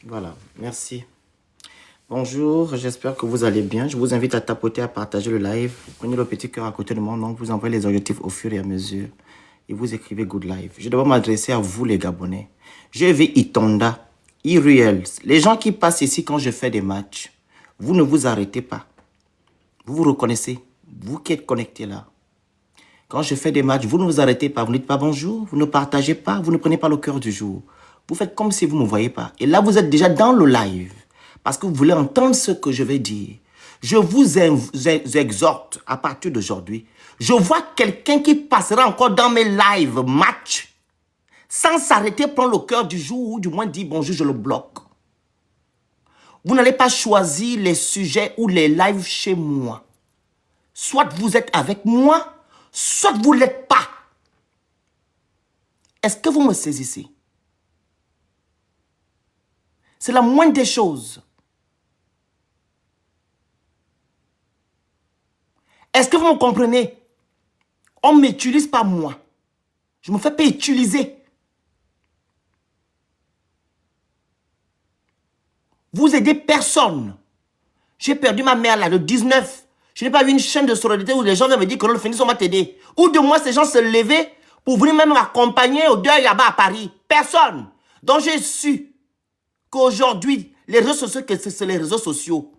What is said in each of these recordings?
Voilà, merci. Bonjour, j'espère que vous allez bien. Je vous invite à tapoter, à partager le live. Prenez le petit cœur à côté de mon nom, vous envoyez les objectifs au fur et à mesure. Et vous écrivez Good Live. Je dois m'adresser à vous, les Gabonais. Je vais Itonda, Irreals. Les gens qui passent ici quand je fais des matchs, vous ne vous arrêtez pas. Vous vous reconnaissez, vous qui êtes connectés là. Quand je fais des matchs, vous ne vous arrêtez pas, vous ne dites pas bonjour, vous ne partagez pas, vous ne prenez pas le cœur du jour. Vous faites comme si vous ne me voyez pas. Et là, vous êtes déjà dans le live. Parce que vous voulez entendre ce que je vais dire. Je vous exhorte à partir d'aujourd'hui. Je vois quelqu'un qui passera encore dans mes lives match sans s'arrêter, prendre le cœur du jour ou du moins dire bonjour, je le bloque. Vous n'allez pas choisir les sujets ou les lives chez moi. Soit vous êtes avec moi, soit vous ne l'êtes pas. Est-ce que vous me saisissez? C'est la moindre des choses. Est-ce que vous me comprenez? On ne m'utilise pas moi. Je ne me fais pas utiliser. Vous aidez personne. J'ai perdu ma mère là, le 19. Je n'ai pas vu une chaîne de sororité où les gens viennent me dire que le finissant va t'aider. Ou de moi, ces gens se levaient pour venir même m'accompagner au deuil là-bas à Paris. Personne. Donc j'ai su qu'aujourd'hui, les réseaux sociaux, c'est les réseaux sociaux.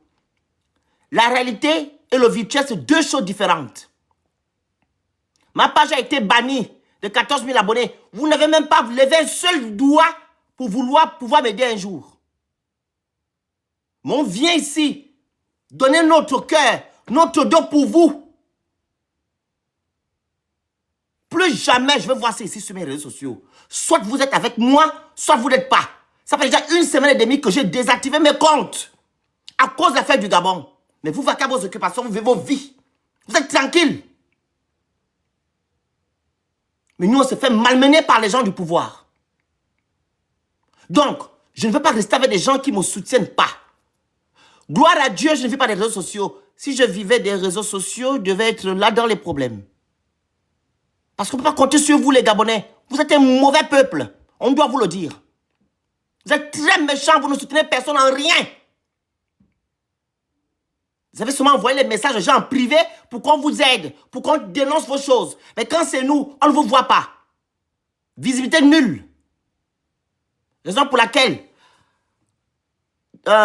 La réalité et le virtuel, c'est deux choses différentes. Ma page a été bannie de 14 000 abonnés. Vous n'avez même pas levé un seul doigt pour vouloir pouvoir m'aider un jour. Mais on vient ici donner notre cœur, notre dos pour vous. Plus jamais je vais voir ça ici sur mes réseaux sociaux. Soit vous êtes avec moi, soit vous n'êtes pas. Ça fait déjà 1 semaine et demie que j'ai désactivé mes comptes à cause de l'affaire du Gabon. Mais vous vaquez à vos occupations, vous vivez vos vies. Vous êtes tranquille. Mais nous, on se fait malmener par les gens du pouvoir. Donc, je ne veux pas rester avec des gens qui ne me soutiennent pas. Gloire à Dieu, je ne vis pas des réseaux sociaux. Si je vivais des réseaux sociaux, je devais être là dans les problèmes. Parce qu'on ne peut pas compter sur vous, les Gabonais. Vous êtes un mauvais peuple. On doit vous le dire. Vous êtes très méchants, vous ne soutenez personne en rien. Vous avez seulement envoyé les messages aux gens en privé pour qu'on vous aide, pour qu'on dénonce vos choses. Mais quand c'est nous, on ne vous voit pas. Visibilité nulle. Raison pour laquelle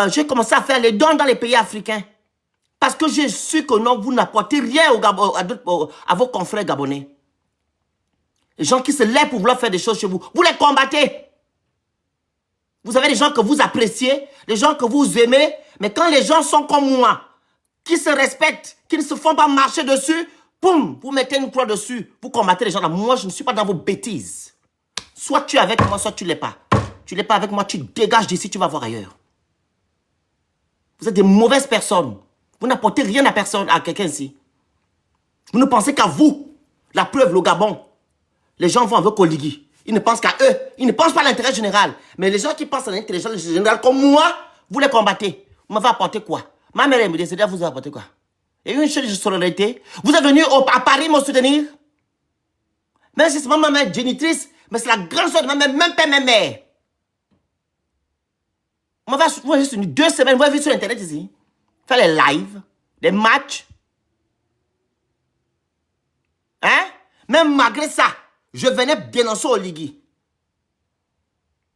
j'ai commencé à faire les dons dans les pays africains. Parce que j'ai su que non, vous n'apportez rien à vos confrères gabonais. Les gens qui se lèvent pour vouloir faire des choses chez vous, vous les combattez. Vous avez des gens que vous appréciez, des gens que vous aimez, mais quand les gens sont comme moi, qui se respectent, qui ne se font pas marcher dessus, boum, vous mettez une croix dessus, vous combattez les gens là. Moi, je ne suis pas dans vos bêtises. Soit tu es avec moi, soit tu ne l'es pas. Tu n'es pas avec moi, tu dégages d'ici, tu vas voir ailleurs. Vous êtes des mauvaises personnes. Vous n'apportez rien à personne, à quelqu'un ici. Vous ne pensez qu'à vous. La preuve, le Gabon. Les gens vont avec Oligui. Ils ne pensent qu'à eux. Ils ne pensent pas à l'intérêt général. Mais les gens qui pensent à l'intérêt général comme moi, vous les combattez. Vous m'avez apporté quoi? Ma mère est me décédée, vous avez apporté quoi? Il y a eu une chose de solidarité. Vous êtes venu à Paris me soutenir. Même si c'est ma mère génitrice, mais c'est la grande soeur de ma mère, même pas ma mère. On va sur 2 semaines, vous avez vu sur Internet ici. Faire les lives, des matchs. Hein? Même malgré ça, je venais dénoncer Oligui.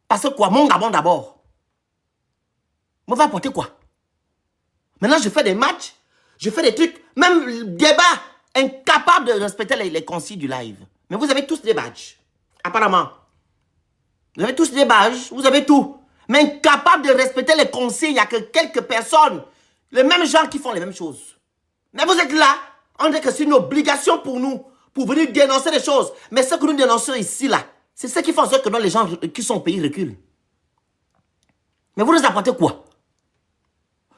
Parce que quoi? Mon Gabon d'abord. On va apporter quoi? Maintenant, je fais des matchs, je fais des trucs, même débat, incapable de respecter les consignes du live. Mais vous avez tous des badges, apparemment. Vous avez tous des badges, vous avez tout. Mais incapable de respecter les consignes, il n'y a que quelques personnes, les mêmes gens qui font les mêmes choses. Mais vous êtes là, on dit que c'est une obligation pour nous, pour venir dénoncer les choses. Mais ce que nous dénonçons ici, là, c'est ce qui fait en sorte que les gens qui sont au pays reculent. Mais vous nous apportez quoi?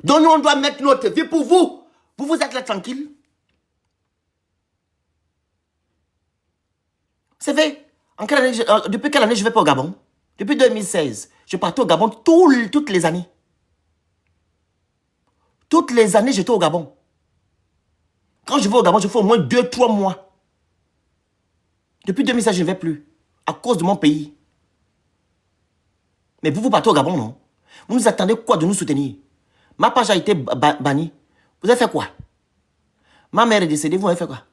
Donc nous, on doit mettre notre vie pour vous. Vous êtes là tranquille. C'est vrai. Depuis quelle année je ne vais pas au Gabon? Depuis 2016. Je partais au Gabon toutes les années. Toutes les années, j'étais au Gabon. Quand je vais au Gabon, je fais au moins 2-3 mois. Depuis 2016, je ne vais plus. À cause de mon pays. Mais vous partez au Gabon, non? Vous nous attendez quoi de nous soutenir? Ma page a été bannie. Vous avez fait quoi? Ma mère est décédée, vous avez fait quoi?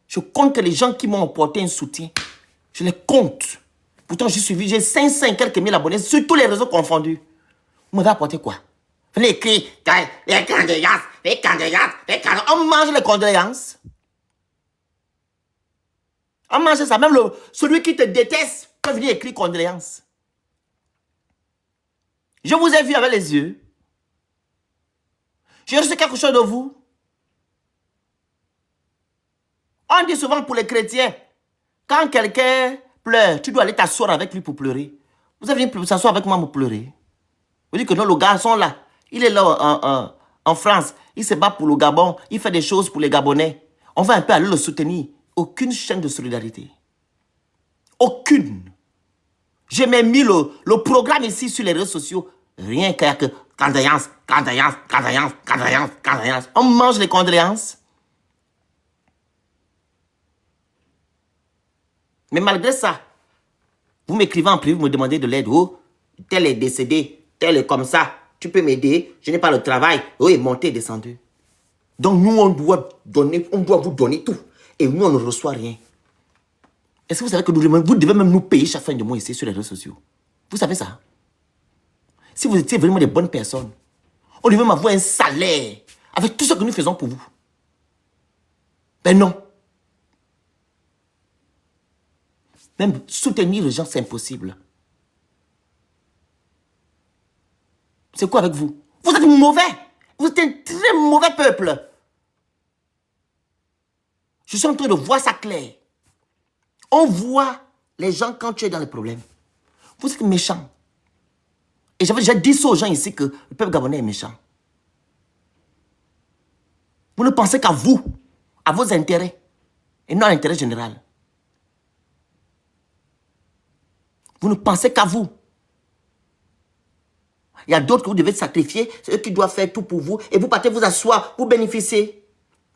Je compte les gens qui m'ont apporté un soutien. Je les compte. Pourtant, j'ai suivi, j'ai 500 et quelques mille abonnés sur tous les réseaux confondus. Vous m'avez apporté quoi? Venez écrire, les condoléances, les condoléances, les condoléances. On mange les condoléances. On mange ça. Même celui qui te déteste peut venir écrire condoléances. Je vous ai vu avec les yeux. J'ai reçu quelque chose de vous. On dit souvent pour les chrétiens, quand quelqu'un pleure, tu dois aller t'asseoir avec lui pour pleurer. Vous avez venu s'asseoir avec moi pour pleurer. Vous dites que non, le garçon là, il est là en France, il se bat pour le Gabon, il fait des choses pour les Gabonais. On va un peu aller le soutenir. Aucune chaîne de solidarité. Aucune. J'ai même mis le programme ici sur les réseaux sociaux. Rien qu'à que condoléances, condoléances, condoléances, condoléances, condoléances. On mange les condoléances. Mais malgré ça, vous m'écrivez en privé, vous me demandez de l'aide. Oh, tel est décédé, tel est comme ça. Tu peux m'aider, je n'ai pas le travail. Oh, il est monté et descendu. Donc nous, on doit vous donner tout. Et nous, on ne reçoit rien. Est-ce que vous savez que vous devez même nous payer chaque fin de mois ici sur les réseaux sociaux? Vous savez ça? Si vous étiez vraiment des bonnes personnes, on devait m'avoir un salaire avec tout ce que nous faisons pour vous. Ben non. Même soutenir les gens, c'est impossible. C'est quoi avec vous? Vous êtes mauvais. Vous êtes un très mauvais peuple. Je suis en train de voir ça clair. On voit les gens quand tu es dans les problèmes. Vous êtes méchants. Et j'avais déjà dit ça aux gens ici que le peuple gabonais est méchant. Vous ne pensez qu'à vous, à vos intérêts, et non à l'intérêt général. Vous ne pensez qu'à vous. Il y a d'autres que vous devez sacrifier, c'est eux qui doivent faire tout pour vous, et vous partez vous asseoir, vous bénéficiez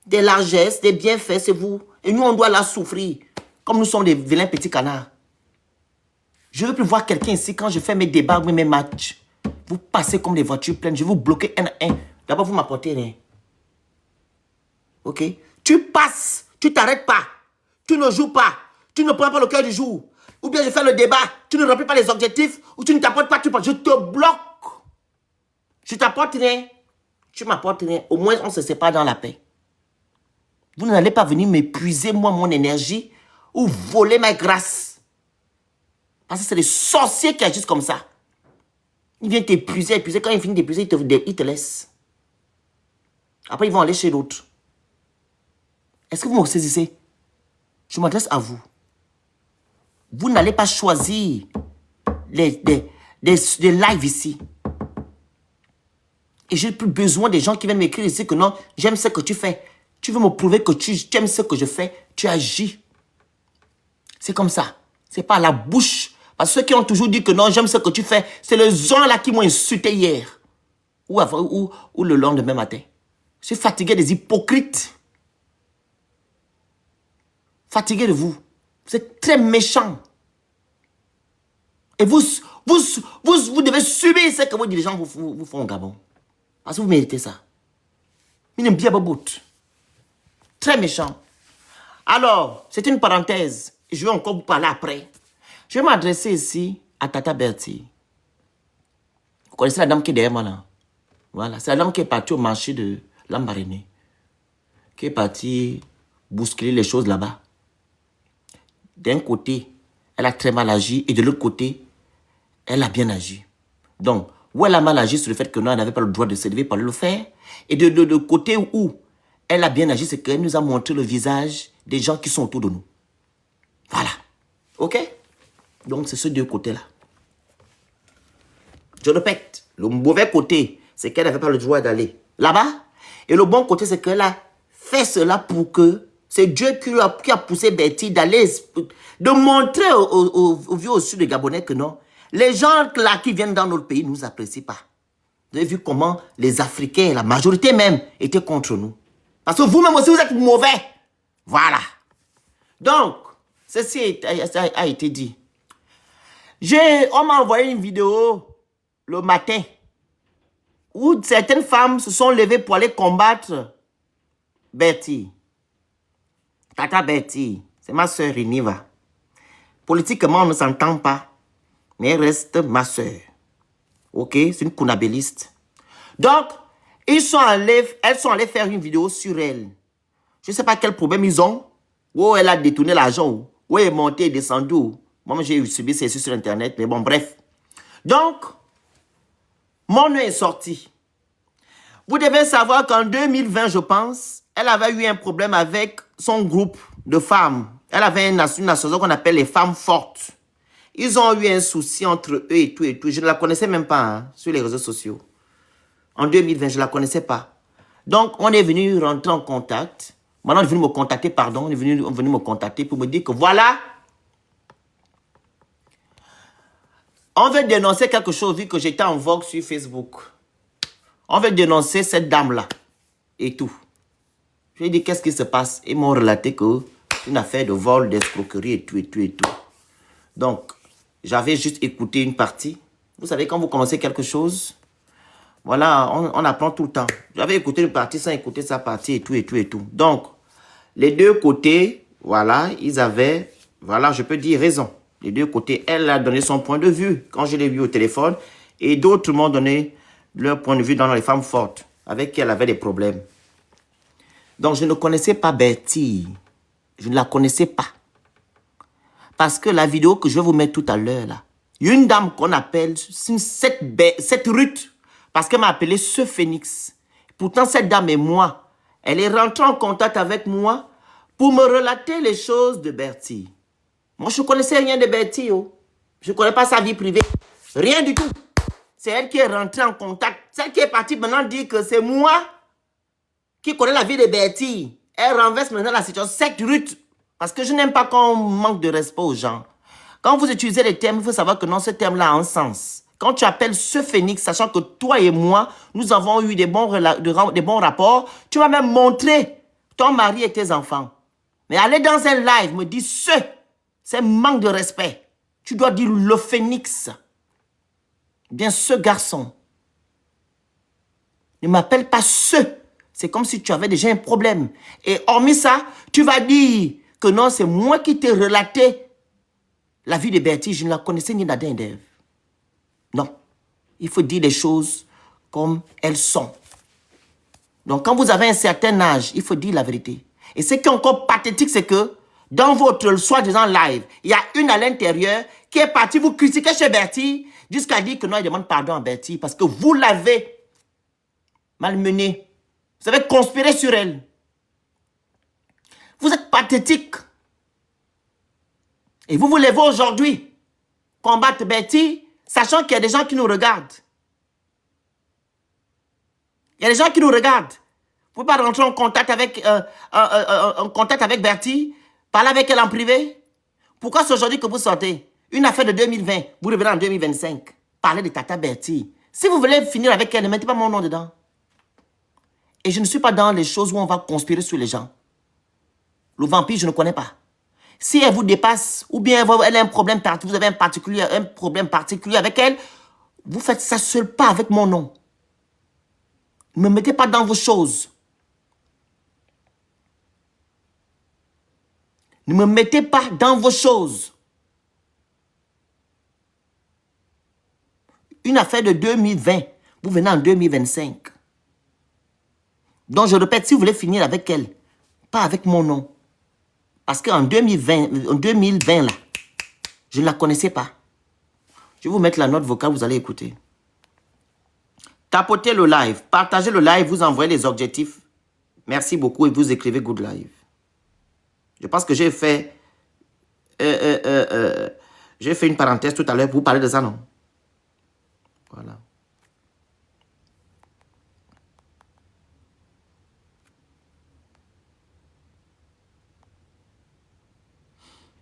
des largesses, des bienfaits, c'est vous. Et nous, on doit la souffrir, comme nous sommes des vilains petits canards. Je ne veux plus voir quelqu'un ici, quand je fais mes débats, mes matchs, vous passez comme des voitures pleines, je vais vous bloquer un à un. D'abord, vous ne m'apportez rien. Ok? Tu passes, tu ne t'arrêtes pas, tu ne joues pas, tu ne prends pas le cœur du jour. Ou bien je fais le débat, tu ne remplis pas les objectifs, ou tu ne t'apportes pas, je te bloque. Je t'apporte rien, tu m'apportes rien. Au moins, on se sépare dans la paix. Vous n'allez pas venir m'épuiser, moi, mon énergie, ou voler ma grâce. Parce que c'est des sorciers qui agissent comme ça. Ils viennent t'épuiser, épuiser. Quand ils finissent d'épuiser, ils te laissent. Après, ils vont aller chez l'autre. Est-ce que vous me saisissez? Je m'adresse à vous. Vous n'allez pas choisir les lives ici. Et j'ai plus besoin des gens qui viennent m'écrire ici que non, j'aime ce que tu fais. Tu veux me prouver que tu aimes ce que je fais, tu agis. C'est comme ça. C'est pas à la bouche. Parce que ceux qui ont toujours dit que non, j'aime ce que tu fais, c'est les gens-là qui m'ont insulté hier. Ou le lendemain matin. Je suis fatigué des hypocrites. Fatigué de vous. Vous êtes très méchants. Et vous devez subir ce que vos dirigeants vous font au Gabon. Parce que vous méritez ça. Ils n'aiment bien Bobout. Très méchant. Alors, c'est une parenthèse. Je vais encore vous parler après. Je vais m'adresser ici à Tata Bertie. Vous connaissez la dame qui est derrière moi là? Voilà, c'est la dame qui est partie au marché de Lambaréné. Qui est partie bousculer les choses là-bas. D'un côté, elle a très mal agi. Et de l'autre côté, elle a bien agi. Donc, où elle a mal agi sur le fait que nous, elle n'avait pas le droit de s'élever par le faire. Et de côté où elle a bien agi, c'est qu'elle nous a montré le visage des gens qui sont autour de nous. Voilà. OK? Donc, c'est ces deux côtés-là. Je répète, le mauvais côté, c'est qu'elle n'avait pas le droit d'aller là-bas. Et le bon côté, c'est qu'elle a fait cela pour que c'est Dieu qui a poussé Bertie d'aller, de montrer aux vieux au sud de Gabonais que non, les gens là qui viennent dans notre pays ne nous apprécient pas. Vous avez vu comment les Africains, la majorité même, étaient contre nous. Parce que vous-même aussi, vous êtes mauvais. Voilà. Donc, ceci a été dit. On m'a envoyé une vidéo le matin, où certaines femmes se sont levées pour aller combattre Bertie. Tata Bertie, c'est ma soeur Riniva. Politiquement, on ne s'entend pas, mais elle reste ma soeur. Ok, c'est une kunabéliste. Donc, elles sont allées faire une vidéo sur elle. Je ne sais pas quel problème ils ont. Où elle a détourné l'argent. Où elle est montée et descendue. Moi, j'ai subi ces sur Internet. Mais bon, bref. Donc, mon nom est sorti. Vous devez savoir qu'en 2020, je pense, elle avait eu un problème avec son groupe de femmes. Elle avait une association qu'on appelle les femmes fortes. Ils ont eu un souci entre eux et tout et tout. Je ne la connaissais même pas hein, sur les réseaux sociaux. En 2020, je ne la connaissais pas. Donc, on est venu rentrer en contact. Maintenant, on est venu me contacter, pardon. On est venu me contacter pour me dire que voilà, on veut dénoncer quelque chose vu que j'étais en vogue sur Facebook. On veut dénoncer cette dame-là et tout. Je lui ai dit, qu'est-ce qui se passe? Ils m'ont relaté que une affaire de vol, d'escroquerie et tout, et tout, et tout. Donc, j'avais juste écouté une partie. Vous savez, quand vous commencez quelque chose, voilà, on apprend tout le temps. J'avais écouté une partie sans écouter sa partie et tout, et tout, et tout. Donc, les deux côtés, voilà, ils avaient, voilà, je peux dire raison. Les deux côtés, elle a donné son point de vue quand je l'ai vu au téléphone. Et d'autres m'ont donné leur point de vue dans les femmes fortes, avec qui elle avait des problèmes. Donc, je ne connaissais pas Bertie. Je ne la connaissais pas. Parce que la vidéo que je vais vous mettre tout à l'heure, là, il y a une dame qu'on appelle cette Ruth, parce qu'elle m'a appelé ce Phénix. Pourtant, cette dame et moi, elle est rentrée en contact avec moi pour me relater les choses de Bertie. Moi, je ne connaissais rien de Bertie. Oh. Je ne connais pas sa vie privée. Rien du tout. C'est elle qui est rentrée en contact. Celle qui est partie maintenant dire que c'est moi qui connais la vie de Bertie. Elle renverse maintenant la situation. Cette Ruth. Parce que je n'aime pas quand on manque de respect aux gens. Quand vous utilisez les termes, il faut savoir que non, ce terme-là a un sens. Quand tu appelles ce Phénix, sachant que toi et moi, nous avons eu des bons rapports, tu vas même montrer ton mari et tes enfants. Mais aller dans un live, me dire c'est manque de respect. Tu dois dire le Phénix. Bien, ce garçon. Ne m'appelle pas ce. C'est comme si tu avais déjà un problème. Et hormis ça, tu vas dire que non, c'est moi qui t'ai relaté la vie de Bertie. Je ne la connaissais ni d'Adam d'Ève. Non. Il faut dire les choses comme elles sont. Donc, quand vous avez un certain âge, il faut dire la vérité. Et ce qui est encore pathétique, c'est que dans votre soi-disant live, il y a une à l'intérieur qui est partie vous critiquer chez Bertie jusqu'à dire que non, il demande pardon à Bertie parce que vous l'avez malmenée. Vous avez conspiré sur elle. Vous êtes pathétique. Et vous voulez aujourd'hui combattre Bertie, sachant qu'il y a des gens qui nous regardent. Il y a des gens qui nous regardent. Vous ne pouvez pas rentrer en contact avec Bertie, parler avec elle en privé. Pourquoi c'est aujourd'hui que vous sortez une affaire de 2020, vous revenez en 2025, parler de Tata Bertie. Si vous voulez finir avec elle, ne mettez pas mon nom dedans. Et je ne suis pas dans les choses où on va conspirer sur les gens. Le vampire, je ne connais pas. Si elle vous dépasse, ou bien elle a un problème particulier, vous avez un problème particulier avec elle, vous faites ça seul, pas avec mon nom. Ne me mettez pas dans vos choses. Ne me mettez pas dans vos choses. Une affaire de 2020, vous venez en 2025. Donc je répète, si vous voulez finir avec elle, pas avec mon nom. Parce qu'en 2020 là, je ne la connaissais pas. Je vais vous mettre la note vocale, vous allez écouter. Tapotez le live, partagez le live, vous envoyez les objectifs. Merci beaucoup et vous écrivez good live. Je pense que j'ai fait une parenthèse tout à l'heure pour vous parler de ça, non? Voilà.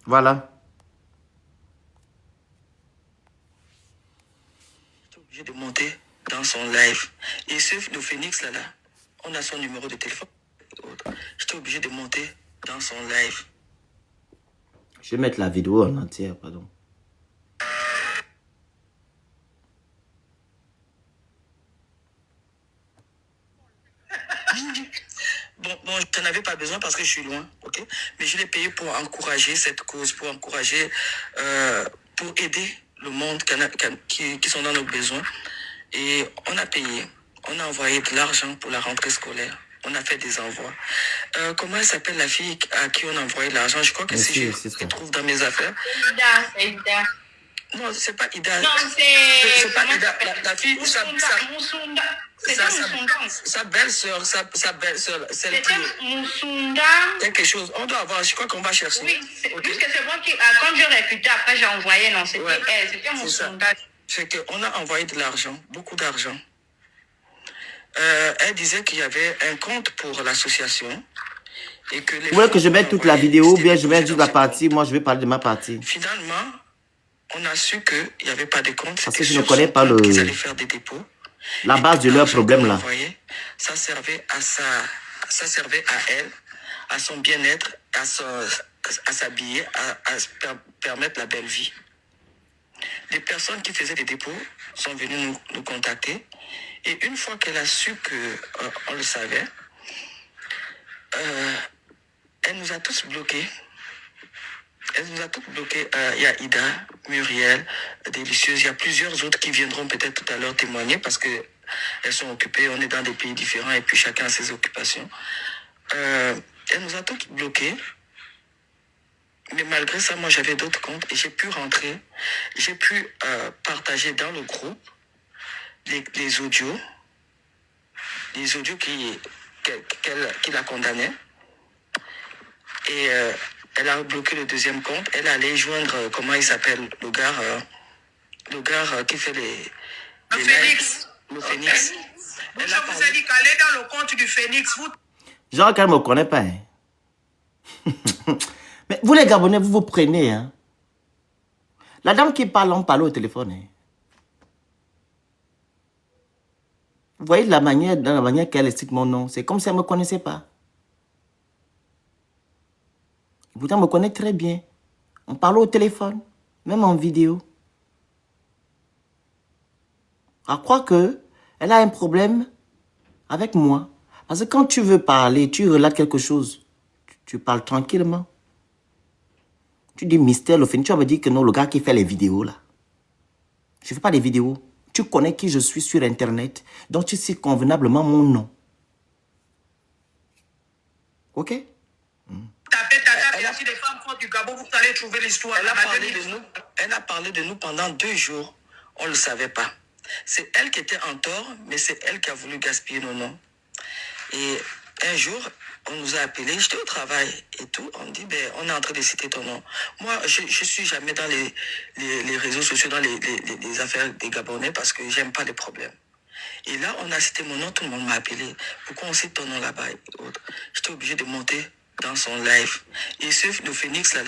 Voilà. J'étais obligé de monter dans son live. Et ce le Phénix là, on a son numéro de téléphone. J'étais obligé de monter dans son live. Je vais mettre la vidéo en entière, pardon. Bon, je n'en avais pas besoin parce que je suis loin, ok? Mais je l'ai payé pour encourager cette cause, pour encourager, pour aider le monde qui sont dans nos besoins. Et on a payé. On a envoyé de l'argent pour la rentrée scolaire. On a fait des envois. Comment elle s'appelle la fille à qui on a envoyé l'argent? Je crois que Merci, c'est c'est je ça. trouve dans mes affaires. C'est Ida. Non, c'est pas Ida. Non, C'est pas comment Ida. ça s'appelle? La fille, Moussunda. C'était Moussunda. sa belle-sœur, sa belle-sœur, celle C'était qui... Moussunda. Quelque chose. On doit avoir, je crois qu'on va chercher. Oui, Ok. puisque c'est moi qui, quand je réfutais, après j'ai envoyé, non, c'était Ouais. elle, c'était C'est ça. Moussunda. C'est qu'on a envoyé de l'argent, beaucoup d'argent. Elle disait qu'il y avait un compte pour l'association. Et que les Vous voulez que je fonds mette qu'on toute la envoyait, vidéo ou c'était bien je mets déposé juste dans la ce partie? compte. Moi, je vais parler de ma partie. Finalement, on a su qu'il n'y avait pas de compte. Parce C'était que je ne sur connais son pas compte qu'ils le... allaient faire des dépôts. la Et base tout de leur l'argent problème qu'on là. envoyait, ça servait à ça servait à elle, à son bien-être, à s'habiller, à se permettre la belle vie. Les personnes qui faisaient des dépôts sont venues nous contacter. Et une fois qu'elle a su qu'on le savait, elle nous a tous bloqués. Elle nous a tous bloqués. Il y a Ida, Muriel, Délicieuse. Il y a plusieurs autres qui viendront peut-être tout à l'heure témoigner parce qu'elles sont occupées. On est dans des pays différents et puis chacun a ses occupations. Elle nous a tous bloqués. Mais malgré ça, moi, j'avais d'autres comptes et j'ai pu rentrer. J'ai pu partager dans le groupe les audios. Les audios qui la condamnaient. Et elle a bloqué le deuxième compte. Elle allait joindre, comment il s'appelle, le gars qui fait les Phoenix. lives. Le Phoenix. Je vous ai dit qu'allez dans le compte du Phoenix. Vous... Genre qu'elle ne me connaît pas. Hein. Mais vous les Gabonais, vous vous prenez. Hein. La dame qui parle, on parle au téléphone. Hein. Vous voyez dans la manière qu'elle cite mon nom. C'est comme si elle ne me connaissait pas. Et pourtant, elle me connaît très bien. On parle au téléphone, même en vidéo. Elle croit qu'elle a un problème avec moi. Parce que quand tu veux parler, tu relates quelque chose. Tu parles tranquillement. Tu dis Mystère Le Phénix, tu vas me dire que non, le gars qui fait les vidéos là. Je ne fais pas des vidéos. Tu connais qui je suis sur Internet. Donc tu sais convenablement mon nom. Ok? tapez Tata Bercy, les femmes fortes du Gabon, vous allez trouver l'histoire. Elle a parlé de nous pendant 2 jours. On ne le savait pas. C'est elle qui était en tort, mais c'est elle qui a voulu gaspiller nos noms. Et un jour, on nous a appelés, j'étais au travail et tout. On dit, ben, on est en train de citer ton nom. Moi, je ne suis jamais dans les réseaux sociaux, dans les affaires des Gabonais parce que j'aime pas les problèmes. Et là, on a cité mon nom, tout le monde m'a appelé. Pourquoi on cite ton nom là-bas et autres? J'étais obligé de monter dans son live. Et le Phoenix là,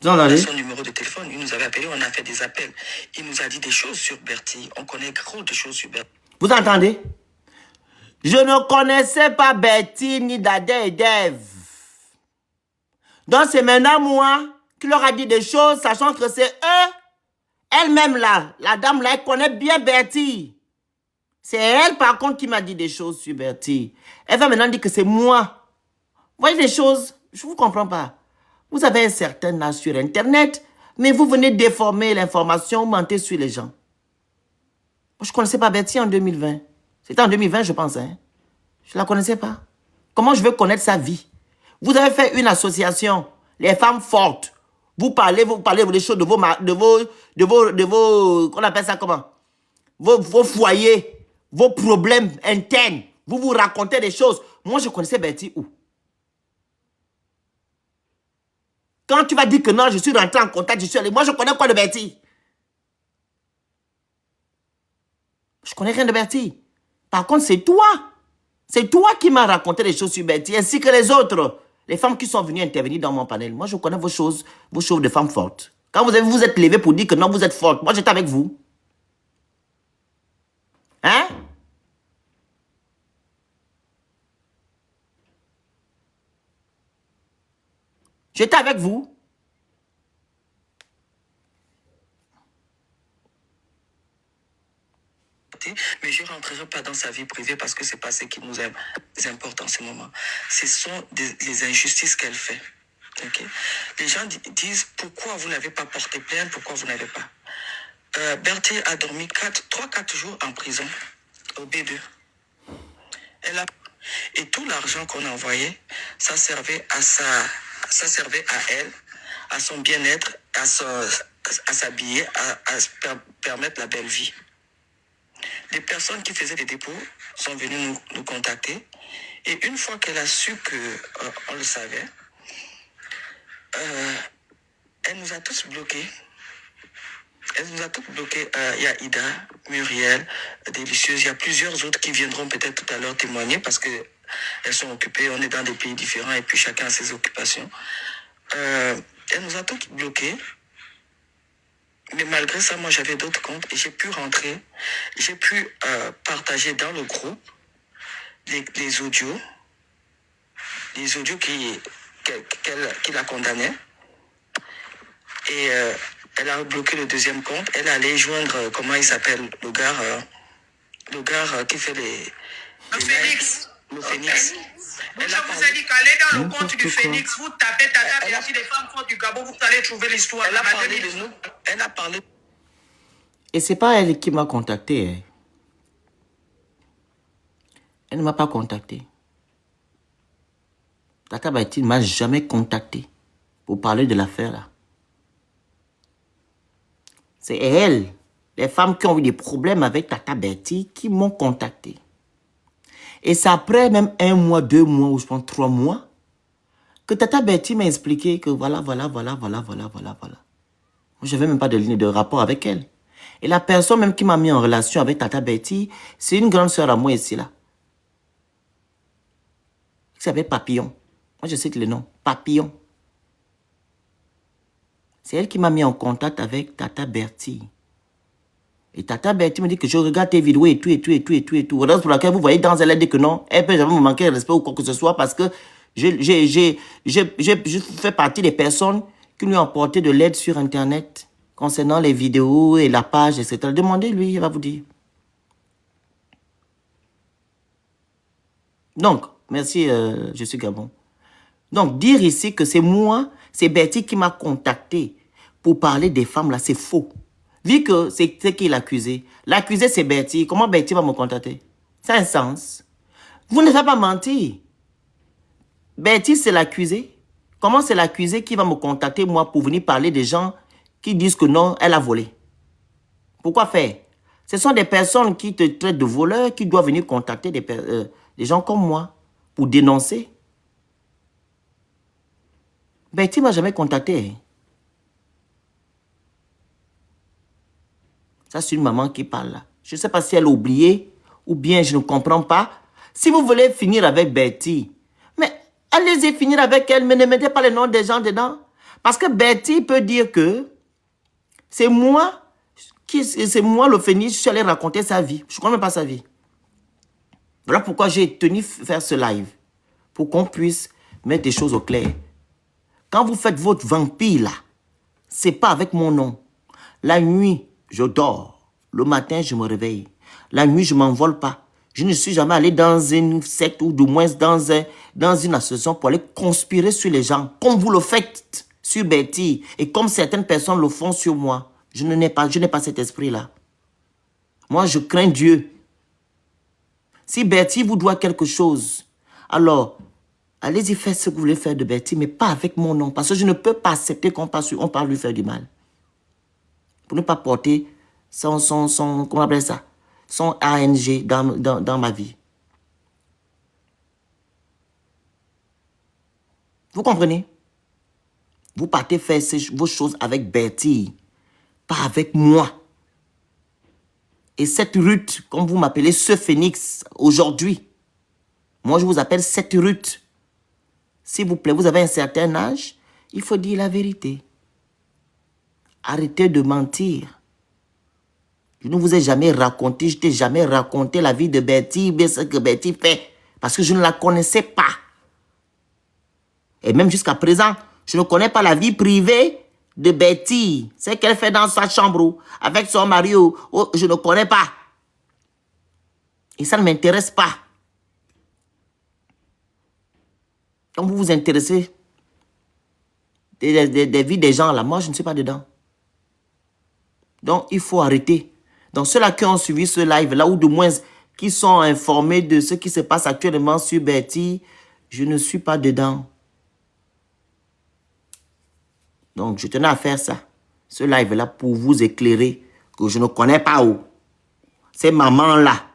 on a son numéro de téléphone, il nous avait appelé, on a fait des appels. Il nous a dit des choses sur Bertie. On connaît gros de choses sur Bertie. Vous entendez? Je ne connaissais pas Bertie ni Dada et Dave. Donc c'est maintenant moi qui leur a dit des choses, sachant que c'est eux, elle-même là, la dame là, elle connaît bien Bertie. C'est elle par contre qui m'a dit des choses sur Bertie. Elle va maintenant dire que c'est moi. Vous voyez des choses, je ne vous comprends pas. Vous avez un certain âge sur Internet, mais vous venez déformer l'information, mentir sur les gens. Moi, je ne connaissais pas Bertie en 2020. C'était en 2020, je pense. Hein? Je ne la connaissais pas. Comment je veux connaître sa vie? Vous avez fait une association, les femmes fortes. Vous parlez des choses de vos, qu'on appelle ça comment? Vos foyers, vos problèmes internes. Vous vous racontez des choses. Moi, je connaissais Bertie où? Quand tu vas dire que non, je suis rentré en contact, je suis allé. Moi, je connais quoi de Bertie? Je connais rien de Bertie. Par contre, c'est toi. C'est toi qui m'as raconté des choses sur Bertie, ainsi que les autres. Les femmes qui sont venues intervenir dans mon panel. Moi, je connais vos choses de femmes fortes. Quand vous êtes levé pour dire que non, vous êtes forte, moi, j'étais avec vous. Hein? J'étais avec vous. contacter, mais je ne rentrerai pas dans sa vie privée parce que ce n'est pas ce qui nous importe en ce moment. Ce sont les injustices qu'elle fait. Okay? Les gens disent pourquoi vous n'avez pas porté plainte, pourquoi vous n'avez pas. Bertie a dormi 3-4 jours en prison au B2. Et tout l'argent qu'on a envoyé, ça servait à elle, à son bien-être, à s'habiller, à se permettre la belle vie. Les personnes qui faisaient les dépôts sont venues nous contacter. Et une fois qu'elle a su qu'on le savait, elle nous a tous bloqués. Elle nous a tous bloqués. Il y a Ida, Muriel, Délicieuse. Il y a plusieurs autres qui viendront peut-être tout à l'heure témoigner parce qu'elles sont occupées. On est dans des pays différents et puis chacun a ses occupations. Elle nous a tous bloqués. Mais malgré ça, moi, j'avais d'autres comptes et j'ai pu rentrer. J'ai pu partager dans le groupe les audios. Les audios qui la condamnaient. Et elle a bloqué le deuxième compte. Elle allait joindre, comment il s'appelle, le gars qui fait le Phoenix. Le Phoenix. Donc, je vous ai dit qu'allez dans le compte du Phoenix, vous tapez Tata Bertie, les femmes fortes du Gabon, vous allez trouver l'histoire. Elle a parlé de nous. Elle a parlé. Et c'est pas elle qui m'a contacté. Hein. Elle ne m'a pas contacté. Tata Bertie ne m'a jamais contacté pour parler de l'affaire là. C'est elle, les femmes qui ont eu des problèmes avec Tata Bertie, qui m'ont contacté. Et c'est après même 1 mois, 2 mois, ou je pense 3 mois, que Tata Bertie m'a expliqué que voilà. Moi, je n'avais même pas de ligne de rapport avec elle. Et la personne même qui m'a mis en relation avec Tata Bertie, c'est une grande sœur à moi ici, là. Qui s'appelle Papillon. Moi, je sais que le nom. Papillon. C'est elle qui m'a mis en contact avec Tata Bertie. Et Tata Bertie me dit que je regarde tes vidéos et tout. Raison pour laquelle vous voyez dans elle, elle dit que non, elle peut jamais me manquer de respect ou quoi que ce soit parce que je fais partie des personnes qui lui ont apporté de l'aide sur Internet concernant les vidéos et la page, etc. Demandez-lui, il va vous dire. Donc, merci, je suis Gabon. Donc, dire ici que c'est moi, c'est Bertie qui m'a contacté pour parler des femmes, là, c'est faux. Vu que c'est qui l'accusé. L'accusé, c'est Bertie. Comment Bertie va me contacter? Ça a un sens. Vous ne faites pas mentir. Bertie, c'est l'accusé. Comment c'est l'accusé qui va me contacter, moi, pour venir parler des gens qui disent que non, elle a volé? Pourquoi faire? Ce sont des personnes qui te traitent de voleurs qui doivent venir contacter des gens comme moi pour dénoncer. Bertie ne m'a jamais contacté. Ça, c'est une maman qui parle là. Je ne sais pas si elle a oublié ou bien je ne comprends pas. Si vous voulez finir avec Bertie, mais allez-y finir avec elle, mais ne mettez pas les noms des gens dedans. Parce que Bertie peut dire que c'est moi le Phoenix, je suis allé raconter sa vie. Je ne connais même pas sa vie. Voilà pourquoi j'ai tenu faire ce live. Pour qu'on puisse mettre des choses au clair. Quand vous faites votre vampire là, c'est pas avec mon nom. La nuit, je dors. Le matin, je me réveille. La nuit, je ne m'envole pas. Je ne suis jamais allé dans une secte ou du moins dans une association pour aller conspirer sur les gens, comme vous le faites sur Bertie et comme certaines personnes le font sur moi. Je n'ai pas cet esprit-là. Moi, je crains Dieu. Si Bertie vous doit quelque chose, alors, allez-y faire ce que vous voulez faire de Bertie, mais pas avec mon nom. Parce que je ne peux pas accepter qu'on parle lui faire du mal. Pour ne pas porter comment on appelle ça? Son ANG dans ma vie. Vous comprenez? Vous partez faire vos choses avec Bertie, pas avec moi. Et cette Ruth, comme vous m'appelez ce Phoenix aujourd'hui, moi je vous appelle cette Ruth. S'il vous plaît, vous avez un certain âge, il faut dire la vérité. Arrêtez de mentir. Je ne vous ai jamais raconté, je t'ai jamais raconté la vie de Bertie, ce que Bertie fait, parce que je ne la connaissais pas. Et même jusqu'à présent, je ne connais pas la vie privée de Bertie. C'est qu'elle fait dans sa chambre, avec son mari, je ne connais pas. Et ça ne m'intéresse pas. Donc vous vous intéressez des vies des gens là. Moi, je ne suis pas dedans. Donc, il faut arrêter. Donc, ceux-là qui ont suivi ce live là, ou de moins qui sont informés de ce qui se passe actuellement sur Bertie, je ne suis pas dedans. Donc, je tenais à faire ça. Ce live là pour vous éclairer que je ne connais pas où. Ces mamans-là,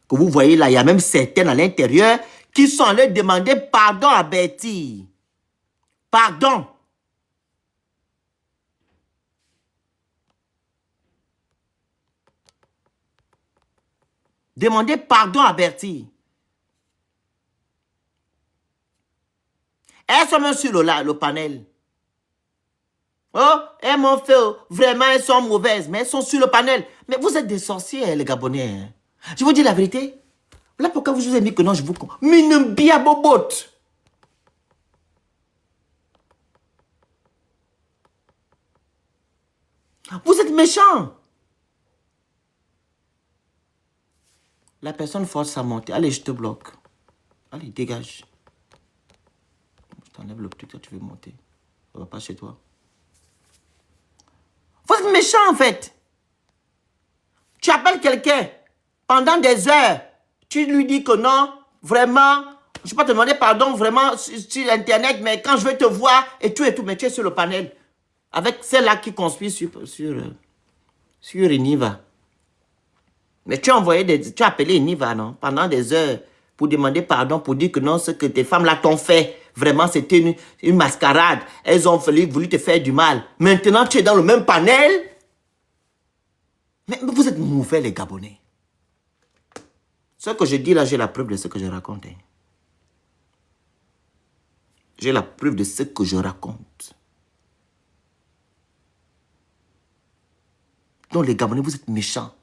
que vous voyez là, il y a même certaines à l'intérieur qui sont allées demander pardon à Bertie. Pardon. Demandez pardon à Bertie. Elles sont même sur le panel. Oh, elles m'ont fait, vraiment, elles sont mauvaises, mais elles sont sur le panel. Mais vous êtes des sorciers, les Gabonais. Hein? Je vous dis la vérité. Là, pourquoi vous avez dit que non, je vous... Mine bien bobot. Vous êtes méchants. La personne force à monter. Allez, je te bloque. Allez, dégage. Je t'enlève le truc, tu veux monter. On va pas chez toi. Vous êtes méchant, en fait. Tu appelles quelqu'un pendant des heures. Tu lui dis que non, vraiment, je ne vais pas te demander pardon, vraiment, sur Internet, mais quand je vais te voir, et tout, mais tu es sur le panel. Avec celle-là qui conspire sur Iniva. Mais tu as tu as appelé Iniva, non? Pendant des heures, pour demander pardon, pour dire que non, ce que tes femmes-là t'ont fait, vraiment, c'était une mascarade. Elles ont voulu te faire du mal. Maintenant, tu es dans le même panel. Mais vous êtes mauvais, les Gabonais. Ce que je dis là, j'ai la preuve de ce que je raconte. Hein. J'ai la preuve de ce que je raconte. Donc, les Gabonais, vous êtes méchants.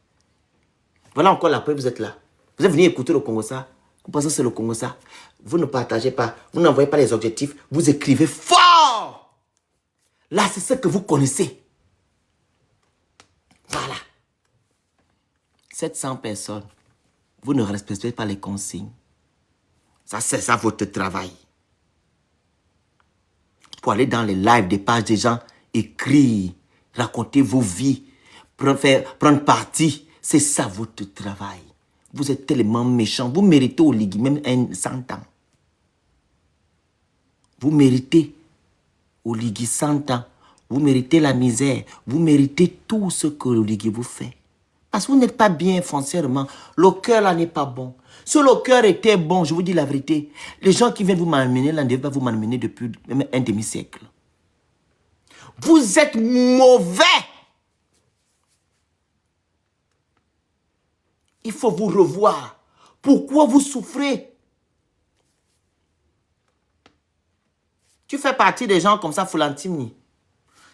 Voilà encore la preuve, vous êtes là. Vous êtes venu écouter le Congo ça. Vous pensez que c'est le Congo ça. Vous ne partagez pas. Vous n'envoyez pas les objectifs. Vous écrivez fort. Là, c'est ce que vous connaissez. Voilà. 700 personnes. Vous ne respectez pas les consignes. Ça, c'est ça votre travail. Pour aller dans les lives des pages des gens, écrire, raconter vos vies, prendre parti. C'est ça votre travail. Vous êtes tellement méchant. Vous méritez au Ligui même 100 ans. Vous méritez au Ligui 100 ans. Vous méritez la misère. Vous méritez tout ce que le Ligui vous fait. Parce que vous n'êtes pas bien foncièrement. Le cœur là n'est pas bon. Si le cœur était bon, je vous dis la vérité, les gens qui viennent vous malmener là ne devaient pas vous malmener depuis même un demi-siècle. Vous êtes mauvais. Il faut vous revoir. Pourquoi vous souffrez? Tu fais partie des gens comme ça, Foulantini.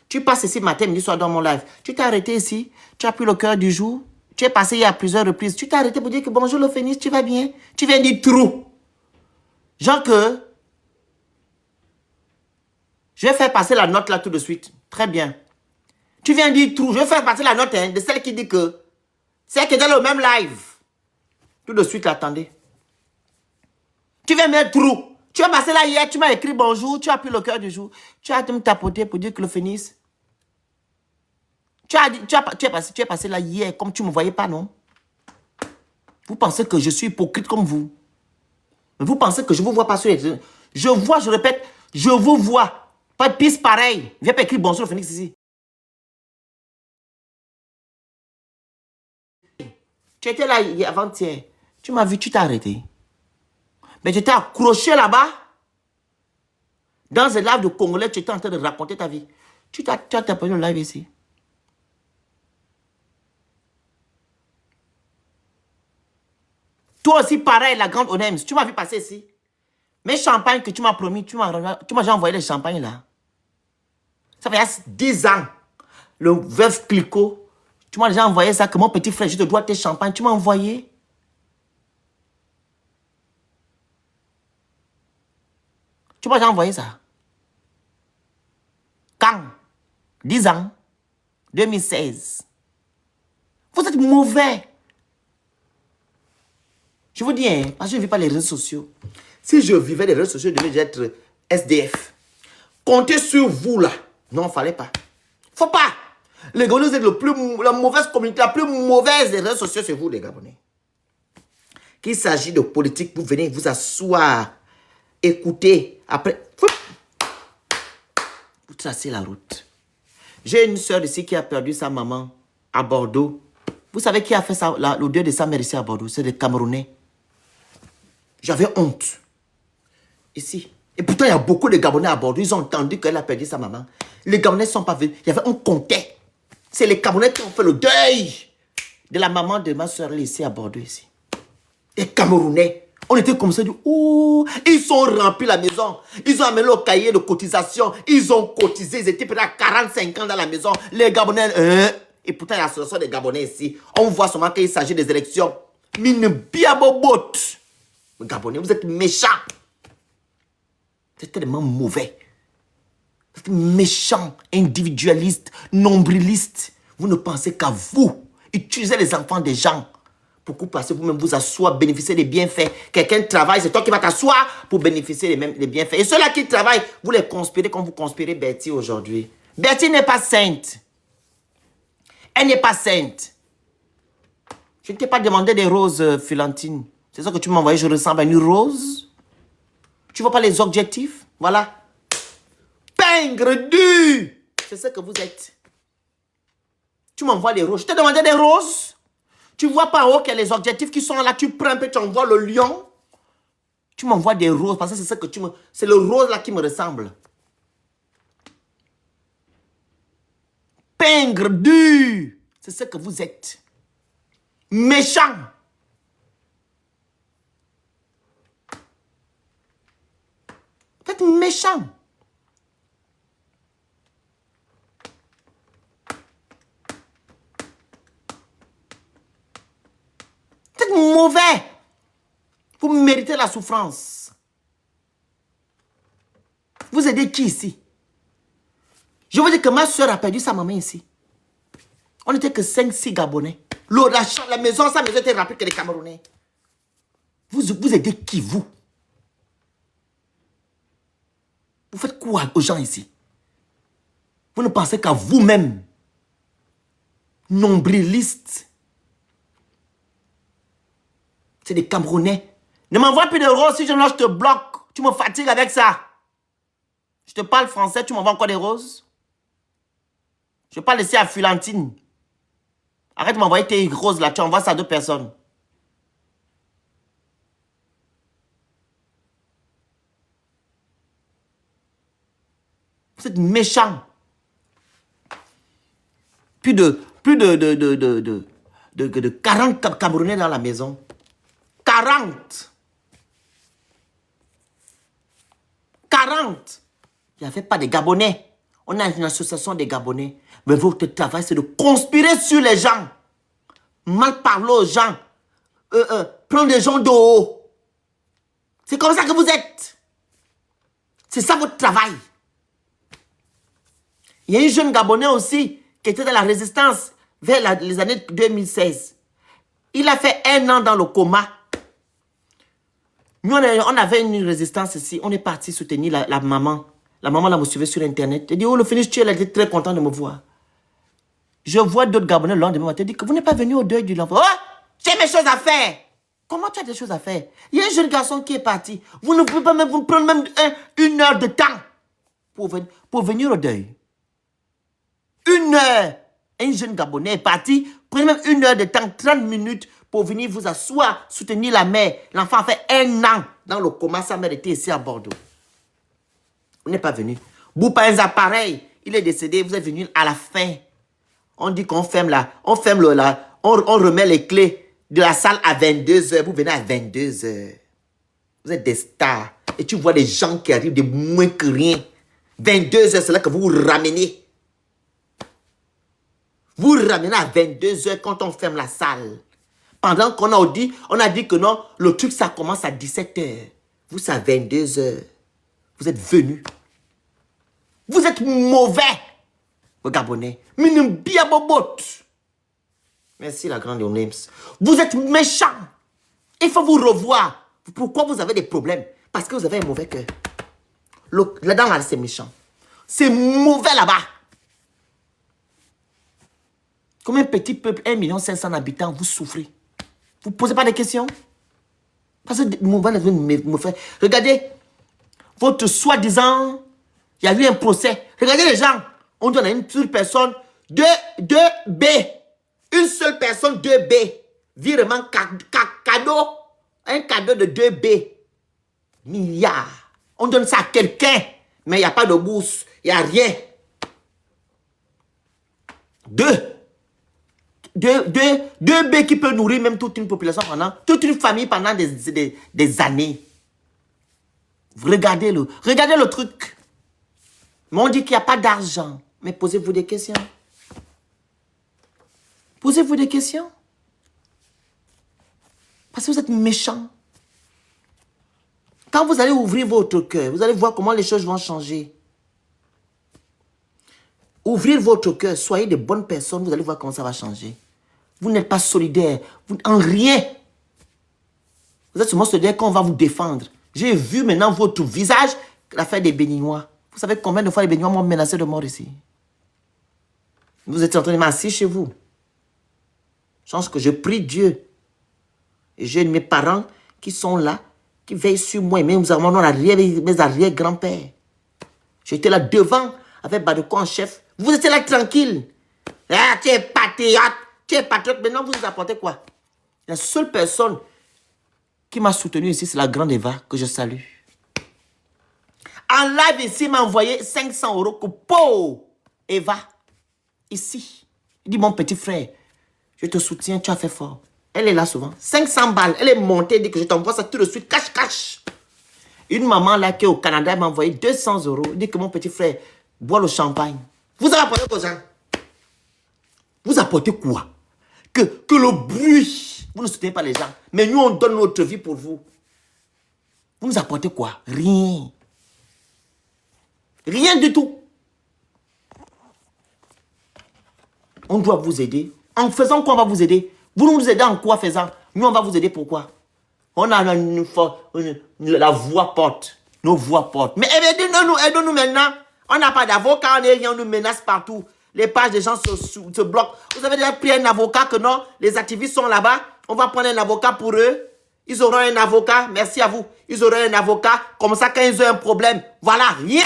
Tu passes ici matin, midi, soir dans mon live. Tu t'es arrêté ici. Tu as pris le cœur du jour. Tu es passé il y a plusieurs reprises. Tu t'es arrêté pour dire que bonjour le phénix, tu vas bien? Tu viens dire trou. Genre que... Je vais faire passer la note là tout de suite. Très bien. Tu viens dire trou. Je vais faire passer la note hein, de celle qui dit que... C'est que dans le même live. Tout de suite, attendez. Tu viens mettre trou. Tu es passé là hier, tu m'as écrit bonjour, tu as pris le cœur du jour. Tu as me tapoté pour dire que le phénix... Tu es passé là hier, comme tu ne me voyais pas, non? Vous pensez que je suis hypocrite comme vous? Mais vous pensez que je ne vous vois pas sur les... Je vois, je répète, je vous vois. Pas de piste pareil. Viens pas écrire bonjour le phénix ici. Tu étais là avant-hier. Tu m'as vu, tu t'es arrêté. Mais tu t'es accroché là-bas. Dans un live de Congolais, tu étais en train de raconter ta vie. Tu as tapé le live ici. Toi aussi, pareil, la grande Onems. Tu m'as vu passer ici. Mais champagne que tu m'as promis, tu m'as déjà envoyé les champagnes là. Ça fait 10 ans. Le veuf Clicquot. Tu m'as déjà envoyé ça, que mon petit frère, je te dois tes champagnes. Tu m'as envoyé. Tu m'as déjà envoyé ça. Quand? 10 ans. 2016. Vous êtes mauvais. Je vous dis, hein, parce que je ne vis pas les réseaux sociaux. Si je vivais les réseaux sociaux, je devais être SDF. Comptez sur vous, là. Non, il ne fallait pas. Faut pas. Les Gabonais, vous êtes la mauvaise communauté, la plus mauvaise des réseaux sociaux, c'est vous, les Gabonais. Qu'il s'agit de politique, vous venez vous asseoir, écouter, après, vous tracez la route. J'ai une soeur ici qui a perdu sa maman à Bordeaux. Vous savez qui a fait ça, le deuil de sa mère ici à Bordeaux? C'est des Camerounais. J'avais honte. Ici. Et pourtant, il y a beaucoup de Gabonais à Bordeaux. Ils ont entendu qu'elle a perdu sa maman. Les Gabonais ne sont pas venus. Il y avait un comptait. C'est les Camerounais qui ont fait le deuil de la maman de ma soeur ici à Bordeaux. Ici. Les Camerounais. On était comme ça. Oh, ils sont remplis la maison. Ils ont amené le cahier de cotisation. Ils ont cotisé. Ils étaient peut-être 45 ans dans la maison. Les Gabonais. Et pourtant, il y a l'association des Gabonais ici. On voit seulement qu'il s'agit des élections. Mine biabobot. Les Gabonais, vous êtes méchants. Vous êtes tellement mauvais. Vous êtes méchants, individualistes, nombrilistes. Vous ne pensez qu'à vous. Utilisez les enfants des gens. Pourquoi passer vous-même vous asseoir, bénéficier des bienfaits. Quelqu'un travaille, c'est toi qui vas t'asseoir pour bénéficier des bienfaits. Et ceux-là qui travaillent, vous les conspirez comme vous conspirez Betty aujourd'hui. Betty n'est pas sainte. Elle n'est pas sainte. Je ne t'ai pas demandé des roses, Philantine. C'est ça que tu m'as envoyé, je ressemble à une rose. Tu vois pas les objectifs? Voilà. Pingre du. C'est ce que vous êtes. Tu m'envoies les roses. Je t'ai demandé des roses. Tu vois pas en haut qu'il y a les objectifs qui sont là. Tu prends un peu, tu envoies le lion. Tu m'envoies des roses parce que c'est ce que tu me... C'est le rose là qui me ressemble. Pingre du. C'est ce que vous êtes. Méchant. Vous êtes méchant. Vous êtes mauvais. Vous méritez la souffrance. Vous aidez qui ici? Je veux dire que ma soeur a perdu sa maman ici. On n'était que 5-6 Gabonais. La maison, sa maison était remplie que les Camerounais. Vous aidez qui, vous? Vous faites quoi aux gens ici? Vous ne pensez qu'à vous-même. Nombrilistes. C'est des Camerounais. Ne m'envoie plus de roses, si je te bloque. Tu me fatigues avec ça. Je te parle français, tu m'envoies encore des roses? Je ne vais pas laisser à Philantine. Arrête de m'envoyer tes roses là, tu envoies ça à 2 personnes. Vous êtes méchants. Plus de 40 Camerounais dans la maison. 40. 40. Il n'y avait pas de Gabonais. On a une association des Gabonais. Mais votre travail, c'est de conspirer sur les gens. Mal parler aux gens. Prendre les gens de haut. C'est comme ça que vous êtes. C'est ça votre travail. Il y a un jeune Gabonais aussi qui était dans la résistance vers les années 2016. Il a fait 1 an dans le coma. Nous, on avait une résistance ici. On est parti soutenir la maman. La maman là me suivait sur Internet. Elle dit, oh, le finish, elle était très content de me voir. Je vois d'autres Gabonais le lendemain matin. Elle dit que vous n'êtes pas venu au deuil de l'enfant. Oh, j'ai mes choses à faire. Comment tu as des choses à faire? Il y a un jeune garçon qui est parti. Vous ne pouvez pas même vous prendre même 1 heure de temps pour venir au deuil. 1 heure. Un jeune Gabonais est parti. Prenez même 1 heure de temps, 30 minutes pour venir vous asseoir, soutenir la mère. L'enfant a fait 1 an dans le coma. Sa mère était ici à Bordeaux. Vous n'êtes pas venu. Boupaenza, pareil. Il est décédé. Vous êtes venu à la fin. On dit qu'on ferme là. On remet les clés de la salle à 22h. Vous venez à 22h. Vous êtes des stars. Et tu vois des gens qui arrivent de moins que rien. 22h, c'est là que vous vous ramenez. Vous ramenez à 22h quand on ferme la salle. Pendant qu'on a dit que non, le truc ça commence à 17h. Vous, c'est à 22h. Vous êtes venus. Vous êtes mauvais. Vos Gabonais. Minimbiabobot. Merci la grande Onems. Vous êtes méchants. Il faut vous revoir. Pourquoi vous avez des problèmes? Parce que vous avez un mauvais cœur. Là-dedans, là, c'est méchant. C'est mauvais là-bas. Comme un petit peuple, 1 500 000 habitants, vous souffrez. Vous ne posez pas de questions? Parce que me fait. Regardez, votre soi-disant, il y a eu un procès. Regardez les gens. On donne à une seule personne 2 B. Une seule personne 2 B. Virement cadeau. Un cadeau de 2 B. Milliards. On donne ça à quelqu'un. Mais il n'y a pas de bourse. Il n'y a rien. 2 B qui peut nourrir même toute une population pendant, toute une famille pendant des années. Regardez le truc. Mais on dit qu'il n'y a pas d'argent. Mais posez-vous des questions. Posez-vous des questions. Parce que vous êtes méchants. Quand vous allez ouvrir votre cœur, vous allez voir comment les choses vont changer. Ouvrez votre cœur, soyez de bonnes personnes, vous allez voir comment ça va changer. Vous n'êtes pas solidaire, en rien. Vous êtes seulement solidaire quand on va vous défendre. J'ai vu maintenant votre visage, l'affaire des Béninois. Vous savez combien de fois les Béninois m'ont menacé de mort ici? Vous êtes en train de m'asseoir chez vous. Je pense que je prie Dieu. Et j'ai mes parents qui sont là, qui veillent sur moi. Même mes arrière-grands-pères. J'étais là devant avec Badoko en chef. Vous étiez là tranquille. Ah, tu es patriote. Tu es patriote. Maintenant, vous nous apportez quoi? La seule personne qui m'a soutenu ici, c'est la grande Eva, que je salue. En live ici, il m'a envoyé 500 € que pour Eva, ici. Il dit, mon petit frère, je te soutiens, tu as fait fort. Elle est là souvent. 500 balles. Elle est montée, elle dit que je t'envoie ça tout de suite. Cache. Une maman là qui est au Canada, elle m'a envoyé 200 €. Elle dit que mon petit frère boit le champagne. Vous avez apporté quoi ça? Vous apportez quoi? Que le bruit. Vous ne soutenez pas les gens. Mais nous, on donne notre vie pour vous. Vous nous apportez quoi? Rien. Rien du tout. On doit vous aider. En faisant quoi on va vous aider? Vous nous aidez en quoi faisant? Nous, on va vous aider pourquoi? On a la voix porte. Nos voix portent. Mais aidez-nous maintenant. On n'a pas d'avocat, on nous menace partout. Les pages des gens se bloquent. Vous avez déjà pris un avocat que non, les activistes sont là-bas. On va prendre un avocat pour eux. Ils auront un avocat. Merci à vous. Ils auront un avocat. Comme ça, quand ils ont un problème, voilà, rien.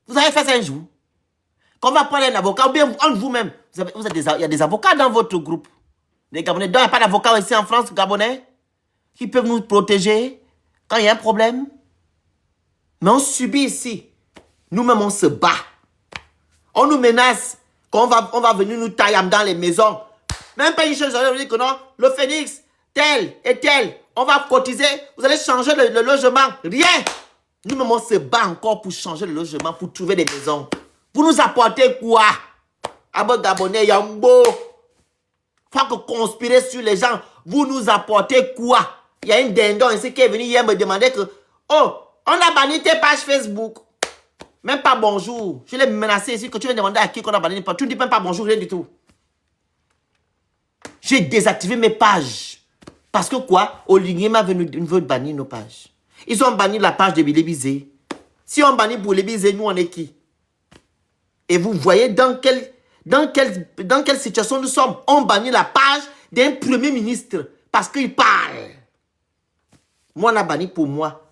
Vous avez fait ça un jour. Quand on va prendre un avocat, ou bien entre vous-même, il y a des avocats dans votre groupe. Les Gabonais, donc il n'y a pas d'avocats ici en France, Gabonais, qui peuvent nous protéger quand il y a un problème. Mais on subit ici. Nous-mêmes, on se bat. On nous menace qu'on va venir nous tailler dans les maisons. Même pas une chose, on dit que non, le Phoenix, tel et tel, on va cotiser, vous allez changer le logement. Rien. Nous-mêmes, on se bat encore pour changer le logement, pour trouver des maisons. Vous nous apportez quoi? Abo Gabonais, Yambo. Faut que conspirer sur les gens. Vous nous apportez quoi? Il y a une dindon ici qui est venu hier me demander que, oh, on a banni tes pages Facebook. Même pas bonjour. Je l'ai menacé ici que tu viens demander à qui qu'on a banni. Tu ne dis même pas bonjour, rien du tout. J'ai désactivé mes pages. Parce que quoi? Olivier m'a venu bannir nos pages. Ils ont banni la page de Bilébizé. Si on bannit pour Bilébizé, nous on est qui? Et vous voyez dans quelle situation nous sommes. On bannit la page d'un premier ministre parce qu'il parle. Moi, on a banni pour moi.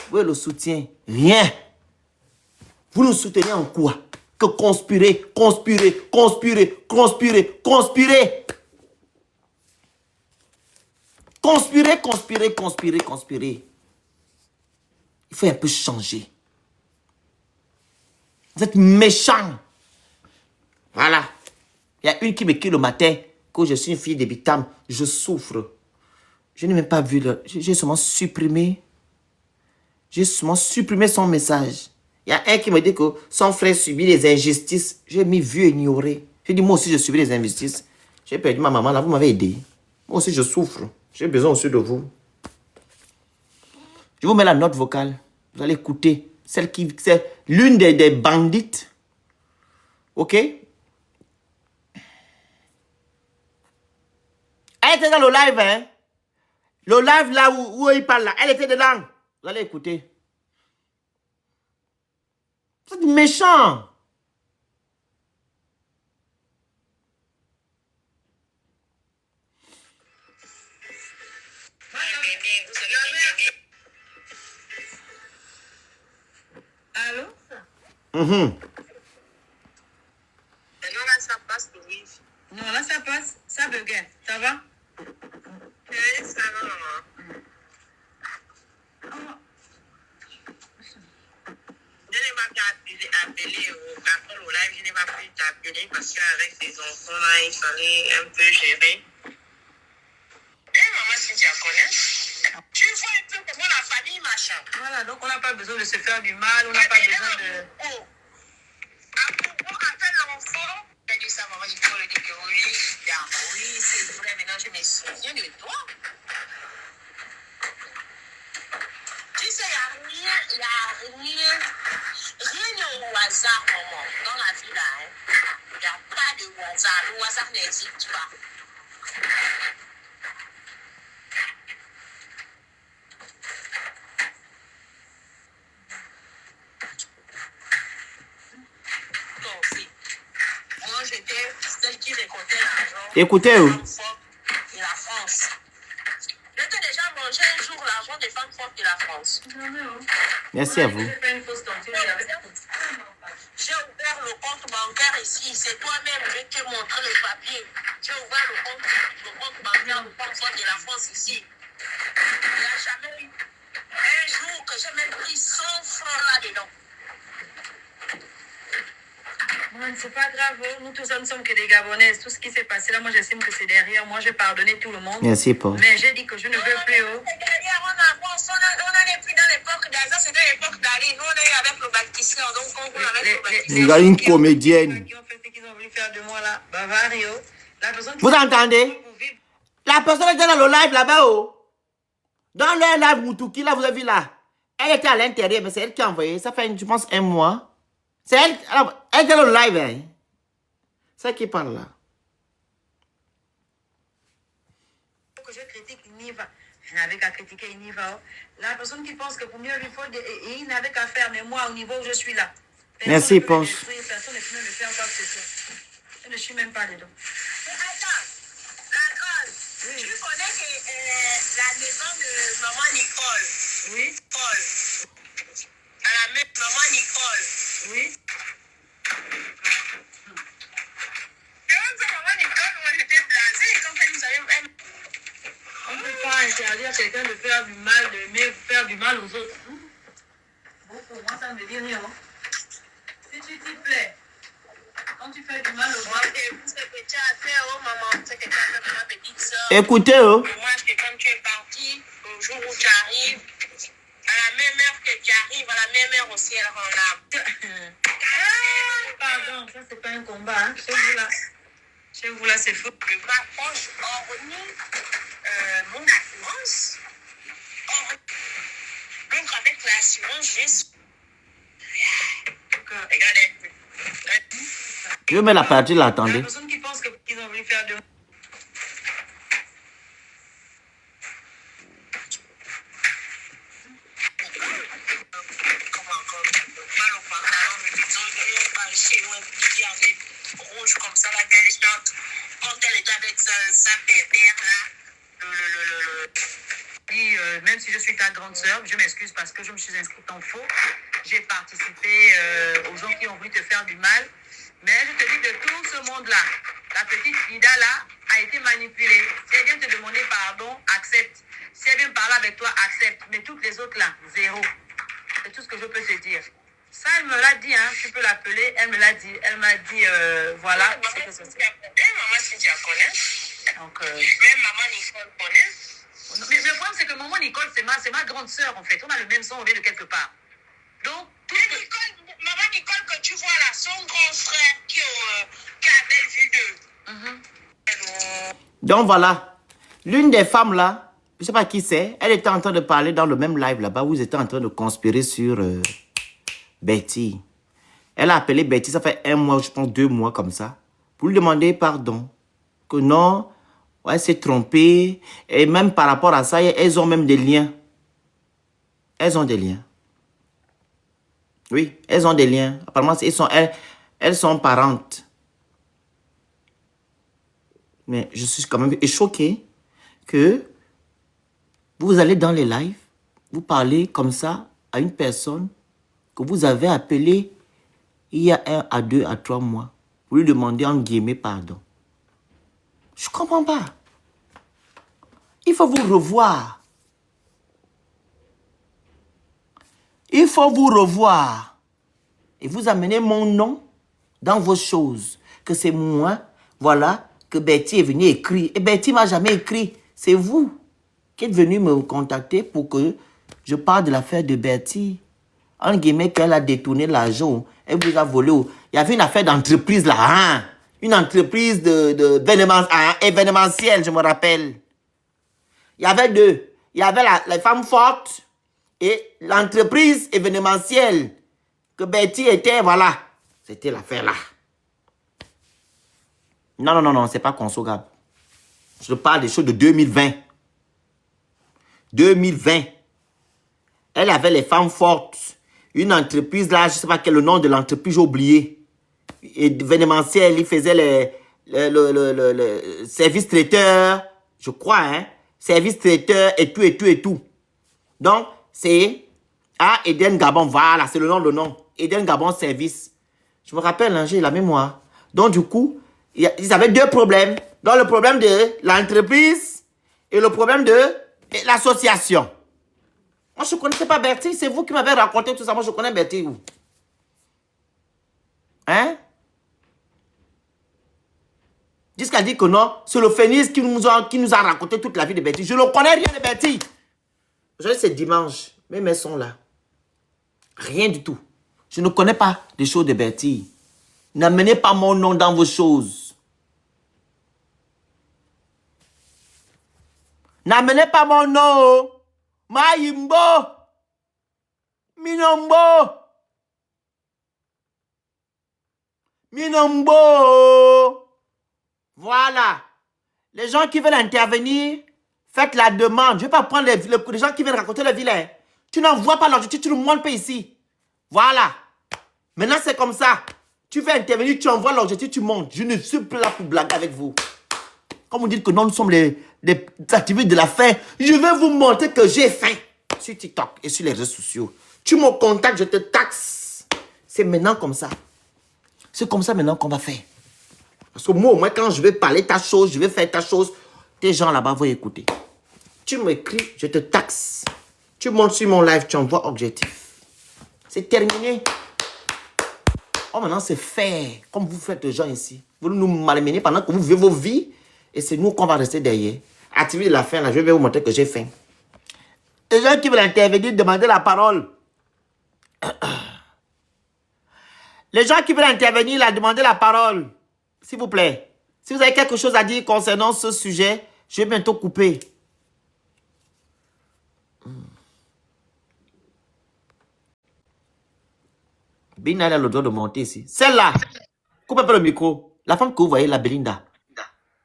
Vous le soutien? Rien. Vous nous soutenez en quoi? Que conspirer. Il faut un peu changer. Vous êtes méchants. Voilà. Il y a une qui m'écrit le matin que je suis une fille de Bitam. Je souffre. Je n'ai même pas vu. J'ai seulement supprimé. J'ai seulement supprimé son message. Il y a un qui me dit que son frère subit des injustices. J'ai mis vu et ignoré. J'ai dit, moi aussi, je subis des injustices. J'ai perdu ma maman là, vous m'avez aidé. Moi aussi, je souffre. J'ai besoin aussi de vous. Je vous mets la note vocale. Vous allez écouter. C'est l'une des bandites. Ok? Elle était dans le live, hein. Le live là où il parle là. Elle était dedans. Vous allez écouter. C'est méchant. Allô? Mhm. Non, là, ça passe, oui. Non, là, ça passe. Ça buguait. Ça va? Oui, ça va, maman. Je n'ai pas pu appeler au carton au live. Je n'ai pas pu t'appeler parce qu'avec ces enfants là, il fallait un peu gérer. Eh, maman, si tu la connais, tu vois un peu comment la famille machin. Voilà, donc on n'a pas besoin de se faire du mal, on n'a pas besoin de... À propos, appelle l'enfant. Elle dit ça, maman, il faut lui dire que oui, oui, c'est vrai, maintenant je me souviens de toi. Tu sais, il n'y a rien au hasard, maman, dans la vie là. Il n'y a pas de hasard. Le hasard n'existe pas. Moi, j'étais celle qui récoltait l'argent. Écoutez, de la France. J'étais déjà mangé un jour l'argent des femmes fortes de la France. merci à vous. J'ai ouvert le compte bancaire ici. C'est toi-même, je t'ai montré le papier. J'ai ouvert le compte bancaire de femmes fortes de la France ici. Il n'y a jamais eu un jour que j'ai même pris 100 francs là-dedans. C'est pas grave, nous tous ne sommes que des Gabonaises. Tout ce qui s'est passé là, moi j'estime que c'est derrière. Moi j'ai pardonné tout le monde. Merci, Paul. Mais j'ai dit que je ne veux plus. C'est derrière, on n'est plus dans l'époque d'Aza, c'était l'époque d'Ali. Nous on est avec le bâtisseur, donc on roule avec le bâtisseur. Il y a une comédienne. Qui ont fait ce qu'ils ont voulu faire de moi là, Bavario. La personne Vous entendez? La personne était dans le live là-bas, oh. Dans le live Moutouki, là, vous avez vu là. Elle était à l'intérieur, mais c'est elle qui a envoyé. Ça fait, je pense, un mois. C'est elle. Alors, elle était dans le live, hein. C'est elle qui parle là. Que je critique, il n'y va. Je n'avais qu'à critiquer, il n'y va. La personne qui pense que pour mieux il faut, il n'avait qu'à faire, mais moi, au niveau où je suis là. Merci, Ponce. Personne ne peut me faire quoi que ce soit. Je ne suis même pas dedans. Attends, la grande, oui. Tu connais que la maison de maman Nicole. Oui. Paul. À la maison de maman Nicole. Oui. Maman Nicole, moi j'étais blasée quand elle nous avait... On ne peut pas interdire à quelqu'un de faire du mal, de faire du mal aux autres. Bon, pour moi, ça ne veut dire rien. Si tu t'y plais, quand tu fais du mal aux autres, c'est que tu as fait, oh maman, c'est que tu as fait pour ma petite soeur. Écoutez, oh. Moi, c'est comme tu es parti, au jour où tu arrives, à la même heure que tu arrives, à la même heure aussi, elle rend là. Pardon, ça, c'est pas un combat, hein. Chez vous, là, c'est fou. Que ma poche ornie mon assurance. Donc, avec l'assurance, regardez. Je mets la partie là, attendez. La personne qui pense qu'ils ont voulu faire de... Rouge comme ça, la galette, quand elle était avec sa pépère là, même si je suis ta grande sœur, je m'excuse parce que je me suis inscrite en faux. J'ai participé aux gens qui ont voulu te faire du mal. Mais je te dis de tout ce monde-là, la petite Ida là a été manipulée. Si elle vient te demander pardon, accepte. Si elle vient parler avec toi, accepte. Mais toutes les autres là, zéro. C'est tout ce que je peux te dire. Ça, elle me l'a dit, hein, tu peux l'appeler, elle me l'a dit. Elle m'a dit, voilà. Maman, c'est que ça, maman Cynthia connaît. Donc, même maman Nicole connaît. Mais le problème, c'est que maman Nicole, c'est ma grande sœur, en fait. On a le même sang, on vient de quelque part. Donc, maman Nicole, que tu vois là, son grand frère qui avait vu d'eux. Donc voilà. L'une des femmes là, je ne sais pas qui c'est, elle était en train de parler dans le même live là-bas où ils étaient en train de conspirer sur Betty. Elle a appelé Betty, ça fait un mois, je pense 2 mois comme ça, pour lui demander pardon. Que non, Ouais, s'est trompée. Et même par rapport à ça, elles ont même des liens. Elles ont des liens. Oui, elles ont des liens. Apparemment, elles sont parentes. Mais je suis quand même choqué que vous allez dans les lives, vous parlez comme ça à une personne que vous avez appelée il y a 1 à 2 à 3 mois. Vous lui demandez en guillemets pardon. Je ne comprends pas. Il faut vous revoir. Il faut vous revoir. Et vous amener mon nom dans vos choses. Que c'est moi, voilà, que Betty est venue écrire. Et Betty ne m'a jamais écrit. C'est vous qui êtes venu me contacter pour que je parle de l'affaire de Betty. En guillemets, qu'elle a détourné l'argent. Elle vous a volé. Il y avait une affaire d'entreprise là. Hein? Une entreprise événementielle, je me rappelle. Il y avait deux. Il y avait les femmes fortes et l'entreprise événementielle que Betty était, voilà. C'était l'affaire là. Non, c'est pas Consogable. Je parle des choses de 2020. 2020. Elle avait les femmes fortes. Une entreprise là, je ne sais pas quel est le nom de l'entreprise, j'ai oublié. Événementiel, il faisait le service traiteur, je crois, hein. Service traiteur et tout. Donc, c'est à Eden Gabon, voilà, c'est le nom. Eden Gabon Service. Je me rappelle, hein, j'ai la mémoire. Donc, du coup, ils avaient deux problèmes. Donc, le problème de l'entreprise et le problème de l'association. Moi, je ne connaissais pas Bertie. C'est vous qui m'avez raconté tout ça. Moi, je connais Bertie où? Hein? Jusqu'à dire que non, c'est le Phénix qui nous a raconté toute la vie de Bertie. Je ne connais rien de Bertie. Aujourd'hui, c'est dimanche. Mes mains sont là. Rien du tout. Je ne connais pas des choses de Bertie. N'amenez pas mon nom dans vos choses. N'amenez pas mon nom. Mayimbo. Minombo. Voilà. Les gens qui veulent intervenir, faites la demande. Je ne vais pas prendre les gens qui viennent raconter le vilain. Tu n'envoies pas l'objectif, tu ne montes pas ici. Voilà. Maintenant, c'est comme ça. Tu veux intervenir, tu envoies l'objectif, tu montes. Je ne suis plus là pour blaguer avec vous. Comme vous dites que nous sommes les activistes de la faim, je vais vous montrer que j'ai faim. Sur TikTok et sur les réseaux sociaux. Tu me contactes, je te taxe. C'est maintenant comme ça. C'est comme ça maintenant qu'on va faire. Parce que moi, au moins, quand je vais parler ta chose, je vais faire ta chose, tes gens là-bas vont écouter. Tu m'écris, je te taxe. Tu montes sur mon live, tu envoies objectif. C'est terminé. Oh, maintenant, c'est fait. Comme vous faites les gens ici. Vous nous malmenez pendant que vous vivez vos vies. Et c'est nous qu'on va rester derrière. Activez la faim, là, je vais vous montrer que j'ai faim. Les gens qui veulent intervenir, demandez la parole. Les gens qui veulent intervenir, là, demandez la parole. S'il vous plaît. Si vous avez quelque chose à dire concernant ce sujet, je vais bientôt couper. Bina a le droit de monter ici. Celle-là. Coupe un peu le micro. La femme que vous voyez, la Belinda.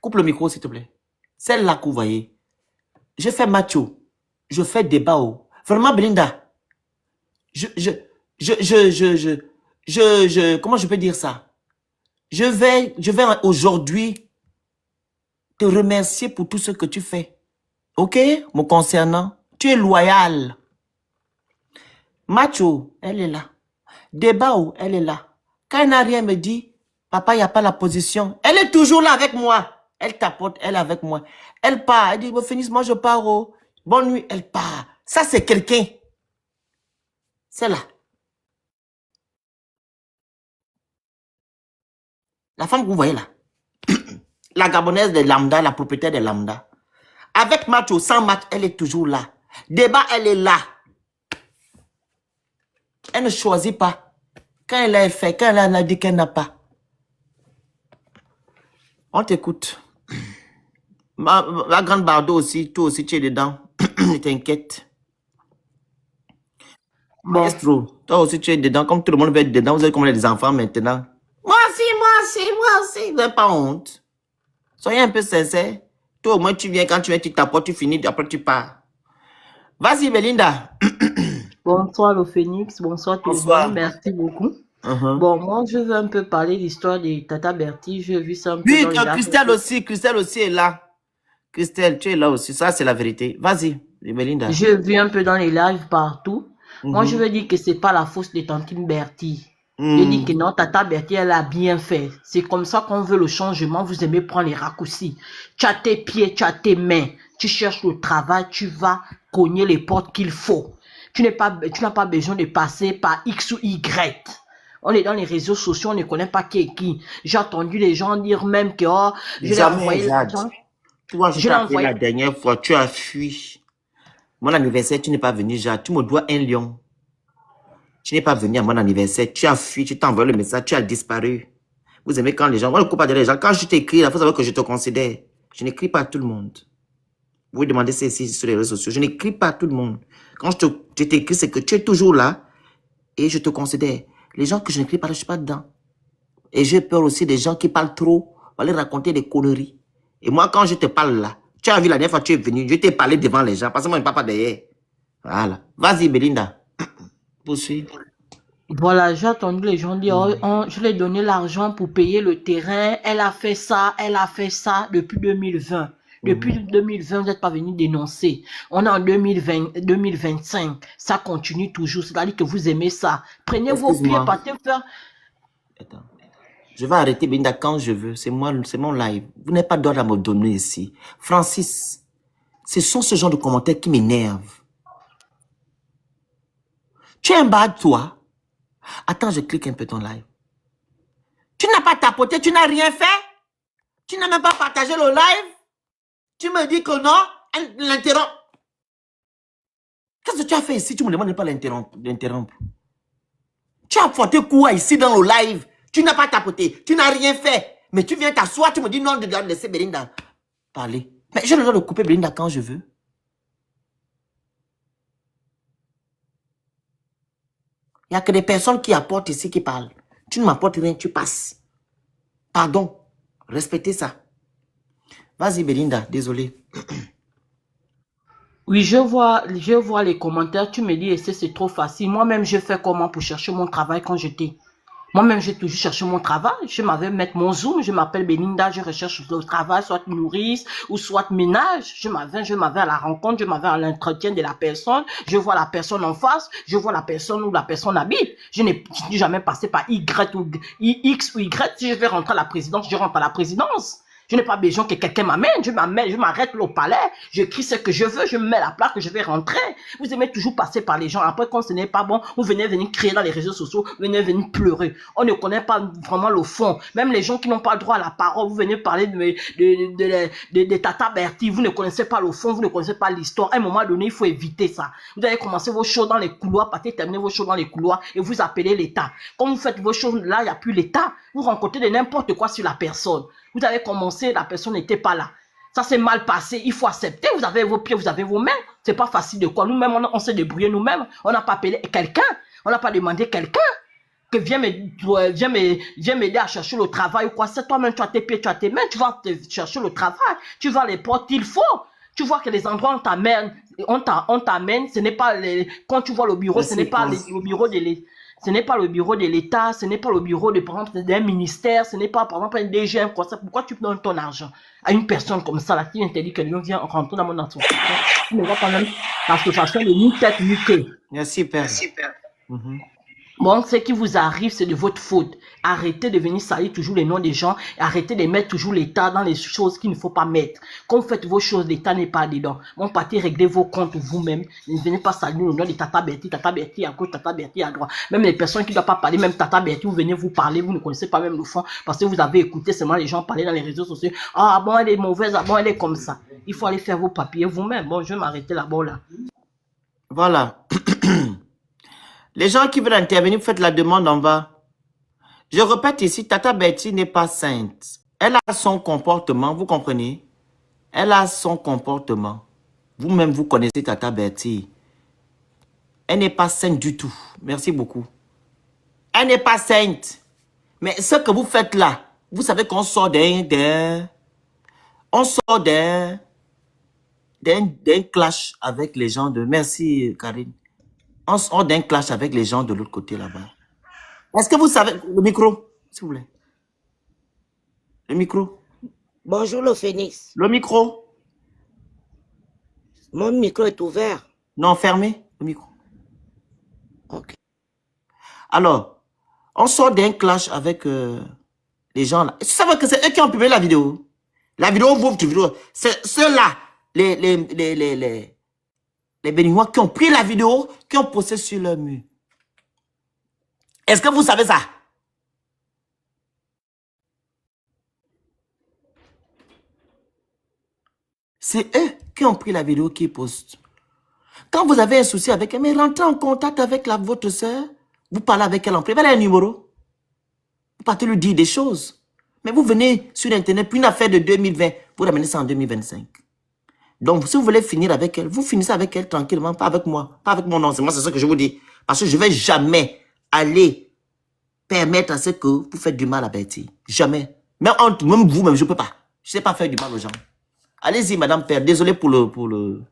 Coupe le micro, s'il te plaît. Celle-là que vous voyez. Je fais macho. Je fais débat. Vraiment, Belinda. Comment je peux dire ça? Je vais aujourd'hui te remercier pour tout ce que tu fais. Ok? Me concernant. Tu es loyal. Macho, elle est là. Debao, elle est là. Quand elle n'a rien me dit, papa, il n'y a pas la position. Elle est toujours là avec moi. Elle tapote, elle est avec moi. Elle part. Elle dit, Phénix, moi je pars. Oh. Bonne nuit, elle part. Ça, c'est quelqu'un. C'est là. La femme que vous voyez là. La Gabonaise des Lambda, la propriétaire des Lambda. Avec match ou sans match, elle est toujours là. Débat, elle est là. Elle ne choisit pas. Quand elle a fait, quand elle a dit qu'elle n'a pas. On t'écoute. La grande Bardo aussi, toi aussi tu es dedans. Ne t'inquiète. Maestro, toi aussi tu es dedans. Comme tout le monde veut être dedans, vous êtes comme les enfants maintenant. Moi aussi. Vous n'avez pas honte. Soyez un peu sincère. Toi, au moins, tu viens, quand tu viens, tu t'apportes, tu finis, après tu pars. Vas-y, Belinda. Bonsoir le Phénix, bonsoir tout le Bonsoir. monde, merci beaucoup. Mhm. Bon, moi je veux un peu parler de l'histoire de Tata Bertie, j'ai vu ça un peu Oui, dans les lives. Christelle aussi est là. Christelle, tu es là aussi, ça c'est la vérité. Vas-y, Belinda. J'ai vu un peu dans les lives partout. Moi je Mhm. veux dire que c'est pas la fausse de Tantine Bertie. Je Mhm. dis que non, Tata Bertie, elle a bien fait. C'est comme ça qu'on veut le changement, vous aimez prendre les raccourcis. Tu as tes pieds, tu as tes mains, tu cherches le travail, tu vas cogner les portes qu'il faut. Tu n'as pas besoin de passer par X ou Y. On est dans les réseaux sociaux, on ne connaît pas qui est qui. J'ai entendu les gens dire même que oh, je l'ai Jamais, envoyé Jade. l'argent. Toi, je Je t'ai l'ai appelé envoyé. la dernière fois, tu as fui. Mon anniversaire, tu n'es pas venu, Jade. Tu me dois 1 lion. Tu n'es pas venu à mon anniversaire, tu as fui, tu t'as envoyé le message, tu as disparu. Vous aimez quand les gens, moi je ne coupe pas les gens. Quand je t'écris, il faut savoir que je te considère. Je n'écris pas à tout le monde. Vous pouvez demander ça ici sur les réseaux sociaux. Je n'écris pas à tout le monde. Quand je t'écris, c'est que tu es toujours là et je te considère. Les gens que je n'écris pas, je ne suis pas dedans. Et j'ai peur aussi des gens qui parlent trop, pour aller raconter des conneries. Et moi, quand je te parle là, tu as vu la dernière fois que tu es venu, je t'ai parlé devant les gens, parce que moi, je ne parle pas derrière. Voilà. Vas-y, Belinda. Poursuis. Voilà, j'ai entendu les gens dire, oh, je lui ai donné l'argent pour payer le terrain, elle a fait ça depuis 2020. Depuis 2020, vous n'êtes pas venu dénoncer. On est en 2025. Ça continue toujours. C'est-à-dire que vous aimez ça. Prenez vos pieds, Excuse-moi. partez faire. Attends. Je vais arrêter Belinda quand je veux. C'est moi, c'est mon live. Vous n'avez pas d'ordre à me donner ici. Francis, ce sont ce genre de commentaires qui m'énervent. Tu es un bad, toi. Attends, je clique un peu ton live. Tu n'as pas tapoté, tu n'as rien fait. Tu n'as même pas partagé le live. Tu me dis que non, l'interrompre. Qu'est-ce que tu as fait ici? Tu me demandes de pas l'interrompre. Tu as porté quoi ici dans le live? Tu n'as pas tapoté, tu n'as rien fait. Mais tu viens t'asseoir, tu me dis non de laisser Belinda parler. Mais j'ai le droit de couper Belinda quand je veux. Il n'y a que des personnes qui apportent ici qui parlent. Tu ne m'apportes rien, tu passes. Pardon. Respectez ça. Vas-y, Belinda, désolé. Oui, je vois les commentaires. Tu me dis, et c'est trop facile. Moi-même, je fais comment pour chercher mon travail quand j'étais. Moi-même, j'ai toujours cherché mon travail. Je m'avais mettre mon Zoom. Je m'appelle Belinda. Je recherche le travail, soit nourrice ou soit ménage. Je m'avais à la rencontre. Je m'avais à l'entretien de la personne. Je vois la personne en face. Je vois la personne où la personne habite. Je n'ai jamais passé par Y ou X ou Y. Si je vais rentrer à la présidence, je rentre à la présidence. Je n'ai pas besoin que quelqu'un m'amène. Je m'arrête au palais. Je crie ce que je veux. Je me mets la plaque que je vais rentrer. Vous aimez toujours passer par les gens. Après, quand ce n'est pas bon, vous venez venir crier dans les réseaux sociaux. Vous venez venir pleurer. On ne connaît pas vraiment le fond. Même les gens qui n'ont pas le droit à la parole, vous venez parler de Tata Bertie. Vous ne connaissez pas le fond. Vous ne connaissez pas l'histoire. À un moment donné, il faut éviter ça. Vous allez commencer vos shows dans les couloirs. Partez terminer vos shows dans les couloirs et vous appelez l'État. Quand vous faites vos shows, là, il n'y a plus l'État. Vous rencontrez de n'importe quoi sur la personne. Vous avez commencé, la personne n'était pas là. Ça s'est mal passé, il faut accepter. Vous avez vos pieds, vous avez vos mains. C'est pas facile de quoi. Nous-mêmes, on s'est débrouillé nous-mêmes. On n'a pas appelé quelqu'un. On n'a pas demandé quelqu'un que viens m'aider à chercher le travail ou quoi. C'est toi-même, tu as tes pieds, tu as tes mains. Tu vas te chercher le travail. Tu vas à les portes qu'il faut. Tu vois que les endroits où on t'amène, ce n'est pas quand tu vois le bureau, ce n'est pas le bureau de l'État. Ce n'est pas le bureau de l'État, ce n'est pas le bureau de, par exemple, d'un ministère, ce n'est pas, par exemple, un DG, quoi. Pourquoi tu donnes ton argent à une personne comme ça, là, qui interdit que l'on vient rentrer dans mon entreprise? Tu ne vois pas même l'association de ni tête ni queue. Merci, Père. Bon, ce qui vous arrive, c'est de votre faute. Arrêtez de venir salir toujours les noms des gens. Arrêtez de mettre toujours l'État dans les choses qu'il ne faut pas mettre. Quand vous faites vos choses, l'État n'est pas dedans. Bon, partez régler vos comptes vous-même. Ne venez pas salir le nom de Tata Bertie à gauche, Tata Bertie à droite. Même les personnes qui ne doivent pas parler, même Tata Bertie, vous venez vous parler, vous ne connaissez pas même le fond. Parce que vous avez écouté seulement les gens parler dans les réseaux sociaux. Ah bon, elle est mauvaise, ah bon, elle est comme ça. Il faut aller faire vos papiers vous-même. Bon, je vais m'arrêter là-bas, là. Voilà. Les gens qui veulent intervenir, faites la demande en bas. Je répète ici, Tata Bertie n'est pas sainte. Elle a son comportement, vous comprenez? Elle a son comportement. Vous-même, vous connaissez Tata Bertie. Elle n'est pas sainte du tout. Merci beaucoup. Elle n'est pas sainte. Mais ce que vous faites là, vous savez qu'on sort On sort d'un clash avec les gens de... Merci, Karine. On sort d'un clash avec les gens de l'autre côté là-bas. Est-ce que vous savez... Le micro, s'il vous plaît. Le micro. Bonjour le phénix. Le micro. Mon micro est ouvert. Non, fermé. Le micro. Ok. Alors, on sort d'un clash avec les gens là. Tu savais que c'est eux qui ont publié la vidéo. La vidéo, vous vidéo. C'est ceux-là, les Béninois qui ont pris la vidéo, qui ont posté sur leur mur. Est-ce que vous savez ça? C'est eux qui ont pris la vidéo qui postent. Quand vous avez un souci avec elle, mais rentrez en contact avec votre soeur. Vous parlez avec elle en privé. Elle a un numéro. Vous partez lui dire des choses. Mais vous venez sur Internet, puis une affaire de 2020, vous ramenez ça en 2025. Donc, si vous voulez finir avec elle, vous finissez avec elle tranquillement, pas avec moi. Pas avec mon nom. C'est moi, c'est ça que je vous dis. Parce que je ne vais jamais aller permettre à ce que vous faites du mal à Bertie. Jamais. Même vous-même, je ne peux pas. Je ne sais pas faire du mal aux gens. Allez-y, Madame Père. Désolé pour le...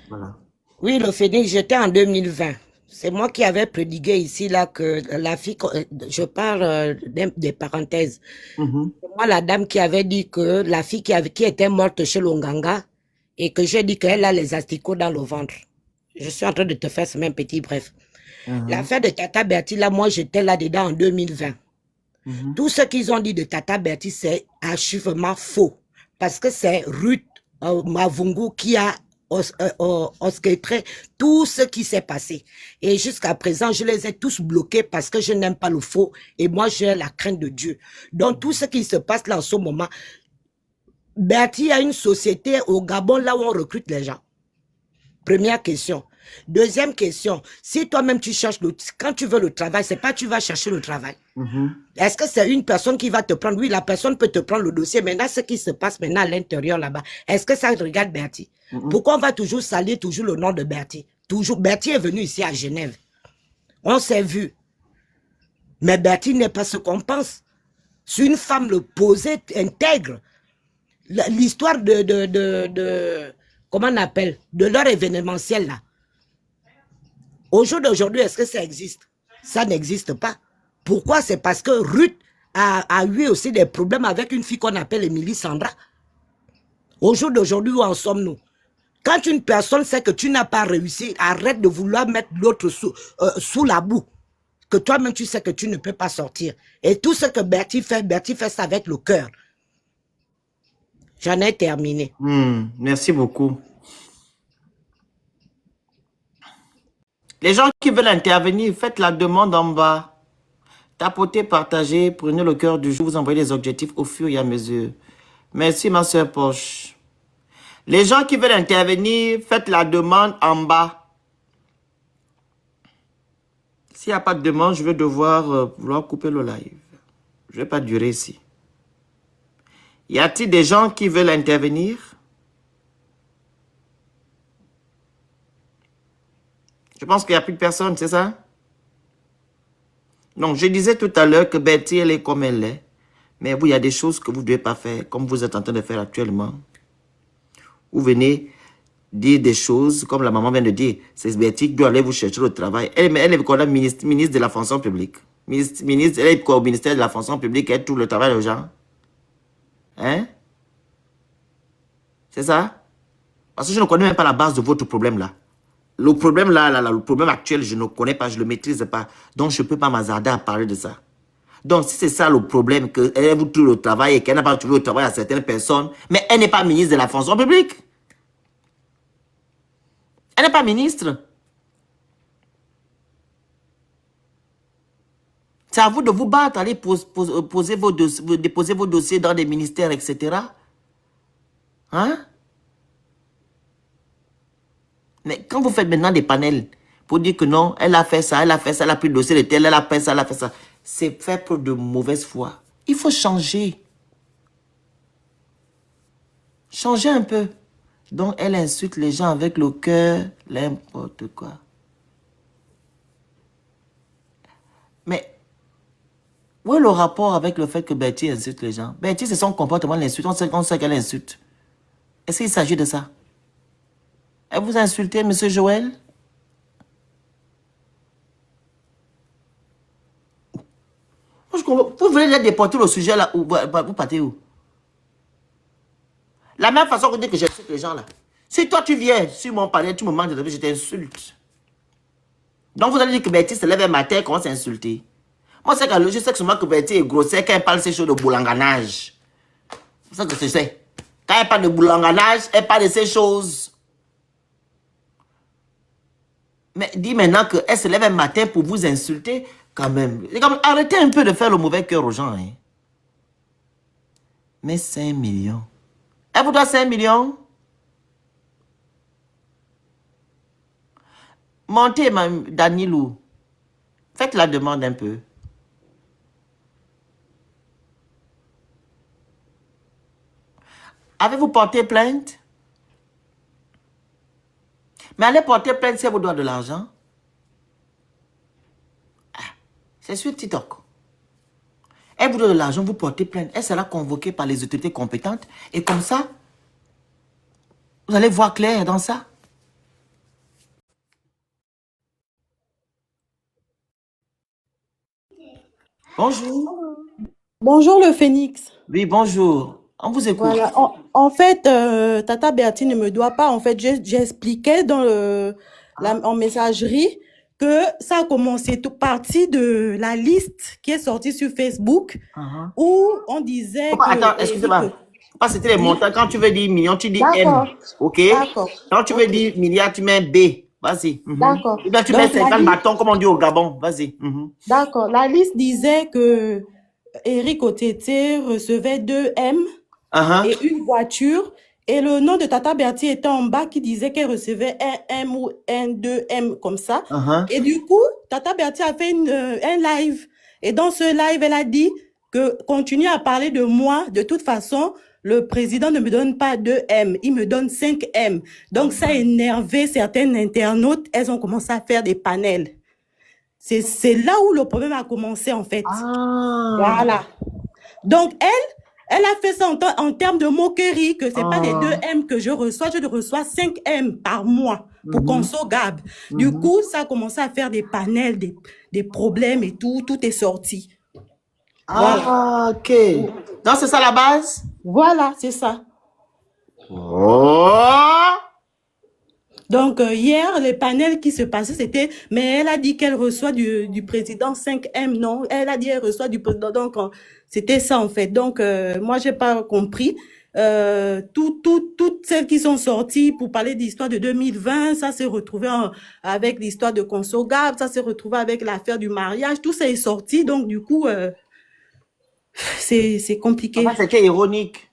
Voilà. Oui, le phénix, j'étais en 2020. C'est moi qui avais prédigué ici là que la fille, je parle des parenthèses. C'est moi la dame qui avait dit que la fille qui était morte chez l'Onganga et que j'ai dit qu'elle a les asticots dans le ventre. Je suis en train de te faire ce même petit bref. L'affaire de Tata Bertie, là, moi j'étais là-dedans en 2020. Tout ce qu'ils ont dit de Tata Bertie, c'est archivement faux. Parce que c'est Ruth Mavungu qui a orchestré tout ce qui s'est passé. Et jusqu'à présent, je les ai tous bloqués parce que je n'aime pas le faux. Et moi, j'ai la crainte de Dieu. Donc, tout ce qui se passe là en ce moment, Bertie a une société au Gabon là où on recrute les gens. Première question. Deuxième question, si toi-même tu cherches, quand tu veux le travail, c'est pas tu vas chercher le travail. Est-ce que c'est une personne qui va te prendre? Oui, la personne peut te prendre le dossier. Maintenant, ce qui se passe maintenant à l'intérieur là-bas, est-ce que ça regarde Bertie? Pourquoi on va toujours salir toujours le nom de Bertie? Toujours. Bertie est venu ici à Genève. On s'est vu. Mais Bertie n'est pas ce qu'on pense. C'est une femme le posée, intègre. L'histoire comment on appelle? De leur événementiel là. Au jour d'aujourd'hui, est-ce que ça existe? Ça n'existe pas. Pourquoi? C'est parce que Ruth a eu aussi des problèmes avec une fille qu'on appelle Émilie Sandra. Au jour d'aujourd'hui, où en sommes-nous? Quand une personne sait que tu n'as pas réussi, arrête de vouloir mettre l'autre sous la boue. Que toi-même, tu sais que tu ne peux pas sortir. Et tout ce que Bertie fait ça avec le cœur. J'en ai terminé. Merci beaucoup. Les gens qui veulent intervenir, faites la demande en bas. Tapotez, partagez, prenez le cœur du jour, vous envoyez les objectifs au fur et à mesure. Merci ma soeur Poche. Les gens qui veulent intervenir, faites la demande en bas. S'il n'y a pas de demande, je vais devoir vouloir couper le live. Je ne vais pas durer ici. Y a-t-il des gens qui veulent intervenir? Je pense qu'il n'y a plus de personnes, c'est ça? Donc, je disais tout à l'heure que Bertie, elle est comme elle est. Mais vous, il y a des choses que vous ne devez pas faire, comme vous êtes en train de faire actuellement. Vous venez dire des choses, comme la maman vient de dire, c'est Bertie qui doit aller vous chercher le travail. Elle est quoi, ministre de la fonction publique. Elle est quoi au ministère de la fonction publique, elle trouve le travail aux gens. Hein? C'est ça? Parce que je ne connais même pas la base de votre problème là. Le problème là, le problème actuel, je ne connais pas, je ne le maîtrise pas. Donc, je ne peux pas m'hasarder à parler de ça. Donc, si c'est ça le problème, qu'elle vous trouve le travail et qu'elle n'a pas trouvé le travail à certaines personnes, mais elle n'est pas ministre de la fonction publique. Elle n'est pas ministre. C'est à vous de vous battre, aller déposer vos dossiers dans des ministères, etc. Hein? Mais quand vous faites maintenant des panels pour dire que non, elle a fait ça, elle a pris le dossier de tel, elle a fait ça, elle a fait ça, c'est fait pour de mauvaise foi. Il faut changer. Changer un peu. Donc, elle insulte les gens avec le cœur, n'importe quoi. Mais, Où est le rapport avec le fait que Betty insulte les gens? Betty, c'est son comportement, l'insulte. On sait qu'elle insulte. Est-ce qu'il s'agit de ça? Elle vous a insulté, monsieur Joël? Moi, je comprends. Vous voulez déporter le sujet là, ou vous partez où? La même façon que vous dites que j'insulte les gens là. Si toi tu viens sur mon panel, tu me manques de respect, je t'insulte. Donc vous allez dire que Betty se lève un matin et commence à insulter. Moi, je sais que seulement que Betty est grossière quand elle parle de ces choses de boulanganage. C'est ça que je sais. Quand elle parle de boulanganage, elle parle de ces choses. Mais dis maintenant qu'elle se lève un matin pour vous insulter, quand même. Arrêtez un peu de faire le mauvais cœur aux gens. Hein. Mais 5 millions. Elle vous doit 5 millions? Montez, Danilou. Faites la demande un peu. Avez-vous porté plainte? Mais allez porter plainte si elle vous doit de l'argent. C'est sur TikTok. Elle vous doit de l'argent, vous portez plainte. Elle sera convoquée par les autorités compétentes. Et comme ça, vous allez voir clair dans ça. Bonjour. Bonjour le Phénix. Oui, bonjour. On vous écoute. Voilà. En fait, Tata Bertie ne me doit pas. En fait, j'expliquais dans en messagerie que ça a commencé tout parti de la liste qui est sortie sur Facebook où on disait que... Attends, excusez-moi. Pas c'était les montants. Quand tu veux dire million, tu dis M. OK? D'accord. Quand tu veux dire milliard, tu mets B. Vas-y. D'accord. Et bien, tu mets 50 bâtons, comme on dit au Gabon. Vas-y. D'accord. La liste disait que Eric Otete recevait 2 M et une voiture. Et le nom de Tata Bertie était en bas qui disait qu'elle recevait un M ou un 2M comme ça. Et du coup, Tata Bertie a fait un live. Et dans ce live, elle a dit que continue à parler de moi. De toute façon, le président ne me donne pas 2M, il me donne 5M. Donc ça a énervé certaines internautes. Elles ont commencé à faire des panels. C'est là où le problème a commencé en fait. Voilà. Donc elle a fait ça en termes de moquerie, que c'est pas des 2M que je reçois 5M par mois pour Conso Gab. Du coup, ça a commencé à faire des panels, des problèmes et tout est sorti. Voilà. OK. Donc, c'est ça la base? Voilà, c'est ça. Donc, hier, les panels qui se passaient, c'était... Mais elle a dit qu'elle reçoit du président 5M, non? Elle a dit qu'elle reçoit du président. Donc, c'était ça, en fait. Donc, moi, j'ai pas compris. Toutes celles qui sont sorties pour parler d'histoire de 2020, ça s'est retrouvé avec l'histoire de Conso Gab, ça s'est retrouvé avec l'affaire du mariage. Tout ça est sorti. Donc, du coup, c'est compliqué. C'était ironique.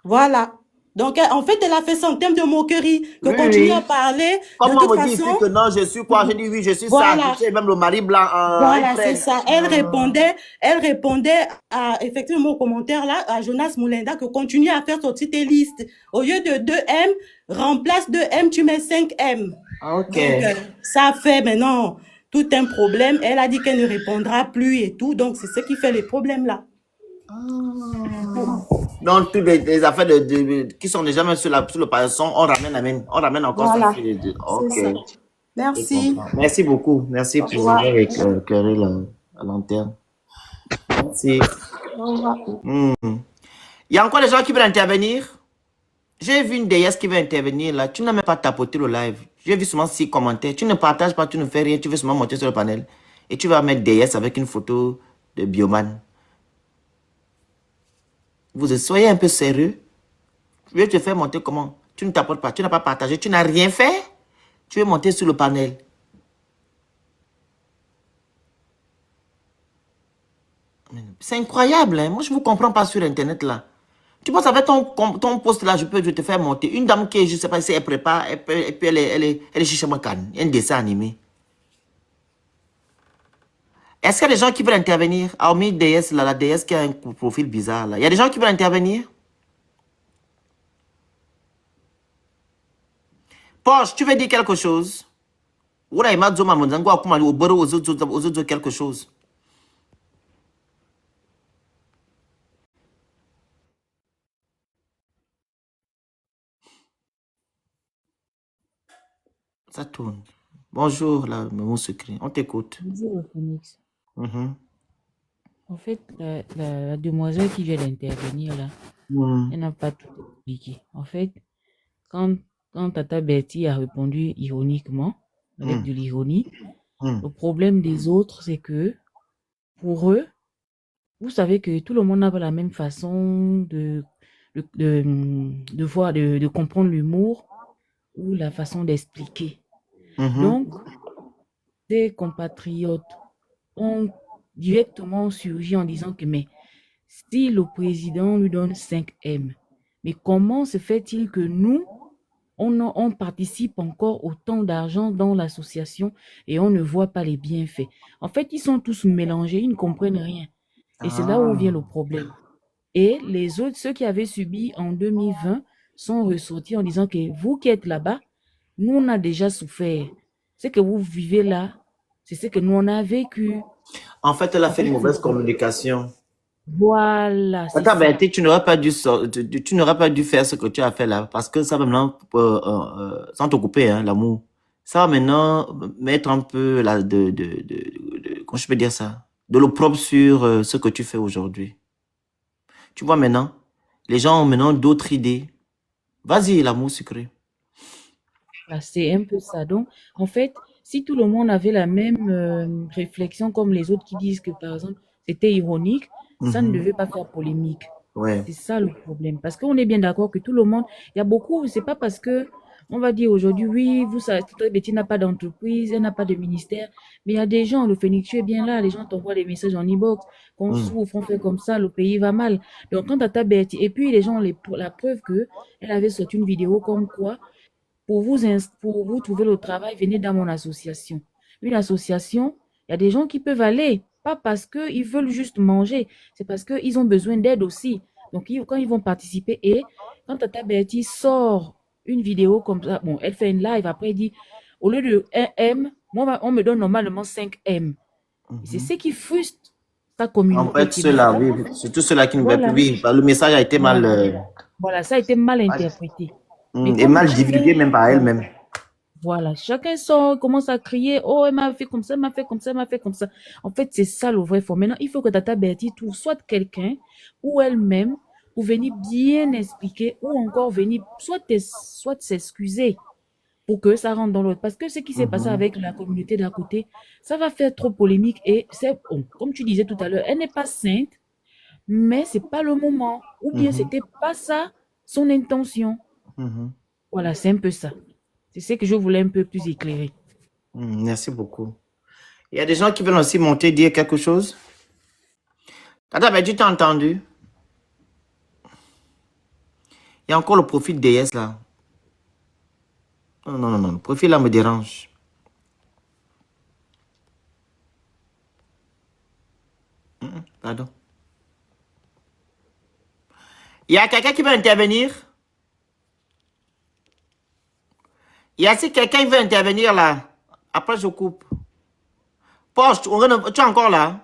Voilà. Donc, en fait, elle a fait ça en termes de moquerie, que continue à parler. Comment de toute on me dit façon, que non, je suis quoi? Je dis oui, je suis voilà. ça. Tu sais, même le mari blanc. Voilà, c'est ça. Elle répondait à, effectivement, au commentaire là, à Jonas Moulinda, que continue à faire sortir tes listes. Au lieu de 2M, remplace 2M, tu mets 5M. OK. Donc, ça fait maintenant tout un problème. Elle a dit qu'elle ne répondra plus et tout. Donc, c'est ce qui fait les problèmes là. Donc, toutes les affaires qui sont déjà même sur le paillasson, on ramène encore Voilà. ça. OK. C'est ça. Merci. Merci beaucoup. Merci pour avoir éclairé la lanterne. Merci. Au revoir. Il y a encore des gens qui veulent intervenir. J'ai vu une déesse qui veut intervenir là. Tu n'as même pas tapoté le live. J'ai vu seulement 6 commentaires. Tu ne partages pas, tu ne fais rien. Tu veux seulement monter sur le panel. Et tu vas mettre déesse avec une photo de Bioman. Vous soyez un peu sérieux. Je vais te faire monter comment? Tu ne t'apportes pas, tu n'as pas partagé, tu n'as rien fait. Tu veux monter sur le panel. C'est incroyable, hein? Moi, je ne vous comprends pas sur Internet, là. Tu penses avec ton poste, là, je peux te faire monter. Une dame qui est, je ne sais pas si elle prépare, et puis elle est chez Chamakan, un dessin animé. Est-ce qu'il y a des gens qui veulent intervenir? Hormis DS, là, la DS qui a un profil bizarre, là. Il y a des gens qui veulent intervenir? Porsche, tu veux dire quelque chose? Quelque chose. Ça tourne. Bonjour, là, mon secret. On t'écoute. Bonjour, Phoenix. Mhm. En fait, la demoiselle qui vient d'intervenir là, elle n'a pas tout expliqué. En fait, quand Tata Betty a répondu ironiquement, avec de l'ironie, le problème des autres, c'est que pour eux, vous savez que tout le monde n'a pas la même façon de voir, de comprendre l'humour ou la façon d'expliquer. Donc, des compatriotes ont directement surgi en disant que mais si le président lui donne 5M, mais comment se fait-il que nous, on participe encore autant d'argent dans l'association et on ne voit pas les bienfaits? En fait, ils sont tous mélangés, ils ne comprennent rien. Et c'est là où vient le problème. Et les autres, ceux qui avaient subi en 2020, sont ressortis en disant que vous qui êtes là-bas, nous, on a déjà souffert. Ce que vous vivez là, c'est ce que nous, on a vécu. En fait, elle a fait une mauvaise communication. Voilà. Attends, Betty, tu n'aurais pas dû faire ce que tu as fait là, parce que ça va maintenant, sans te couper, hein, l'amour, ça va maintenant mettre un peu là, comment je peux dire ça, de l'opprobre sur ce que tu fais aujourd'hui. Tu vois maintenant, les gens ont maintenant d'autres idées. Vas-y, l'amour sucré. C'est un peu ça. Donc, en fait, si tout le monde avait la même réflexion comme les autres qui disent que, par exemple, c'était ironique, ça ne devait pas faire polémique. Ouais. C'est ça le problème. Parce qu'on est bien d'accord que tout le monde, il y a beaucoup, c'est pas parce que on va dire aujourd'hui, oui, vous savez, Betty n'a pas d'entreprise, elle n'a pas de ministère, mais il y a des gens, le Phoenix, tu es bien là, les gens t'envoient des messages en e-box, qu'on souffre, on fait comme ça, le pays va mal. Donc, quand Tata Betty, et puis les gens, la preuve que elle avait sorti une vidéo comme quoi, pour vous trouver le travail, venez dans mon association. Une association, il y a des gens qui peuvent aller, pas parce qu'ils veulent juste manger, c'est parce qu'ils ont besoin d'aide aussi. Donc, quand ils vont participer, et quand Tata Betty sort une vidéo comme ça, bon, elle fait une live, après elle dit, au lieu de 1M, moi, on me donne normalement 5M. C'est ce qui frustre sa communauté. En fait, ceux-là, oui, surtout ceux-là qui ne veulent plus, oui, le message a été mal... Voilà, ça a été mal interprété. Et mal divulgué même par elle-même. Voilà, chacun sort, commence à crier, oh, elle m'a fait comme ça, elle m'a fait comme ça, elle m'a fait comme ça. En fait, c'est ça le vrai fond. Maintenant, il faut que Tata Betty trouve soit quelqu'un ou elle-même pour venir bien expliquer ou encore venir soit s'excuser pour que ça rentre dans l'autre. Parce que ce qui s'est passé avec la communauté d'à côté, ça va faire trop polémique et c'est, comme tu disais tout à l'heure, elle n'est pas sainte, mais c'est pas le moment. Ou bien c'était pas ça son intention. Voilà, c'est un peu ça. C'est ce que je voulais un peu plus éclairer. Merci beaucoup. Il y a des gens qui veulent aussi monter, dire quelque chose. Tata Betty, tu t'as entendu? Il y a encore le profil DS là. Non, le profil là me dérange. Pardon. Il y a quelqu'un qui veut intervenir? Il y a si quelqu'un qui veut intervenir là. Après, je coupe. Poste, tu es encore là?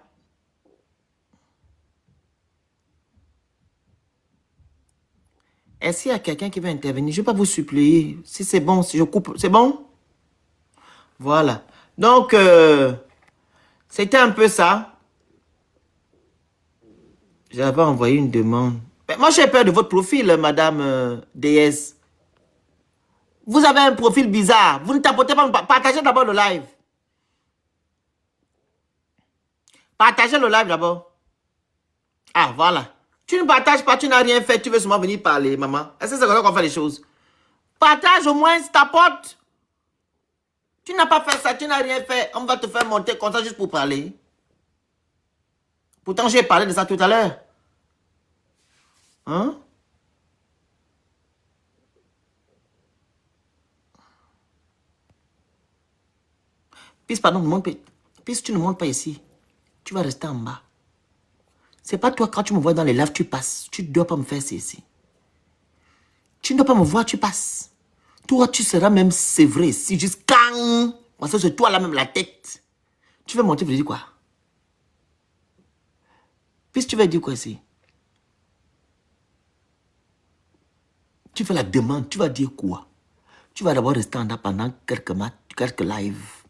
Est-ce qu'il y a quelqu'un qui veut intervenir? Je ne vais pas vous supplier. Si c'est bon, si je coupe, c'est bon? Voilà. Donc, c'était un peu ça. J'avais envoyé une demande. Mais moi, j'ai peur de votre profil, madame DS. Vous avez un profil bizarre. Vous ne tapotez pas. Partagez d'abord le live. Partagez le live d'abord. Ah, voilà. Tu ne partages pas, tu n'as rien fait. Tu veux seulement venir parler, maman. Est-ce que c'est comme ça qu'on fait les choses? Partage au moins, tapote. Tu n'as pas fait ça, tu n'as rien fait. On va te faire monter comme ça juste pour parler. Pourtant, j'ai parlé de ça tout à l'heure. Hein? Puisque tu ne montes pas ici, tu vas rester en bas. C'est pas toi, quand tu me vois dans les lives, tu passes. Tu ne dois pas me faire ici. Tu ne dois pas me voir, tu passes. Toi, tu seras même sévré. Si juste quand, parce que c'est toi là même la tête. Tu veux monter, tu veux dire quoi? Puisque tu vas dire quoi ici? Tu fais la demande, tu vas dire quoi? Tu vas d'abord rester en bas pendant quelques mois. quelques lives.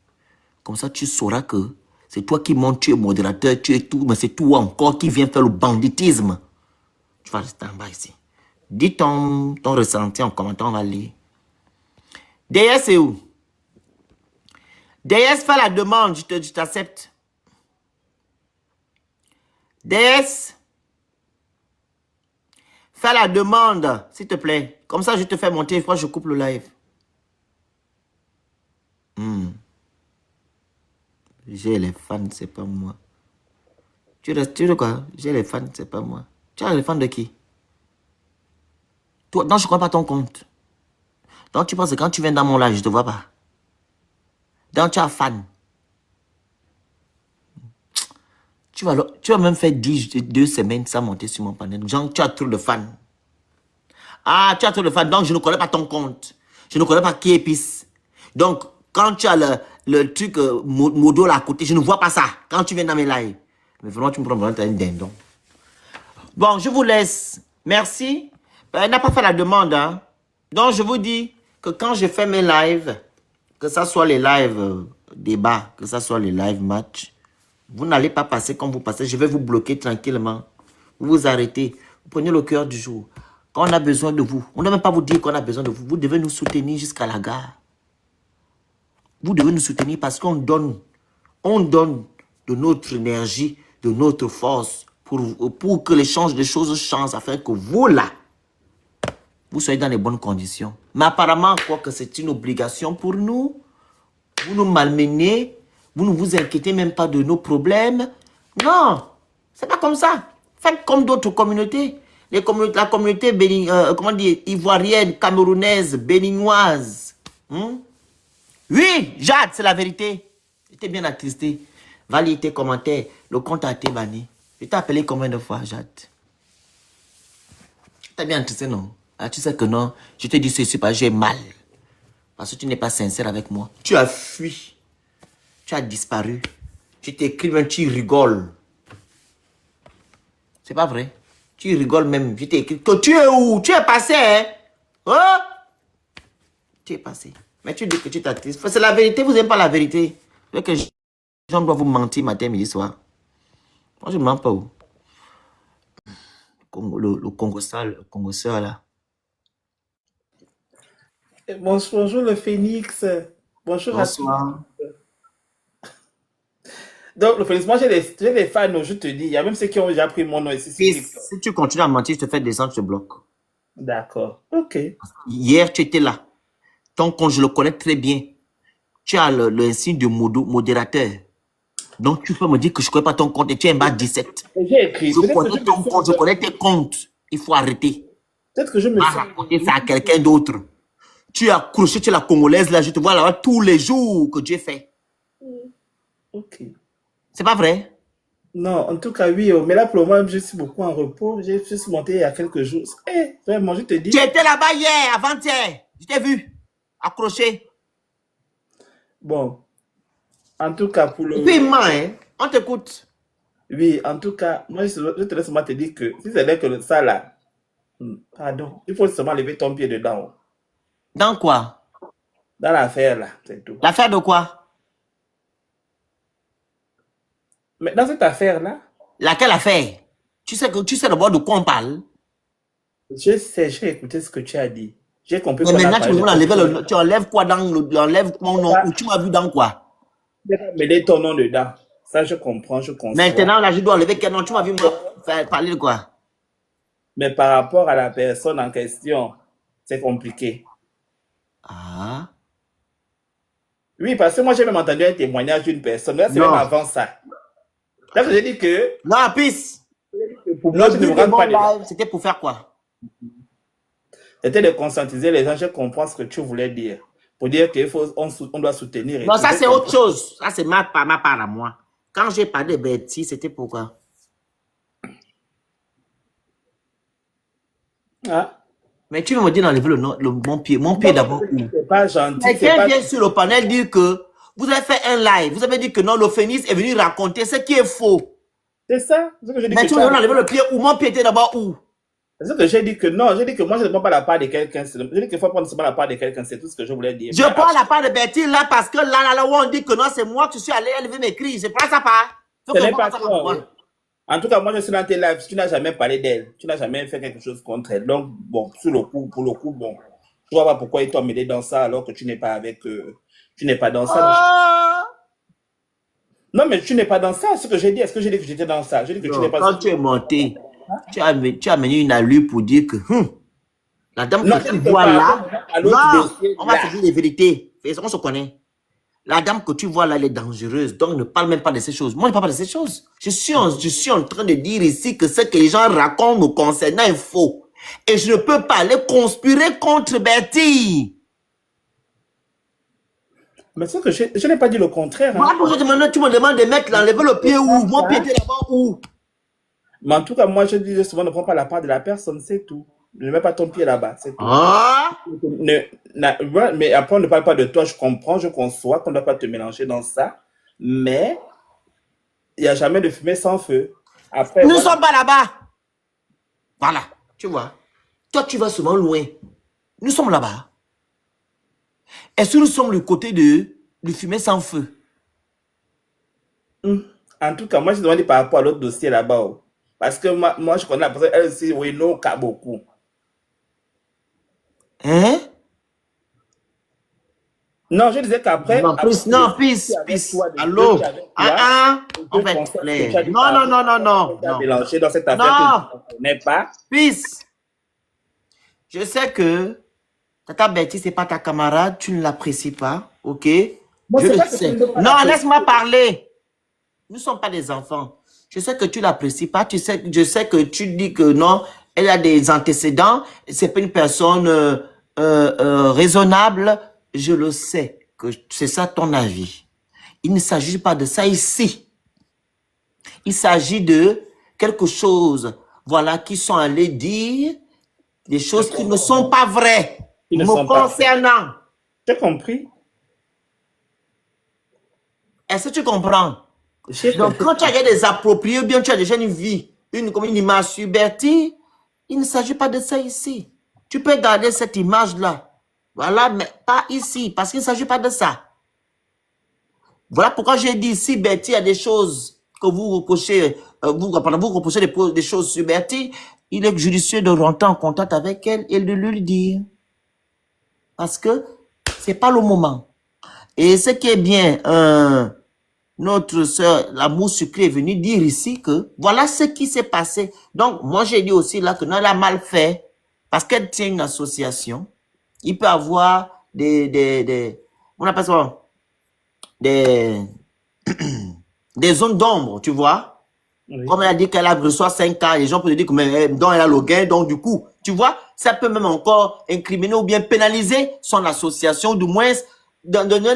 Comme ça, tu sauras que c'est toi qui montes, tu es modérateur, tu es tout, mais c'est toi encore qui viens faire le banditisme. Tu vas rester en bas ici. Dis ton ressenti en commentant, on va lire. DS, c'est où? DS, fais la demande, je t'accepte. DS, fais la demande, s'il te plaît. Comme ça, je te fais monter, une fois je coupe le live. J'ai les fans, c'est pas moi. Tu restes quoi? J'ai les fans, c'est pas moi. Tu as les fans de qui? Toi, non, je ne crois pas ton compte. Donc, tu penses que quand tu viens dans mon live, je ne te vois pas. Donc, tu as fan. Tu vas même faire 2 semaines sans monter sur mon panel. Genre, tu as trop de fans. Ah, tu as trop de fans. Donc, je ne connais pas ton compte. Je ne connais pas qui épice. Donc, quand tu as le truc modo là à côté, je ne vois pas ça. Quand tu viens dans mes lives. Mais vraiment, tu me prends vraiment un dindon. Bon, je vous laisse. Merci. Elle n'a pas fait la demande. Hein. Donc, je vous dis que quand je fais mes lives, que ce soit les lives débat, que ce soit les lives match, vous n'allez pas passer comme vous passez. Je vais vous bloquer tranquillement. Vous vous arrêtez. Vous prenez le cœur du jour. Quand on a besoin de vous, on ne va même pas vous dire qu'on a besoin de vous. Vous devez nous soutenir jusqu'à la gare. Vous devez nous soutenir parce qu'on donne de notre énergie, de notre force pour que les choses changent afin que vous là, vous soyez dans les bonnes conditions. Mais apparemment, quoi que c'est une obligation pour nous, vous nous malmenez, vous ne vous inquiétez même pas de nos problèmes. Non, c'est pas comme ça. Faites comme d'autres communautés. La communauté comment dire, ivoirienne, camerounaise, béninoise. Oui, Jade, c'est la vérité. J'étais bien attristé. Va lire tes commentaires. Le compte a été banni. Je t'ai appelé combien de fois, Jade? T'es bien attristé, non? Ah, tu sais que non. Je te dis ceci parce que j'ai mal. Parce que tu n'es pas sincère avec moi. Tu as fui. Tu as disparu. Tu t'écris même, tu rigoles. C'est pas vrai? Tu rigoles même. Je t'ai écrit que tu es où? Tu es passé, hein? Oh? Tu es passé. Mais tu dis que tu t'attristes. C'est la vérité, vous n'aimez pas la vérité. C'est que les gens doivent vous mentir matin, midi, soir. Moi, je ne mens pas où. Le Congo là. Bonjour le Phénix. Bonjour Bonsoir. à tous. Donc, le Phénix, moi j'ai des fans, je te dis. Il y a même ceux qui ont déjà pris mon nom ici. Si tu continues à mentir, je te fais descendre, je te bloque. D'accord. Ok. Hier, tu étais là. Ton compte, je le connais très bien. Tu as le signe de modérateur. Donc, tu peux me dire que je ne connais pas ton compte et tu es en bas 17. J'ai écrit. Je connais ton compte, je connais tes comptes. Il faut arrêter. Peut-être que je me sens. Raconter ça à quelqu'un d'autre. Tu as accroché, tu es la Congolaise là, je te vois là tous les jours que Dieu fait. Ok. C'est pas vrai? Non, en tout cas, oui. Mais là, pour le moment, je suis beaucoup en repos. J'ai juste monté il y a quelques jours. Vraiment, je te dis. Tu étais là-bas hier, avant-hier. Je t'ai vu. Accroché. Bon. En tout cas, pour le... Et puis, hein? On t'écoute. Oui, en tout cas, moi, je te laisse te dire que si c'est vrai que ça, là, pardon, il faut seulement lever ton pied dedans. Dans quoi? Dans l'affaire, là, c'est tout. L'affaire de quoi? Mais dans cette affaire-là... Laquelle affaire? Tu sais d'abord de quoi on parle? Je sais, j'ai écouté ce que tu as dit. J'ai compris. Mais maintenant, tu enlèves quoi dans enlèves mon nom? Ou tu m'as vu dans quoi? Je vais mêler ton nom dedans. Ça, je comprends, je conçois. Maintenant, là, je dois enlever quel nom? Tu m'as vu faire parler de quoi? Mais par rapport à la personne en question, c'est compliqué. Ah. Oui, parce que moi, j'ai même entendu un témoignage d'une personne. Là, c'est même avant ça. Là, j'ai dit que... Non, pisse. Pour moi, je ne me rends pas dedans. C'était pour faire quoi? C'était de conscientiser les gens. Je comprends ce que tu voulais dire. Pour dire qu'on doit soutenir. Non, ça, c'est autre chose. Ça, c'est ma part à moi. Quand j'ai parlé de Betty, c'était pourquoi? Ah. Mais tu veux me dire d'enlever mon pied. Mon pied d'abord. C'est pas gentil. Quelqu'un vient sur le panel dire que vous avez fait un live. Vous avez dit que non, le Phénix est venu raconter ce qui est faux. C'est ça. Ce que je dis. Mais tu veux enlever le pied où? Mon pied était d'abord où? C'est ce que j'ai dit que non, j'ai dit que moi je ne prends pas la part de quelqu'un. J'ai dit qu'il faut prendre seulement la part de quelqu'un, c'est tout ce que je voulais dire. Je prends la part de Betty là parce que là où on dit que non, c'est moi que je suis allé, elle veut m'écrire. Je prends sa part. Ce n'est pas toi. En tout cas, moi je suis dans tes lives, tu n'as jamais parlé d'elle, tu n'as jamais fait quelque chose contre elle. Donc, bon, pour le coup, bon, je vois pas pourquoi ils t'ont mêlé dans ça alors que tu n'es pas avec, tu n'es pas dans ça. Non, mais tu n'es pas dans ça, ce que j'ai dit. Est-ce que j'ai dit que j'étais dans ça? J'ai dit que tu n'es pas quand tu es monté, tu as mené une allure pour dire que la dame que tu vois là, non, on va se dire les vérités. On se connaît. La dame que tu vois là, elle est dangereuse. Donc, ne parle même pas de ces choses. Moi, je ne parle pas de ces choses. Je suis en train de dire ici que ce que les gens racontent me concernant est faux. Et je ne peux pas aller conspirer contre Betty. Mais c'est que je n'ai pas dit le contraire. Moi, tu me demandes de mettre l'enlever le pied où? Mon pied était là-bas où? Mais en tout cas, moi, je dis souvent, ne prends pas la part de la personne, c'est tout. Ne mets pas ton pied là-bas, c'est tout. Mais après, on ne parle pas de toi, je comprends, je conçois qu'on ne doit pas te mélanger dans ça. Mais il n'y a jamais de fumée sans feu. Après, nous ne sommes pas là-bas. Voilà, tu vois. Toi, tu vas souvent loin. Nous sommes là-bas. Est-ce que nous sommes le côté de fumée sans feu? En tout cas, moi, je demande par rapport à l'autre dossier là-bas. Parce que moi, je connais la personne, elle aussi, oui, non, qu'à beaucoup. Hein? Non, je disais qu'après... Non, plus. Allô? En fait, non. Mélangé dans cette affaire que je ne connais pas. Peace. Je sais que Tata Betty, ce n'est pas ta camarade, tu ne l'apprécies pas, ok? Moi, je le sais. Non, laisse-moi parler. Nous ne sommes pas des enfants. Je sais que tu ne l'apprécies pas. Je sais que tu dis que non, elle a des antécédents. C'est pas une personne raisonnable. Je le sais que c'est ça ton avis. Il ne s'agit pas de ça ici. Il s'agit de quelque chose, voilà, qui sont allés dire des choses qui ne sont pas vraies me concernant. J'ai compris. Est-ce que tu comprends? Donc, quand tu as des appropriés, ou bien tu as déjà une vie, comme une image sur Betty, il ne s'agit pas de ça ici. Tu peux garder cette image-là. Voilà, mais pas ici, parce qu'il ne s'agit pas de ça. Voilà pourquoi j'ai dit, si Betty a des choses que vous reprochez, vous reprochez des choses sur Betty, il est judicieux de rentrer en contact avec elle et de lui dire. Parce que c'est pas le moment. Et ce qui est bien, notre sœur, l'amour sucré est venue dire ici que voilà ce qui s'est passé. Donc, moi, j'ai dit aussi là que non, elle a mal fait parce qu'elle tient une association. Il peut avoir on appelle ça, des zones d'ombre, tu vois. Oui. Comme elle a dit qu'elle a reçu 5 ans, les gens peuvent dire que mais, donc elle a le gain, donc du coup, tu vois, ça peut même encore incriminer ou bien pénaliser son association, du moins, donner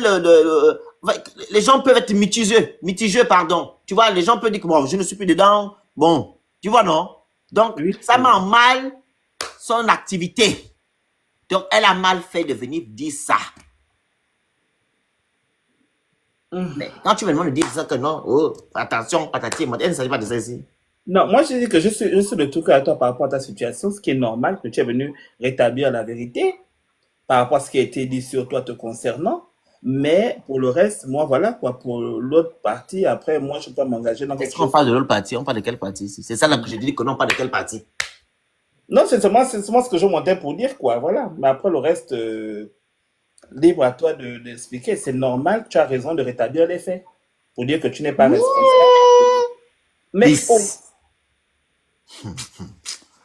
les gens peuvent être mitigeux, pardon. Tu vois, les gens peuvent dire que bon, je ne suis plus dedans, bon, tu vois, non? Donc, oui, ça met en mal son activité. Donc, elle a mal fait de venir dire ça. Mais quand tu me demandes de dire ça, que non, oh, attention, patati, elle ne s'agit pas de ça ici. Non, moi, je dis que je suis de tout cœur à toi par rapport à ta situation, ce qui est normal, que tu es venu rétablir la vérité par rapport à ce qui a été dit sur toi te concernant. Mais pour le reste, moi, voilà, quoi, pour l'autre partie, après, moi, je peux pas m'engager dans quelque chose. Est-ce qu'on parle de l'autre partie? On parle de quelle partie ici? C'est ça là que je dis que non, on parle de quelle partie? Non, c'est seulement ce que je montais pour dire, quoi, voilà. Mais après, le reste, libre à toi d'expliquer. C'est normal, tu as raison de rétablir les faits. Pour dire que tu n'es pas responsable. Mais,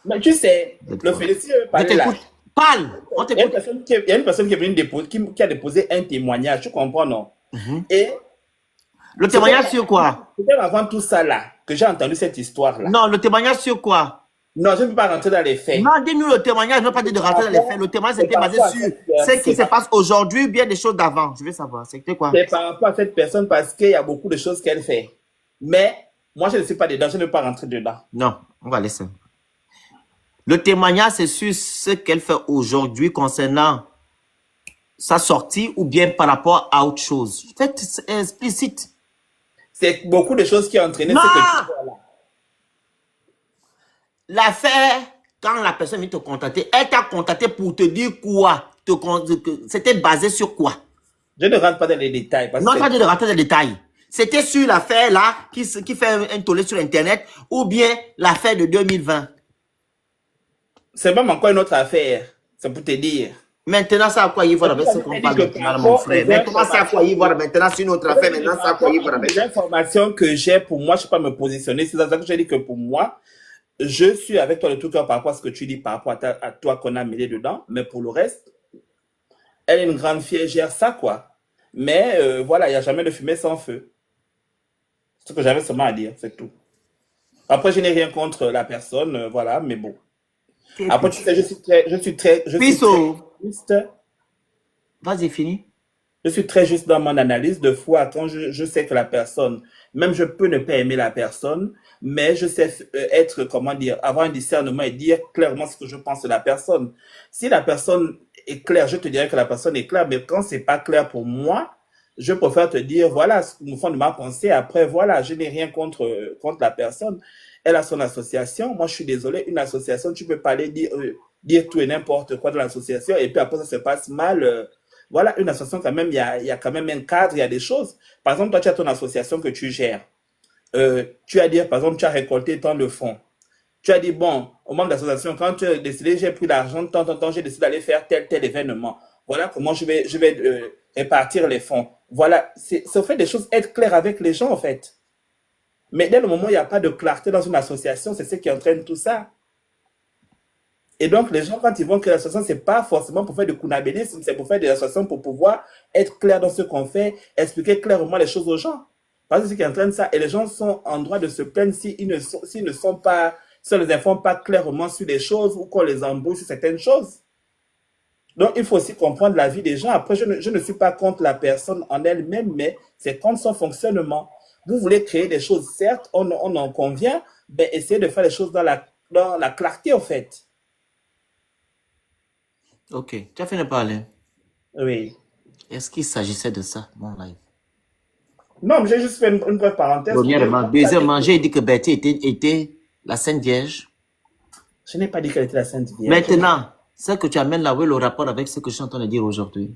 mais tu sais, le Félicien veut parler là. Parle, on t'écoute. Il y a une personne qui est venue qui a déposé un témoignage, tu comprends, non? Et le témoignage sur quoi? C'est avant tout ça là que j'ai entendu cette histoire là. Non, le témoignage sur quoi? Non, je ne peux pas rentrer dans les faits. Non, dis-nous le témoignage, je ne veux pas dire de rentrer dans les faits. Le témoignage c'était basé sur ce qui se passe aujourd'hui, bien des choses d'avant. Je veux savoir, c'était quoi? C'est par rapport à cette personne parce qu'il y a beaucoup de choses qu'elle fait. Mais moi, je ne suis pas dedans, je ne veux pas rentrer dedans. Non, on va laisser. Le témoignage, c'est sur ce qu'elle fait aujourd'hui concernant sa sortie ou bien par rapport à autre chose. Faites explicite. C'est beaucoup de choses qui ont entraîné ce que tu vois là. L'affaire quand la personne vient te contacter, elle t'a contacté pour te dire quoi? C'était basé sur quoi? Je ne rentre pas dans les détails. Non, pas de rentrer dans les détails. C'était sur l'affaire là, qui fait un tollé sur Internet, ou bien l'affaire de 2020. C'est même encore une autre affaire. C'est pour te dire. Maintenant, ça à quoi y voir avec ce qu'on parle maintenant, mon frère. Maintenant, ça à quoi y voir maintenant, c'est une autre affaire. Maintenant, ça à quoi y voir avec. Les informations que j'ai pour moi, je ne sais pas me positionner. C'est ça que j'ai dit que pour moi, je suis avec toi de tout cœur par rapport à ce que tu dis, par rapport à toi qu'on a mêlé dedans. Mais pour le reste, elle est une grande fille, elle gère ça, quoi. Mais voilà, il n'y a jamais de fumée sans feu. C'est ce que j'avais seulement à dire, c'est tout. Après, je n'ai rien contre la personne, voilà, mais bon. Après, tu sais, je suis très juste. Vas-y, fini. Je suis très juste dans mon analyse. De fois, quand je sais que la personne, même je peux ne pas aimer la personne, mais je sais être, comment dire, avoir un discernement et dire clairement ce que je pense de la personne. Si la personne est claire, je te dirais que la personne est claire, mais quand c'est pas clair pour moi, je préfère te dire, voilà, ce au fond de ma pensée. Après, voilà, je n'ai rien contre la personne. Elle a son association. Moi, je suis désolé, une association, tu peux pas aller dire tout et n'importe quoi dans l'association, et puis après, ça se passe mal. Voilà, une association, quand même, il y a quand même un cadre, il y a des choses. Par exemple, toi, tu as ton association que tu gères. Tu as dit, par exemple, tu as récolté tant de fonds. Tu as dit, bon, au moment de l'association, quand tu as décidé, j'ai pris l'argent, tant, j'ai décidé d'aller faire tel événement. Voilà comment je vais répartir les fonds. Voilà, ça fait des choses, être clair avec les gens, en fait. Mais dès le moment où il n'y a pas de clarté dans une association, c'est ce qui entraîne tout ça. Et donc, les gens, quand ils vont créer l'association, ce n'est pas forcément pour faire de kunabélisme, c'est pour faire des associations pour pouvoir être clair dans ce qu'on fait, expliquer clairement les choses aux gens. Parce que c'est ce qui entraîne ça. Et les gens sont en droit de se plaindre s'ils ne les informent pas clairement sur les choses ou qu'on les embrouille sur certaines choses. Donc, il faut aussi comprendre la vie des gens. Après, je ne suis pas contre la personne en elle-même, mais c'est contre son fonctionnement. Vous voulez créer des choses, certes, on en convient, mais essayez de faire les choses dans la clarté, en fait. Ok, tu as fini de parler. Oui. Est-ce qu'il s'agissait de ça, mon live? Non, mais j'ai juste fait une brève parenthèse. Premièrement. Deuxièmement, j'ai dit que Betty était la Sainte Vierge. Je n'ai pas dit qu'elle était la Sainte Vierge. Maintenant, ce que tu amènes là, où est le rapport avec ce que je suis en train de dire aujourd'hui?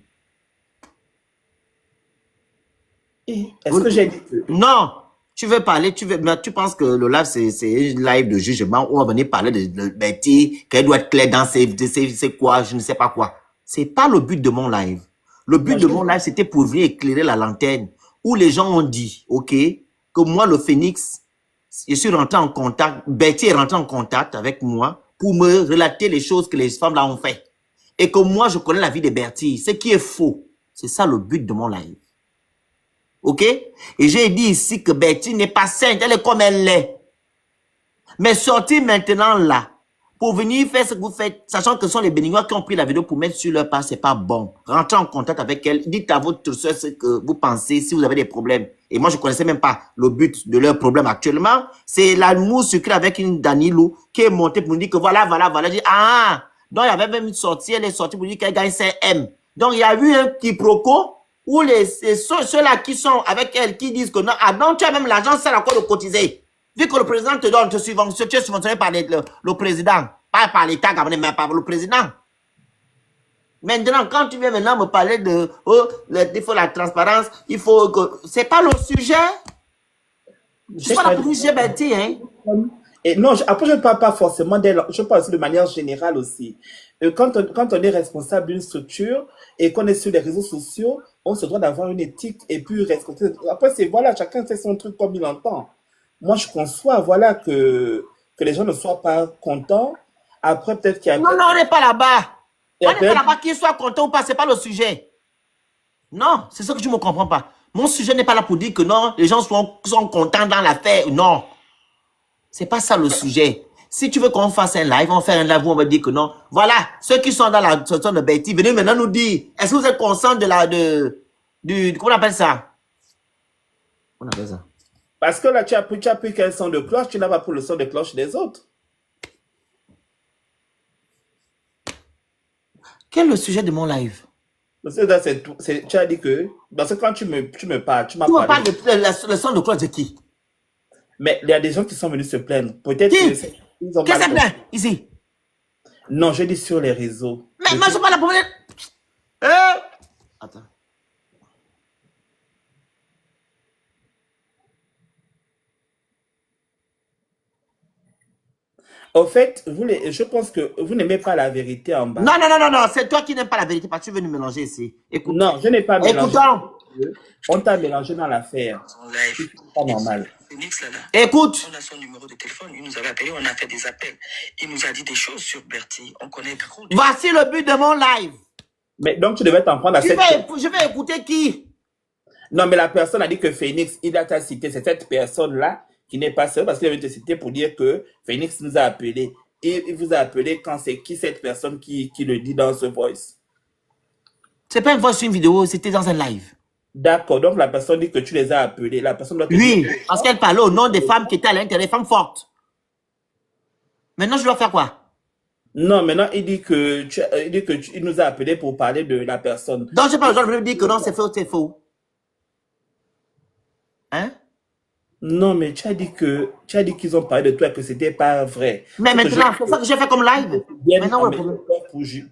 Est-ce que j'ai dit que... Non, tu veux parler, tu penses que le live, c'est un live de jugement où on va venir parler de Betty, qu'elle doit être claire dans c'est quoi, je ne sais pas quoi. C'est pas le but de mon live. Le but de mon live, c'était pour venir éclairer la lanterne, où les gens ont dit, ok, que moi, le Phénix, je suis rentré en contact, Betty est rentrée en contact avec moi pour me relater les choses que les femmes là ont fait. Et que moi, je connais la vie de Betty, ce qui est faux. C'est ça le but de mon live. Ok? Et j'ai dit ici que Betty n'est pas sainte, elle est comme elle l'est. Mais sortir maintenant là, pour venir faire ce que vous faites, sachant que ce sont les Béninois qui ont pris la vidéo pour mettre sur leur page, c'est pas bon. Rentrez en contact avec elle, dites à votre soeur ce que vous pensez, si vous avez des problèmes. Et moi, je connaissais même pas le but de leur problème actuellement. C'est l'amour sucré avec une Danilo qui est montée pour nous dire que voilà. Je dis, donc il y avait même une sortie, elle est sortie pour dire qu'elle gagne 5 M. Donc il y a eu un quiproquo où ceux-là qui sont avec elle, qui disent que non, donc tu as même l'argent, c'est encore de cotiser. Vu que le président te donne, tu es subventionné par le président, pas par l'État, mais par le président. Maintenant, quand tu viens maintenant me parler de, il faut la transparence, il faut que, c'est pas le sujet. Je suis pas là pour juger Betty, hein. Et non, après, je ne parle pas forcément d'elle, je parle aussi de manière générale aussi. Quand on est responsable d'une structure et qu'on est sur les réseaux sociaux, on se doit d'avoir une éthique et puis respecter. Après, c'est voilà, chacun fait son truc comme il entend. Moi, je conçois, voilà, que les gens ne soient pas contents. Après, peut-être qu'il y a... Non, on n'est pas là-bas. On n'est pas là-bas, qu'ils soient contents ou pas, c'est pas le sujet. Non, c'est ça que tu ne me comprends pas. Mon sujet n'est pas là pour dire que non, les gens sont contents dans l'affaire. Non. C'est pas ça le sujet. Si tu veux qu'on fasse un live, on fait un live où on va dire que non. Voilà, ceux qui sont dans la situation de Betty, venez maintenant nous dire, est-ce que vous êtes conscients comment on appelle ça? On appelle ça. Parce que là, tu as pris quel son de cloche, tu n'as pas pris le son de cloche des autres. Quel est le sujet de mon live? Tu as dit que, parce que quand tu me parles, tu m'as parlé. parlé. Tu me parles de le son de cloche de qui? Mais il y a des gens qui sont venus se plaindre. Peut-être que ils ont mal. Qu'est-ce que c'est ici? Non, je dis sur les réseaux. Mais moi, je parle pour... Attends. Au fait, je pense que vous n'aimez pas la vérité en bas. Non, non, non, non, non, c'est toi qui n'aimes pas la vérité parce que tu veux nous mélanger ici. Écoute. Non, je n'ai pas mélangé. Écoutons. On t'a mélangé dans l'affaire. C'est pas normal. Phoenix, là, Écoute. On a son numéro de téléphone, il nous avait appelé, on a fait des appels. Il nous a dit des choses sur Bertie. On connaît trop. Voici le but de mon live. Mais donc tu devais t'en prendre à cette... Je vais écouter qui? Non, mais la personne a dit que Phoenix, il a cité, c'est cette personne-là qui n'est pas seule parce qu'il avait été cité pour dire que Phoenix nous a appelé. Et il vous a appelé quand c'est qui cette personne qui le dit dans ce voice? C'est pas une voice sur une vidéo, c'était dans un live. D'accord, donc la personne dit que tu les as appelés. La personne doit te Oui, dire... parce qu'elle parlait au nom des femmes qui étaient à l'intérieur, des femmes fortes. Maintenant, je dois faire quoi? Non, maintenant, il dit que il nous a appelé pour parler de la personne. Donc, je n'ai pas besoin de me dire que non, c'est faux, c'est faux. Hein? Non, mais tu as dit qu'ils ont parlé de toi et que c'était pas vrai. Mais maintenant, c'est ça que j'ai fait comme live. Maintenant,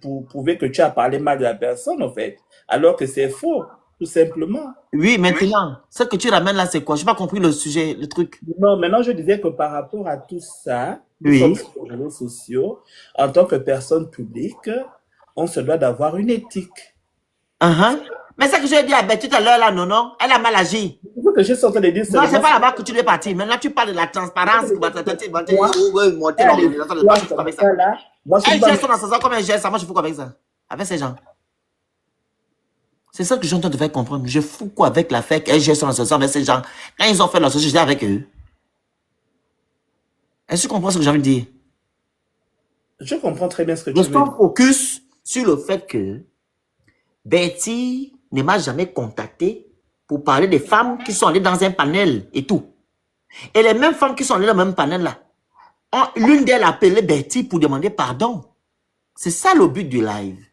pour prouver que tu as parlé mal de la personne, en fait. Alors que c'est faux, tout simplement. Oui, maintenant, ce que tu ramènes là, c'est quoi? Je n'ai pas compris le sujet, le truc. Non, maintenant, je disais que par rapport à tout ça, oui, nous sommes sur les réseaux sociaux, en tant que personne publique, on se doit d'avoir une éthique. Mais c'est que j'ai dit à Betty tout à l'heure, là, non, elle a mal agi. C'est ce que je suis en train de dire. Non, c'est pas là-bas que tu dois partir. Maintenant, tu parles de la transparence. Elle gère son assassin comme elle gère ça. Moi, je fous quoi avec ça? Avec ces gens. C'est ça que j'entends de faire comprendre. Je fous quoi avec l'affaire qu'elle gère son assassin avec ces gens. Quand ils ont fait la société avec eux. Est-ce que tu comprends ce que j'ai envie de dire? Je comprends très bien ce que tu veux dire. Je suis focus sur le fait que Betty ne m'a jamais contacté pour parler des femmes qui sont allées dans un panel et tout. Et les mêmes femmes qui sont allées dans le même panel là, l'une d'elles a appelé Betty pour demander pardon. C'est ça le but du live.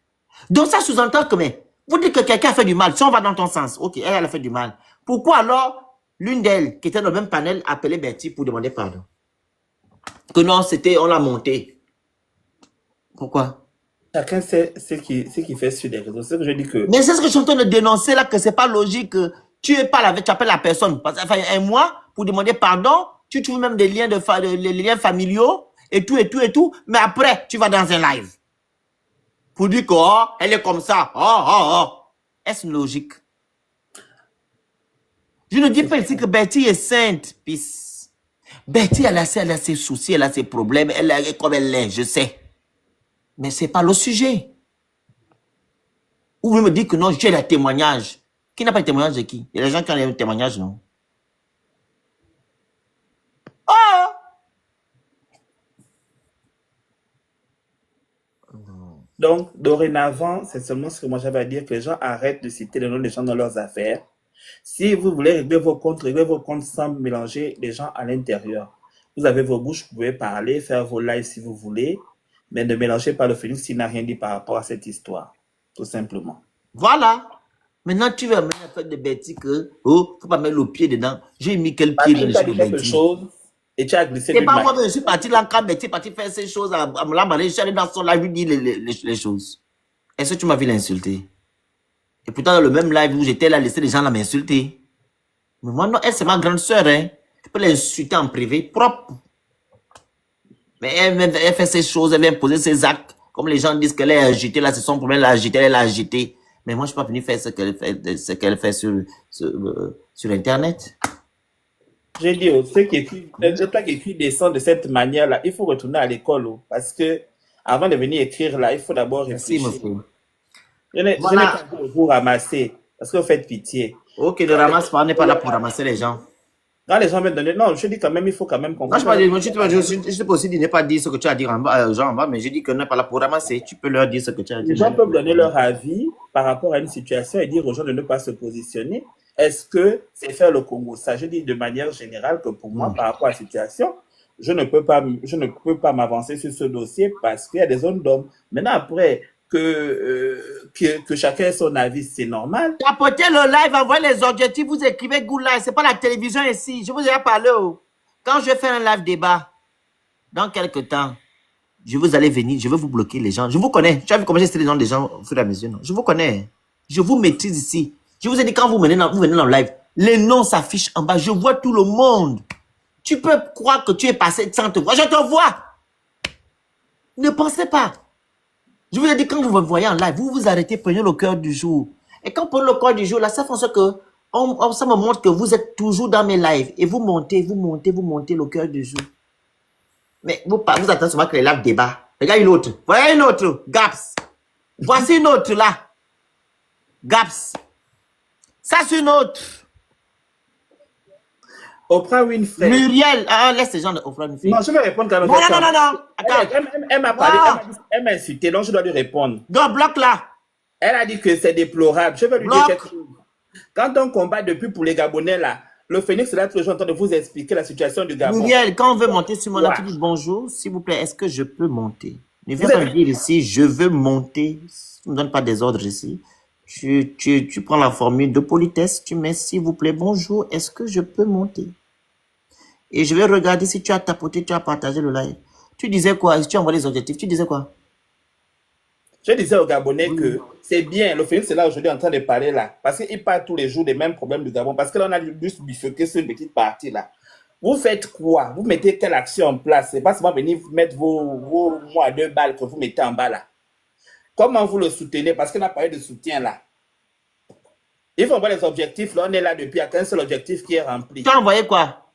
Donc ça sous-entend que, mais, vous dites que quelqu'un a fait du mal, si on va dans ton sens, ok, elle a fait du mal. Pourquoi alors l'une d'elles qui était dans le même panel a appelé Betty pour demander pardon? Que non, c'était, on l'a monté. Pourquoi? Chacun sait ce qu'il fait sur les réseaux. C'est ce que je dis que... Mais c'est ce que je suis en train de dénoncer là, que c'est pas logique. Tu es pas là, tu appelles la personne. Parce enfin, un mois pour demander pardon. Tu trouves même des liens, les liens familiaux et tout, et tout, et tout. Mais après, tu vas dans un live. Pour dire que, oh, elle est comme ça. Est-ce logique? Je ne dis pas ici que Betty est sainte. Peace. Betty, elle a ses soucis, elle a ses problèmes. Elle est comme elle est, je sais. Mais ce n'est pas le sujet. Ou vous me dites que non, j'ai le témoignage. Qui n'a pas de témoignage de qui? Il y a des gens qui ont un témoignage, non? Donc, dorénavant, c'est seulement ce que moi j'avais à dire, que les gens arrêtent de citer le nom des gens dans leurs affaires. Si vous voulez régler vos comptes sans mélanger les gens à l'intérieur. Vous avez vos bouches, vous pouvez parler, faire vos lives si vous voulez. Mais ne mélangez pas le Phoenix s'il n'a rien dit par rapport à cette histoire. Tout simplement. Voilà. Maintenant, tu veux amener la fête de Betty que, oh, faut pas mettre le pied dedans. J'ai mis quel pied dans le Betty. Et tu as glissé. C'est pas moi, je suis parti là, quand Betty est parti faire ces choses, à me l'emballer, je suis allé dans son live, lui dire les choses. Est-ce que tu m'as vu l'insulter? Et pourtant, dans le même live où j'étais là, laisser les gens là m'insulter. Mais moi, non, elle, c'est ma grande sœur, hein. Je peux l'insulter en privé, propre. Mais elle fait ces choses, elle vient poser ses actes. Comme les gens disent qu'elle est agitée, là, c'est son problème, elle est agitée. Mais moi, je ne suis pas venu faire ce qu'elle fait sur Internet. J'ai dit, ceux qui écrivent des sons de cette manière-là, il faut retourner à l'école. Parce que, avant de venir écrire là, il faut d'abord réfléchir. Merci, mon frère. Je n'ai pas vous ramasser, parce que vous faites pitié. Ok, ne ramasse pas, on n'est pas là pour ramasser les gens. Quand les gens me donnent, non, je dis quand même, il faut quand même comprendre. Non, je peux aussi dire, ne pas dire ce que tu as dit aux gens en bas, mais je dis qu'on n'est pas là pour ramasser. Tu peux leur dire ce que tu as dit. Les gens peuvent donner leur avis par rapport à une situation et dire aux gens de ne pas se positionner. Est-ce que c'est faire le Congo? Ça, je dis de manière générale que pour moi, par rapport à la situation, je ne peux pas m'avancer sur ce dossier parce qu'il y a des zones d'hommes. Maintenant, après, que chacun ait son avis, c'est normal. Apportez le live, envoyez les objectifs, vous écrivez Good Live. C'est pas la télévision ici. Je vous ai parlé. Quand je fais un live débat, dans quelques temps, vous allez venir, je vais vous bloquer les gens. Je vous connais. Tu as vu comment j'ai les noms des gens au fur et à mesure, non? Je vous connais. Je vous maîtrise ici. Je vous ai dit, quand vous venez dans le live, les noms s'affichent en bas. Je vois tout le monde. Tu peux croire que tu es passé sans te voir. Je te vois. Ne pensez pas. Je vous ai dit, quand vous me voyez en live, vous vous arrêtez, prenez le cœur du jour. Et quand vous prenez le cœur du jour, là, ça fait en sorte que ça me montre que vous êtes toujours dans mes lives. Et vous montez le cœur du jour. Mais vous attendez seulement que les lives débat. Regarde une autre. Voilà une autre. Gaps. Voici une autre là. Gaps. Ça, c'est une autre. Oprah Winfrey. Muriel. Laisse les gens de Oprah Winfrey. Non, je vais répondre quand même. Non. Attends. Elle m'a parlé, elle m'a insulté, donc je dois lui répondre. Donc, bloque là. Elle a dit que c'est déplorable. Je vais lui dire quelque chose. Quand on combat depuis pour les Gabonais là, le Phoenix là, toujours en train de vous expliquer la situation du Gabon. Muriel, quand on veut monter sur mon live, tu dis bonjour, s'il vous plaît, est-ce que je peux monter? Ne viens pas me dire ici, je veux monter. Tu ne me donnes pas des ordres ici. Tu prends la formule de politesse, tu mets s'il vous plaît, bonjour, est-ce que je peux monter? Et je vais regarder si tu as tapoté, tu as partagé le live. Tu disais quoi? Si tu envoies les objectifs, tu disais quoi? Je disais aux Gabonais que c'est bien, le Phoenix est là aujourd'hui en train de parler là, parce qu'il parle tous les jours des mêmes problèmes du Gabon, parce que là on a juste bifurqué sur une petite partie là. Vous faites quoi? Vous mettez quelle action en place? C'est pas seulement venir mettre vos mots à 2 balles que vous mettez en bas là. Comment vous le soutenez? Parce qu'on a parlé de soutien là. Il faut envoyer les objectifs, là on est là depuis, il n'y a qu'un seul objectif qui est rempli. Tu as envoyé quoi?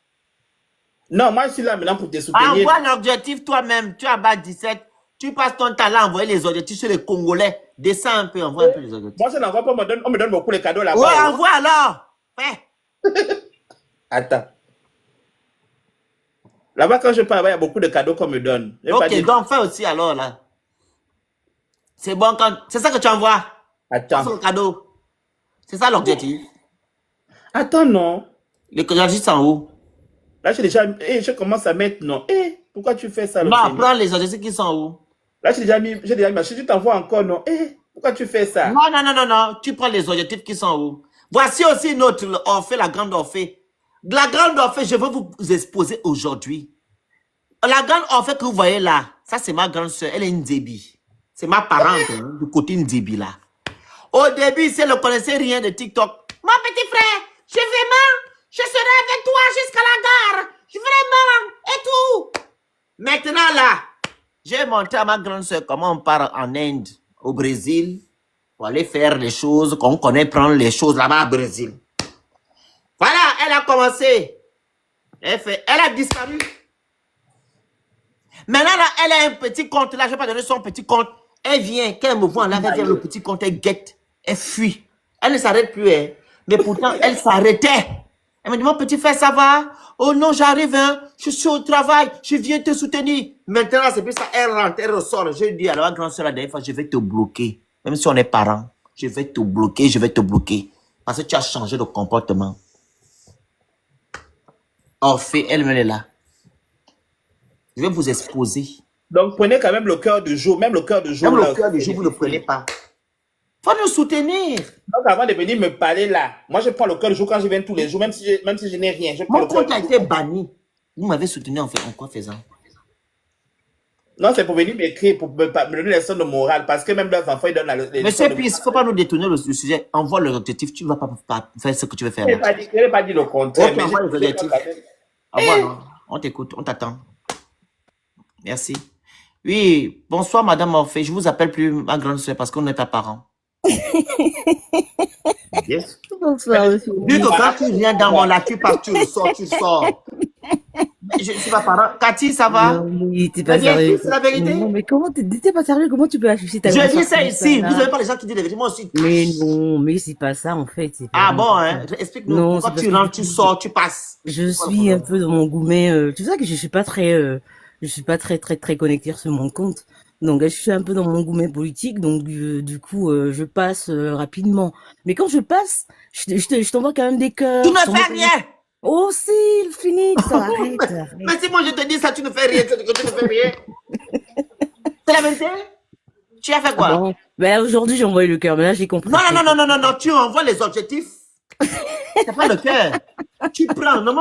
Non, moi je suis là maintenant pour te soutenir. Envoie l'objectif toi-même, tu as bas 17. Tu passes ton temps à envoyer les objectifs sur les Congolais. Descends un peu, envoie un peu les objectifs. Moi, je n'envoie pas, on me donne beaucoup les cadeaux là-bas. Ouais, envoie alors. Fais. Attends. Là-bas, quand je pars, il y a beaucoup de cadeaux qu'on me donne. Ok, donc fais aussi alors là. C'est bon quand... C'est ça que tu envoies. Attends. C'est le cadeau. C'est ça l'objectif. Attends, non. Les objectifs sont où? Là, je commence à mettre non. Pourquoi tu fais ça? Non, prends les objectifs qui sont où? Là, j'ai déjà mis si tu t'envoies encore, non. Pourquoi tu fais ça? Non. Tu prends les objectifs qui sont où? Voici aussi notre Orphée, la grande Orphée. La grande Orphée, je veux vous exposer aujourd'hui. La grande Orphée que vous voyez là, ça c'est ma grande soeur, elle est Ndébi. C'est ma parente, du côté Ndébi là. Au début, si elle ne connaissait rien de TikTok. Mon petit frère, je serai avec toi jusqu'à la gare. Vraiment, et tout. Maintenant là, j'ai montré à ma grande soeur comment on part en Inde, au Brésil, pour aller faire les choses qu'on connaît, prendre les choses là-bas au Brésil. Voilà, elle a commencé. Elle a disparu. Maintenant, là, elle a un petit compte. Là, je ne vais pas donner son petit compte. Elle vient, quand elle me voit, là, elle vient le petit compte, elle guette, elle fuit. Elle ne s'arrête plus, hein. Mais pourtant, elle s'arrêtait. Elle me dit, mon petit frère, ça va? Oh non, j'arrive, hein. Je suis au travail, je viens te soutenir. Maintenant, c'est plus ça, elle rentre, elle ressort. Je dis, alors, grande soeur, la dernière fois, je vais te bloquer. Même si on est parents, je vais te bloquer, Parce que tu as changé de comportement. Orphée, elle est là. Je vais vous exposer. Donc, prenez quand même le cœur du jour. Même le cœur du jour. Même le cœur du jour, vous ne le prenez pas. Faut nous soutenir. Donc, avant de venir me parler là, moi, je prends le cœur du jour quand je viens tous les jours, même si je n'ai rien. Mon compte a été banni. Vous m'avez soutenu en quoi faisant? Non, c'est pour venir m'écrire, pour me donner des leçons de morale, parce que même leurs enfants, ils donnent les Monsieur Pis, il ne faut pas nous détourner le sujet. Envoie l'objectif, tu ne vas pas faire ce que tu veux faire. Je n'ai pas dit le contraire. Ok, envoie les objectifs. Envoie, on t'écoute, on t'attend. Merci. Oui, bonsoir Madame Orphée. Je vous appelle plus ma grande soeur parce qu'on n'est pas parents. Yes. Bonsoir, monsieur. Vu que quand tu viens dans mon lac, tu pars, tu sors. Je ne suis pas parent. Cathy, ça va? Non, mais t'es pas sérieux. C'est la vérité? Non, mais comment t'es pas sérieux? Comment tu peux afficher ta Je dis ça ici. Vous n'avez pas les gens qui disent la vérité. Moi aussi. Mais non, mais c'est pas ça en fait. Ah bon, hein? Explique-nous. Quand tu rentres, tu sors, tu passes. Je suis un peu dans mon goumet. Tu sais que je suis pas très connectée sur mon compte. Donc je suis un peu dans mon goumet politique, donc du coup je passe rapidement. Mais quand je passe, je t'envoie quand même des cœurs. Tu ne fais rien. Oh si, il finit, arrête. Mais si moi je te dis ça, tu ne fais rien, tu ne fais rien. C'est la vérité? Tu as fait quoi? Bon, ben aujourd'hui j'ai envoyé le cœur, mais là j'ai compris. Non, tu envoies les objectifs. C'est pas le cœur. Tu prends, non,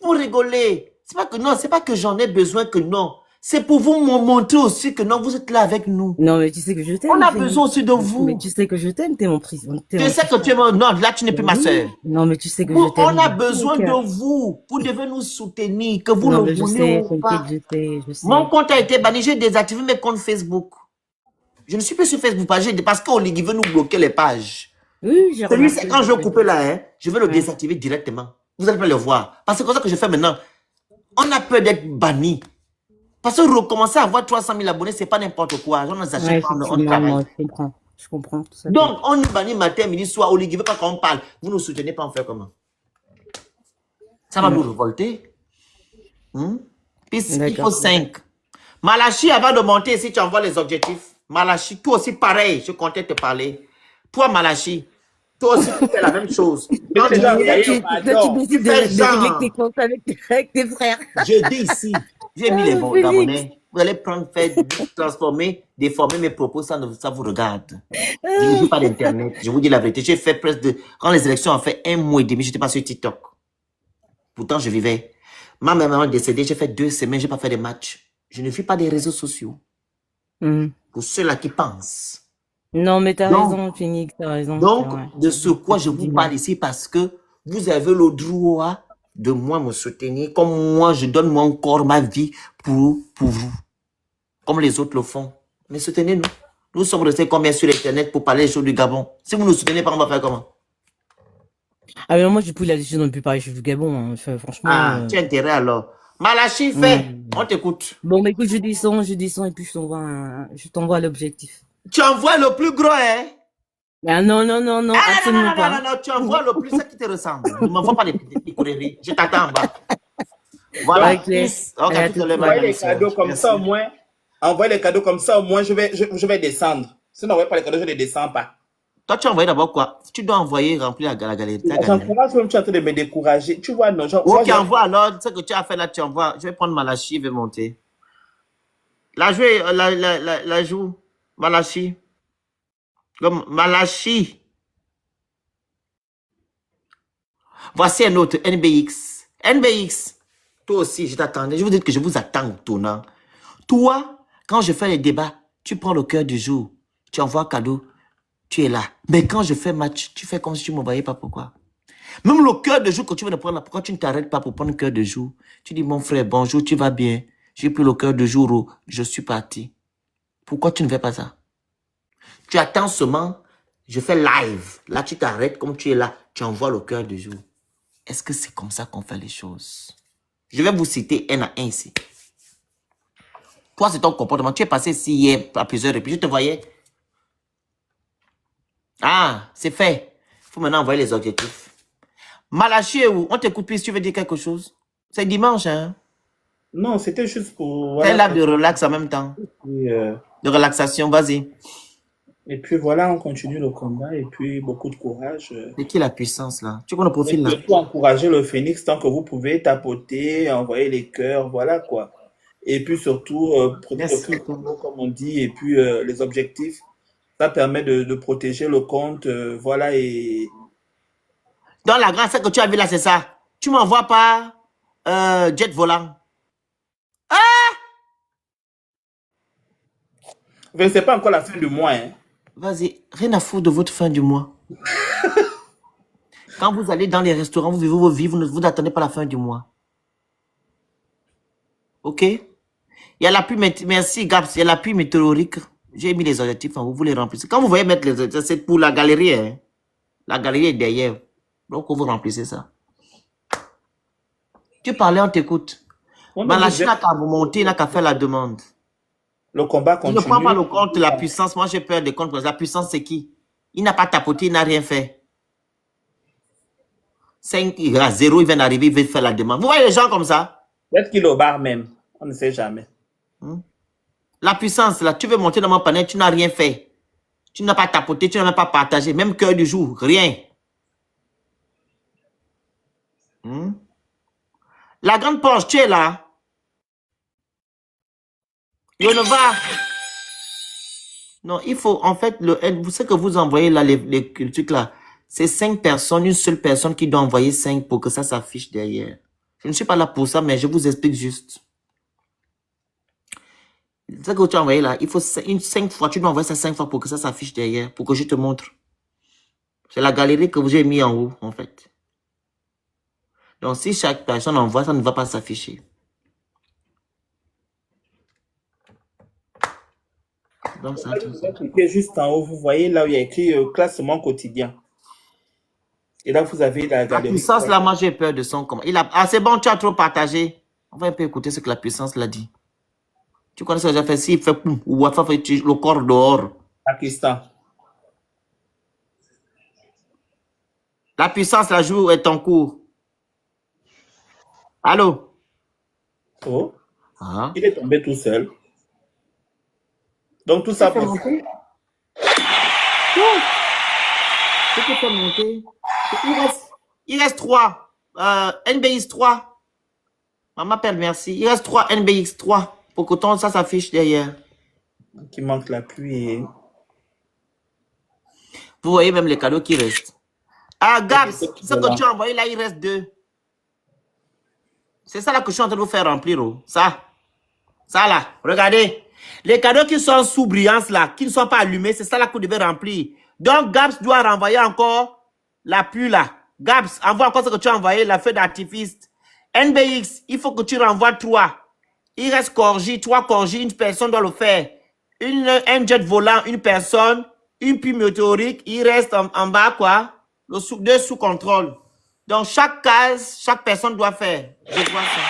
pour rigoler. C'est pas que j'en ai besoin que non. C'est pour vous montrer aussi que non, vous êtes là avec nous. Non, mais tu sais que je t'aime. On a besoin aussi de vous. Mais tu sais que je t'aime, t'es mon prison. Tu sais que tu es mon... Non, là, tu n'es plus ma soeur. Non, mais tu sais que je t'aime. On a besoin de vous. Vous devez nous soutenir, que vous le voulez ou pas. Je sais. Mon compte a été banni. J'ai désactivé mes comptes Facebook. Je ne suis plus sur Facebook parce qu'Oligui veut nous bloquer les pages. Oui, j'ai remarqué. Quand je vais couper là, hein, je vais le désactiver directement. Vous n'allez pas le voir. Parce que c'est comme ça que je fais maintenant. On a peur d'être banni. Parce que recommencer à avoir 300 000 abonnés, c'est pas n'importe quoi. On nous achète pas, on travaille. Je comprends tout ça. Donc, on nous bannit matin, midi, soir. Oligui veut pas qu'on parle. Vous nous soutenez pas, on fait comment? Ça va nous révolter. Puis, il faut 5. Malachi, avant de monter ici, tu envoies les objectifs. Malachi, toi aussi, pareil. Je comptais te parler. Toi, Malachi, toi aussi, tu fais la même chose. Toi, tu décides de régler tes comptes avec tes frères. Je dis ici, j'ai mis les bons Gabonais. Vous allez prendre, faire, transformer, déformer mes propos, ça vous regarde. Je ne dis pas d'Internet. Je vous dis la vérité. J'ai fait presque de... Quand les élections ont fait 1 mois et demi, je n'étais pas sur TikTok. Pourtant, je vivais. Ma maman est décédée, j'ai fait 2 semaines, je n'ai pas fait de match. Je ne suis pas des réseaux sociaux. Pour ceux-là qui pensent. Non, mais t'as raison, Phoenix, t'as raison. Donc, de ce quoi je vous parle ici, parce que vous avez le droit de moi me soutenir, comme moi, je donne moi encore ma vie pour vous. Comme les autres le font. Mais soutenez-nous. Nous sommes restés combien sur Internet pour parler des choses du Gabon? Si vous ne nous soutenez pas, on va faire comment? Ah, mais non, moi, j'ai pris la décision de ne plus parler du Gabon, hein. Franchement. Tu as intérêt alors. Malachi, fais. On t'écoute. Bon, mais écoute, je descends, et puis je t'envoie l'objectif. Tu envoies le plus gros, hein? Ah, non, absolument pas. Non, tu envoies le plus, ça qui te ressemble. Ne m'envoie pas des petites courriers. Je t'attends en bas. Voilà. Envoyez les cadeaux comme ça, au moins. Envoyez les cadeaux comme ça, au moins, je vais descendre. Sinon, n'envoyez pas les cadeaux, je ne les descends pas. Toi, tu envoies d'abord quoi? Tu dois envoyer, remplir la galerie. J'encourage même, tu es en train de me décourager. Tu vois, non, ok, envoie alors. Ce que tu as fait là, tu envoies. Je vais prendre Malachi, je vais monter. La joue. Malachi. Comme Malachi. Voici un autre, NBX. NBX. Toi aussi, je t'attendais. Je vous dis que je vous attends au tournant. Toi, quand je fais les débats, tu prends le cœur du jour. Tu envoies un cadeau. Tu es là. Mais quand je fais match, tu fais comme si tu ne me voyais pas. Pourquoi? Même le cœur de jour, quand tu veux le prendre, pourquoi tu ne t'arrêtes pas pour prendre le cœur de jour? Tu dis, mon frère, bonjour, tu vas bien? J'ai pris le cœur de jour où je suis parti. Pourquoi tu ne fais pas ça? Tu attends seulement, je fais live. Là, tu t'arrêtes comme tu es là. Tu envoies le cœur de jour. Est-ce que c'est comme ça qu'on fait les choses? Je vais vous citer un à un ici. Toi, c'est ton comportement. Tu es passé ici hier à plusieurs reprises. Je te voyais. Ah, c'est fait. Il faut maintenant envoyer les objectifs. Malachi, où? On t'écoute plus si tu veux dire quelque chose. C'est dimanche, hein? Non, c'était juste pour... Voilà, c'est là de relax en même temps. Puis, de relaxation, vas-y. Et puis voilà, on continue le combat et puis beaucoup de courage. C'est qui la puissance là? Tu connais le profil là? Surtout encourager le Phoenix tant que vous pouvez tapoter, envoyer les cœurs, voilà quoi. Et puis surtout, protéger le compte, comme on dit, et puis les objectifs. Ça permet de protéger le compte, voilà et... Dans la grâce que tu as vu là, c'est ça. Tu m'envoies pas jet volant. Ah! C'est pas encore la fin du mois, hein. Vas-y, rien à foutre de votre fin du mois. Quand vous allez dans les restaurants, vous vivez vos vies, vous n'attendez pas la fin du mois. Ok? Il y a l'appui, merci Gaps, il y a l'appui météorique. J'ai mis les objectifs, hein, vous les remplissez. Quand vous voyez mettre les objectifs, c'est pour la galerie. Hein. La galerie est derrière. Donc, vous remplissez ça. Tu parlais, on t'écoute. Malachi n'a qu'à vous monter, n'a qu'à faire la demande. Le combat continue. Je ne prends pas le compte de la puissance. Moi, j'ai peur des comptes. La puissance, c'est qui? Il n'a pas tapoté, il n'a rien fait. 5, il a 0, il vient d'arriver, il veut faire la demande. Vous voyez les gens comme ça? Peut-être qu'il est au bar même. On ne sait jamais. La puissance, là, tu veux monter dans mon panel, tu n'as rien fait. Tu n'as pas tapoté, tu n'as même pas partagé. Même cœur du jour, rien. La grande Porsche, tu es là. Yonova. Non, il faut, en fait, vous savez que vous envoyez là, les trucs là, c'est 5 personnes, une seule personne qui doit envoyer 5 pour que ça s'affiche derrière. Je ne suis pas là pour ça, mais je vous explique juste. Ce que tu as envoyé là, il faut 5 fois. Tu dois envoyer ça 5 fois pour que ça s'affiche derrière, pour que je te montre. C'est la galerie que vous avez mis en haut, en fait. Donc, si chaque personne envoie, ça ne va pas s'afficher. Donc, ça, tout ça. Cliquez juste en haut, vous voyez là où il y a écrit classement quotidien. Et là, vous avez la La galerie. puissance, là, moi, j'ai peur de son comment. Ah, c'est bon, tu as trop partagé. On va un peu écouter ce que la puissance l'a dit. Tu connais ce que j'ai fait? S'il fait poum, ou Wafa fait le corps dehors. Pakistan. La puissance, la joue est en cours. Allô? Oh. Ah. Il est tombé tout seul. Donc, tout ça pour... monter. Tu peux faire monter. Il reste 3. NBX 3. Maman m'appelle, merci. Il reste 3 NBX 3. Pour que ça s'affiche derrière. Qui manque l'appui. Vous voyez même les cadeaux qui restent. Ah, Gabs, ce que tu as envoyé là, il reste 2. C'est ça là que je suis en train de vous faire remplir. Oh. Ça là, regardez. Les cadeaux qui sont sous brillance là, qui ne sont pas allumés, c'est ça là que vous devez remplir. Donc, Gabs doit renvoyer encore l'appui là. Gabs, envoie encore ce que tu as envoyé, la feu d'artifice. NBX, il faut que tu renvoies 3. Il reste Corgi, 3 Corgi, une personne doit le faire. Un jet volant, une personne, une pluie météorique, il reste en bas quoi? 2 sous contrôle. Donc, chaque case, chaque personne doit faire. Je vois ça.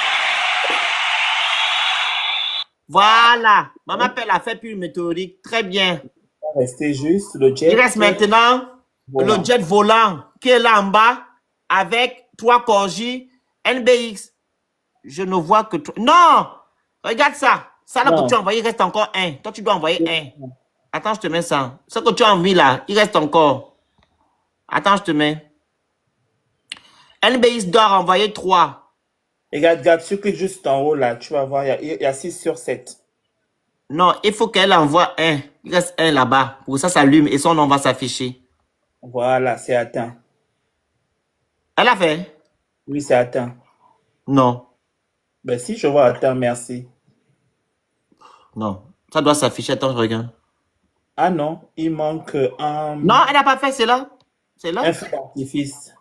Voilà. Maman appelle a fait pluie météorique. Très bien. Restez juste le jet. Il reste maintenant le jet volant qui est là en bas avec 3 Corgi, NBX. Je ne vois que 3. Non! Regarde ça. Ça là que tu as envoyé, il reste encore 1. Toi, tu dois envoyer 1. Attends, je te mets ça. Ce que tu as envoyé là, il reste encore. Attends, je te mets. NBX doit renvoyer 3. Regarde, tu cliques juste en haut là. Tu vas voir, il y a 6 sur 7. Non, il faut qu'elle envoie 1. Il reste 1 là-bas. Pour que ça s'allume et son nom va s'afficher. Voilà, c'est atteint. Elle a fait? Oui, c'est atteint. Non. Ben si, je vois atteint, merci. Non. Ça doit s'afficher. Attends, je regarde. Ah non, il manque un... Non, elle n'a pas fait, c'est là. C'est là. Un feu d'artifice.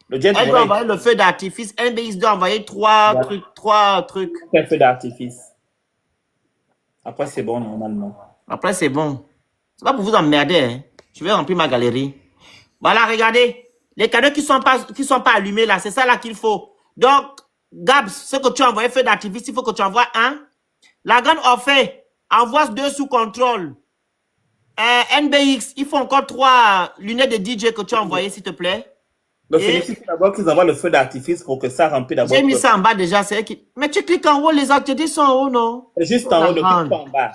Le jet Elle doit envoyer le feu d'artifice. NBX doit envoyer 3 trucs. 3 trucs. Un feu d'artifice. Après, c'est bon, normalement. Après, c'est bon. C'est pas pour vous emmerder. Hein. Je vais remplir ma galerie. Voilà, regardez. Les cadeaux qui sont pas allumés là, c'est ça là qu'il faut. Donc, Gabs, ce que tu as envoyé feu d'artifice, il faut que tu envoies 1. La grande Orphée, envoie 2 sous contrôle. NBX, il faut encore 3 lunettes de DJ que tu as envoyées, s'il te plaît. Donc, Félix, il faut d'abord qu'ils envoient le feu d'artifice pour que ça remplisse d'abord. J'ai mis ça en bas déjà. Mais tu cliques en haut, les objectifs sont en haut, non? C'est juste en haut, ne clique pas en bas.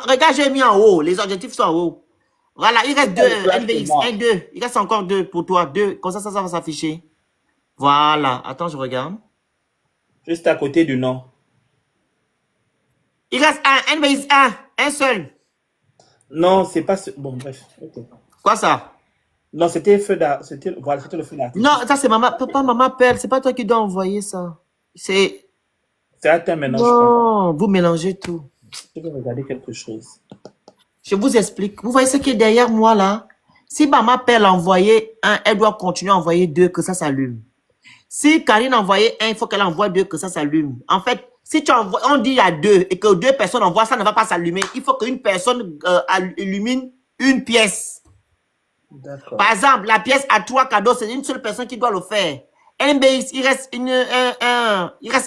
Regarde, j'ai mis en haut. Les objectifs sont en haut. Voilà, il reste 2. NBX, 1, 2. Il reste encore 2 pour toi. 2. Comme ça, ça va s'afficher. Voilà. Attends, je regarde. Juste à côté du nom. Il reste 1. NBX 1. Un seul. Non, c'est pas... Bon, bref. Okay. Quoi ça? Non, c'était le feu d'artifice. Voilà, c'était le feu d'artifice. Non, ça c'est maman. Papa, maman appelle. C'est pas toi qui dois envoyer ça. C'est atteint maintenant. Non, vous mélangez tout. Je vais regarder quelque chose. Je vous explique. Vous voyez ce qui est derrière moi là? Si maman appelle envoyer 1, elle doit continuer à envoyer 2, que ça s'allume. Si Karine envoyait 1, il faut qu'elle envoie 2, que ça s'allume. En fait, si tu envoies, on dit il y a 2 et que 2 personnes envoient, ça ne va pas s'allumer. Il faut qu'une personne illumine une pièce. Par exemple, la pièce à 3 cadeaux, c'est une seule personne qui doit le faire. NBX, il reste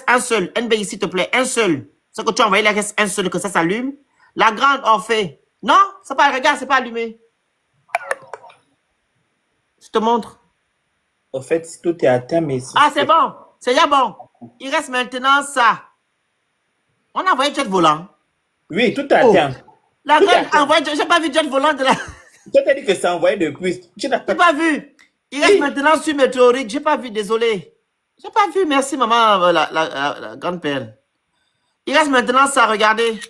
un seul. NBX, s'il te plaît, un seul. Ce que tu as envoyé, il reste un seul, que ça s'allume. La grande Orphée. Non, c'est pas, regarde, c'est pas allumé. Je te montre. En fait, si tout est atteint, mais... Ah, c'est bon. C'est déjà bon. Il reste maintenant ça. On a envoyé jet volant. Oui, tout est atteint. La grande a envoyé, j'ai pas vu jet volant de la... Toi, t'as dit que c'est envoyé depuis. Tu n'as pas vu. Il reste maintenant sur météorique. J'ai pas vu, désolé. J'ai pas vu, merci maman, la grande perle. Il reste maintenant ça, regardez.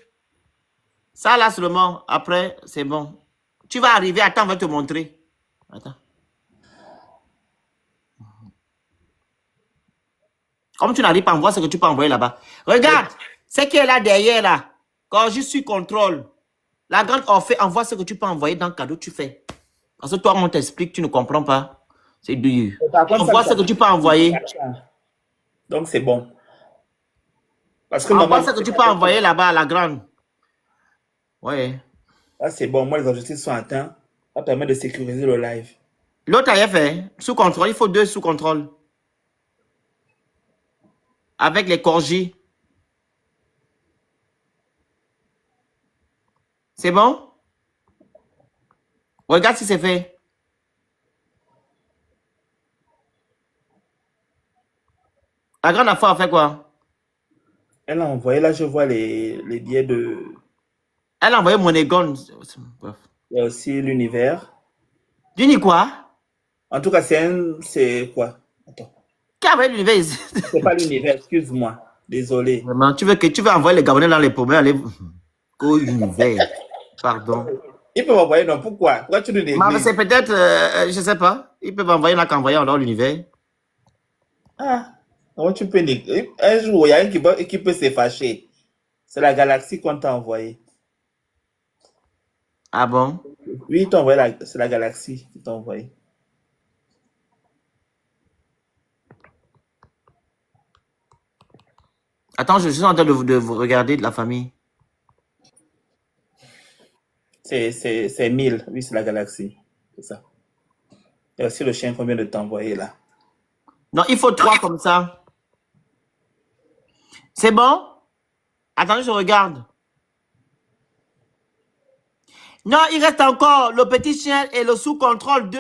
Ça là seulement. Après, c'est bon. Tu vas arriver, attends, on va te montrer. Attends. Comme tu n'arrives pas à voir ce que tu peux envoyer là-bas. Regarde, ce qui est là derrière là. Quand je suis contrôle, la grande envoie ce que tu peux envoyer dans le cadeau, tu fais. Parce que toi, on t'explique, tu ne comprends pas. C'est dur. Envoie ce que tu peux envoyer. Donc, c'est bon. Parce que envoie ce que tu peux envoyer là-bas à la grande. Ouais. Ah, c'est bon. Moi, les objectifs sont atteints. Ça permet de sécuriser le live. L'autre a fait. Sous contrôle. Il faut 2 sous contrôle. Avec les corgis. C'est bon? Regarde si c'est fait. La grande affaire a fait quoi? Elle a envoyé, là, je vois les billets de... Elle a envoyé Monégon. Il y a aussi l'univers. Dis quoi? En tout cas, c'est quoi? Attends. Qui a envoyé l'univers ici? C'est pas l'univers, excuse-moi. Désolé. Vraiment, tu veux envoyer les Gabonais dans les paumés, aller... Qu'au univers. Pardon. Ils peuvent envoyer, non? Pourquoi? Pourquoi tu nous négliges? C'est peut-être, je sais pas. Ils peuvent envoyer, là, qu'envoyer dans l'univers. Ah. Comment tu peux négliger? Un jour, il y a un qui peut se fâcher. C'est la galaxie qu'on t'a envoyé. Ah bon? Oui, il t'a envoyé, c'est la galaxie qui t'a envoyé. Attends, je suis en train de vous regarder de la famille. C'est 1000. Oui, c'est la galaxie. C'est ça. Il y a aussi le chien qu'on vient de t'envoyer là. Non, il faut 3 comme ça. C'est bon? Attendez, je regarde. Non, il reste encore le petit chien et le sous-contrôle 2.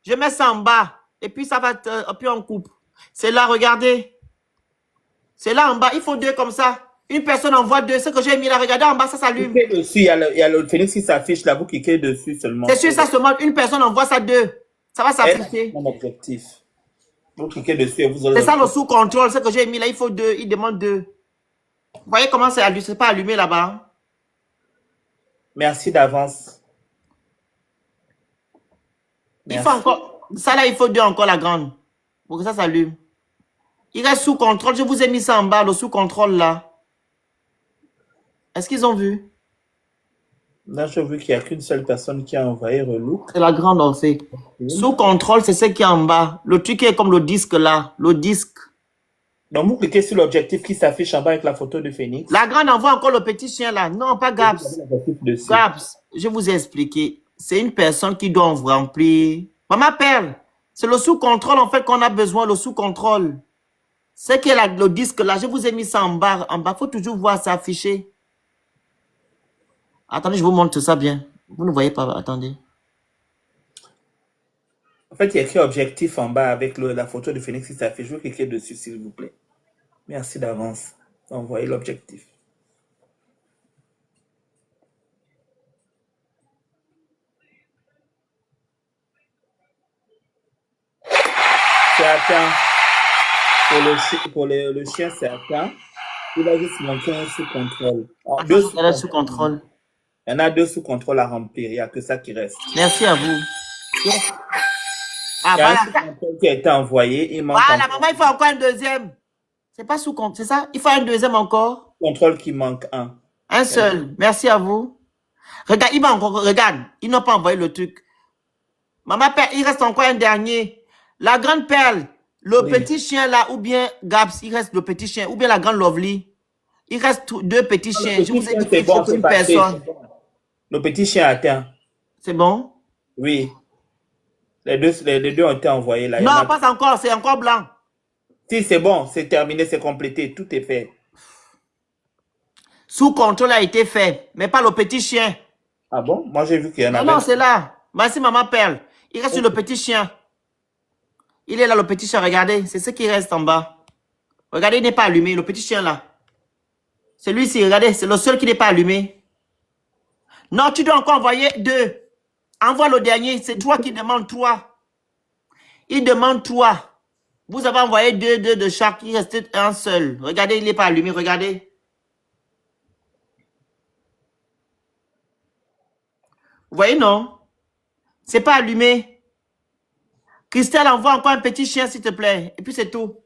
Je mets ça en bas. Et puis ça va, puis on coupe. C'est là, regardez. C'est là en bas. Il faut 2 comme ça. Une personne envoie 2. Ce que j'ai mis là, regardez en bas, ça s'allume. Cliquez dessus, il y a le phénix qui s'affiche là. Vous cliquez dessus seulement. C'est sûr, ça seulement. Une personne envoie ça 2. Ça va s'afficher. Mon objectif. Vous cliquez dessus et vous aurez... C'est ça le sous-contrôle. Ce que j'ai mis là, il faut 2. Il demande 2. Vous voyez comment c'est allumé? C'est pas allumé là-bas. Merci d'avance. Il faut encore... Ça là, il faut 2 encore la grande. Pour que ça s'allume. Il reste sous contrôle. Je vous ai mis ça en bas, le sous contrôle là. Est-ce qu'ils ont vu? Là, j'ai vu qu'il n'y a qu'une seule personne qui a envoyé relou. C'est la grande en fait. Sous contrôle, c'est ce qui est en bas. Le truc est comme le disque là. Le disque. Donc, vous cliquez sur l'objectif qui s'affiche en bas avec la photo de Phoenix. La grande envoie encore le petit chien là. Non, pas Gabs. Gabs, je vous ai expliqué. C'est une personne qui doit remplir. Maman Perle, c'est le sous-contrôle en fait qu'on a besoin, le sous-contrôle. C'est que le disque là, je vous ai mis ça en bas. En bas, il faut toujours voir ça affiché. Attendez, je vous montre ça bien. Vous ne voyez pas, attendez. En fait, il y a écrit objectif en bas avec la photo de Phoenix qui s'affiche. Je vais cliquer dessus, s'il vous plaît. Merci d'avance. Envoyez l'objectif. C'est atteint. Pour le chien, c'est atteint. Il va juste manquer un sous contrôle. Sous contrôle. Il y en a 2 sous contrôle à remplir. Il n'y a que ça qui reste. Merci à vous. Ah, il y a un sous contrôle qui a été envoyé. Il manque voilà, maman, il faut encore un deuxième. C'est pas sous contrôle, c'est ça? Il faut un deuxième encore. Contrôle qui manque un. Un seul. Merci à vous. Regarde, regarde, ils n'ont pas envoyé le truc. Maman, il reste encore un dernier. La grande perle, le petit chien là, ou bien Gabs, il reste le petit chien, ou bien la grande Lovely. Il reste 2 petits chiens. Je vous ai dit que bon, c'est une personne. Le petit chien atteint. C'est bon? Oui. Les deux ont été envoyés là. Non, pas encore, c'est encore blanc. Si, c'est bon, c'est terminé, c'est complété, tout est fait. Sous contrôle a été fait, mais pas le petit chien. Ah bon? Moi, j'ai vu qu'il y en avait. Non, c'est là. Merci, maman Perle. Il reste le petit chien. Il est là, le petit chien, regardez. C'est ce qui reste en bas. Regardez, il n'est pas allumé, le petit chien là. Celui-ci, regardez, c'est le seul qui n'est pas allumé. Non, tu dois encore envoyer 2. Envoie le dernier, c'est toi qui demandes 3. Il demande 3. Vous avez envoyé 2 de chaque, il restait un seul. Regardez, il n'est pas allumé, regardez. Vous voyez, non? C'est pas allumé. Christelle, envoie encore un petit chien, s'il te plaît. Et puis c'est tout.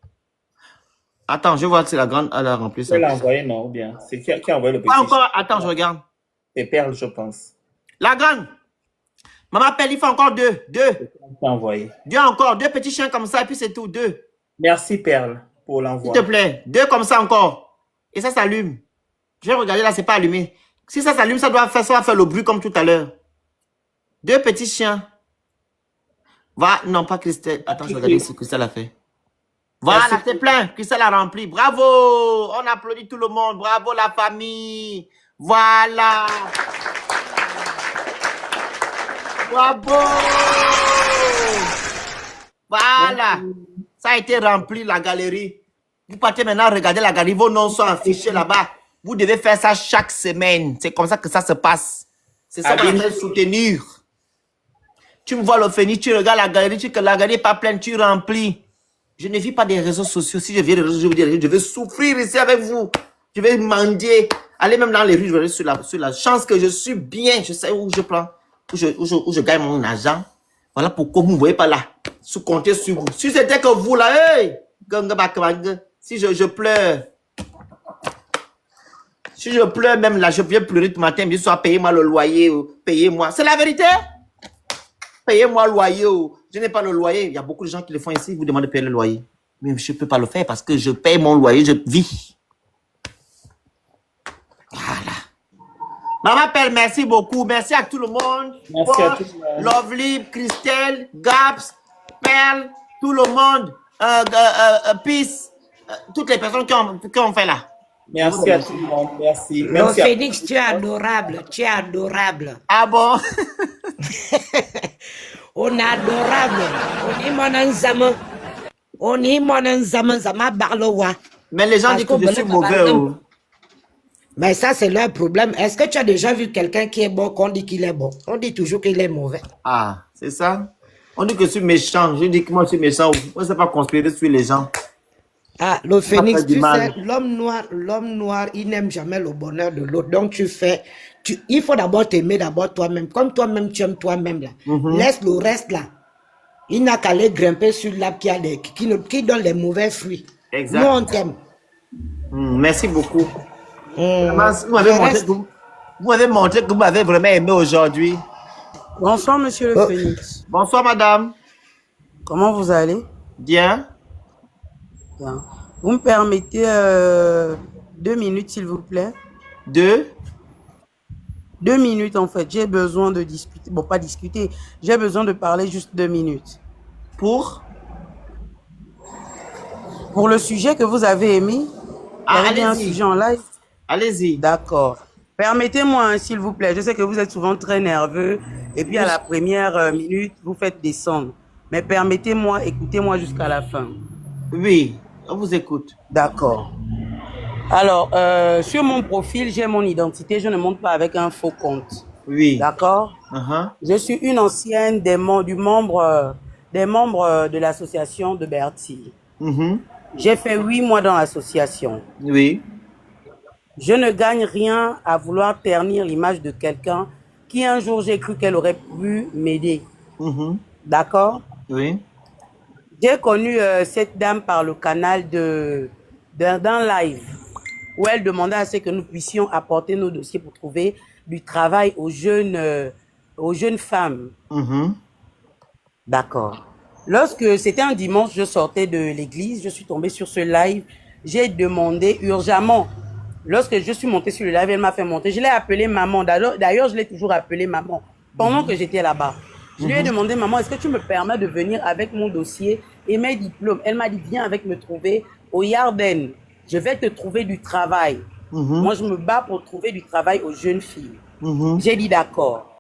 Attends, je vois que c'est la grande. Elle a rempli ça. Elle a envoyé, non, ou bien. C'est qui a envoyé le petit Pas encore. chien? Attends, je regarde. C'est Perle, je pense. La grande. Maman appelle, il faut encore deux. Deux. Qui a envoyé. Deux encore. Deux petits chiens comme ça, et puis c'est tout. Deux. Merci, Perle, pour S'il l'envoi. te plaît. Deux comme ça encore. Et ça s'allume. Je vais regarder là, c'est pas allumé. Si ça s'allume, ça va faire le bruit comme tout à l'heure. Deux petits chiens. Va, non, pas Christelle. Attends, je regarde ce que Christelle a fait. Voilà, c'est plein. Christelle a rempli. Bravo. On applaudit tout le monde. Bravo la famille. Voilà. Bravo. Voilà. Ça a été rempli, la galerie. Vous partez maintenant regarder la galerie. Vos noms sont affichés là-bas. Vous devez faire ça chaque semaine. C'est comme ça que ça se passe. C'est ça qu'on appelle soutenir. Tu me vois le Phénix, tu regardes la galerie, tu que la galerie n'est pas pleine, tu remplis. Je ne vis pas des réseaux sociaux. Si je viens des réseaux sociaux, je vais souffrir ici avec vous. Je vais mendier. Aller même dans les rues, je vais aller sur la chance que je suis bien. Je sais où je prends, où je gagne mon argent. Voilà pourquoi vous ne me voyez pas là. Sous compter sur vous. Si c'était que vous là, hey, si je pleure. Si je pleure même là, je viens pleurer tout matin, bien sûr, payez-moi le loyer, payez-moi. C'est la vérité. Payez-moi le loyer. Je n'ai pas le loyer. Il y a beaucoup de gens qui le font ici. Vous demandez de payer le loyer. Mais je ne peux pas le faire parce que je paye mon loyer. Je vis. Voilà. Maman Pelle, merci beaucoup. Merci à tout le monde. Merci à tout le monde. Lovely, Christelle, Gaps, Perle, tout le monde. Peace. Toutes les personnes qui ont fait là. Merci à tout le monde. Merci. Le Merci à... Phénix, tu es adorable. Tu es adorable. Ah bon? On est adorable. On est mon enzaman. On est mon enzaman. Zama barlowa. Mais les gens disent que je suis mauvais. Mais ça, c'est leur problème. Est-ce que tu as déjà vu quelqu'un qui est bon qu'on dit qu'il est bon? On dit toujours qu'il est mauvais. Ah, c'est ça? On dit que je suis méchant. Je dis que moi, je suis méchant. Moi, je ne sais pas conspirer sur les gens. Ah, le Phénix, tu sais, l'homme noir, il n'aime jamais le bonheur de l'autre. Donc, il faut d'abord t'aimer d'abord toi-même. Comme toi-même, tu aimes toi-même là. Laisse le reste là. Il n'a qu'à aller grimper sur l'arbre qui donne les mauvais fruits. Exact. Nous, on t'aime. Merci beaucoup. Vous m'avez montré que vous m'avez vraiment aimé aujourd'hui. Bonsoir, monsieur le Phénix. Bonsoir, madame. Comment vous allez? Bien. Bien. Vous me permettez 2 minutes, s'il vous plaît? 2 minutes, en fait. J'ai besoin de discuter. Bon, pas discuter. J'ai besoin de parler juste 2 minutes. Pour le sujet que vous avez émis. Allez-y. Un sujet en live. Allez-y. D'accord. Permettez-moi, s'il vous plaît. Je sais que vous êtes souvent très nerveux. Et puis, à la première minute, vous faites descendre. Mais permettez-moi, écoutez-moi jusqu'à la fin. Oui, on vous écoute. D'accord. Alors, sur mon profil, j'ai mon identité. Je ne monte pas avec un faux compte. Oui. D'accord. Je suis une ancienne des membres de l'association de Berthier. J'ai fait 8 mois dans l'association. Oui. Je ne gagne rien à vouloir ternir l'image de quelqu'un qui un jour j'ai cru qu'elle aurait pu m'aider. D'accord? Oui. J'ai connu cette dame par le canal d'un live où elle demandait à ce que nous puissions apporter nos dossiers pour trouver du travail aux jeunes femmes. D'accord. Lorsque c'était un dimanche, je sortais de l'église, je suis tombée sur ce live, j'ai demandé urgemment. Lorsque je suis montée sur le live, elle m'a fait monter. Je l'ai appelée maman. D'ailleurs, je l'ai toujours appelée maman pendant que j'étais là-bas. Je lui ai demandé, maman, est-ce que tu me permets de venir avec mon dossier et mes diplômes? Elle m'a dit, viens avec me trouver au Yarden. Je vais te trouver du travail. Moi, je me bats pour trouver du travail aux jeunes filles. J'ai dit d'accord.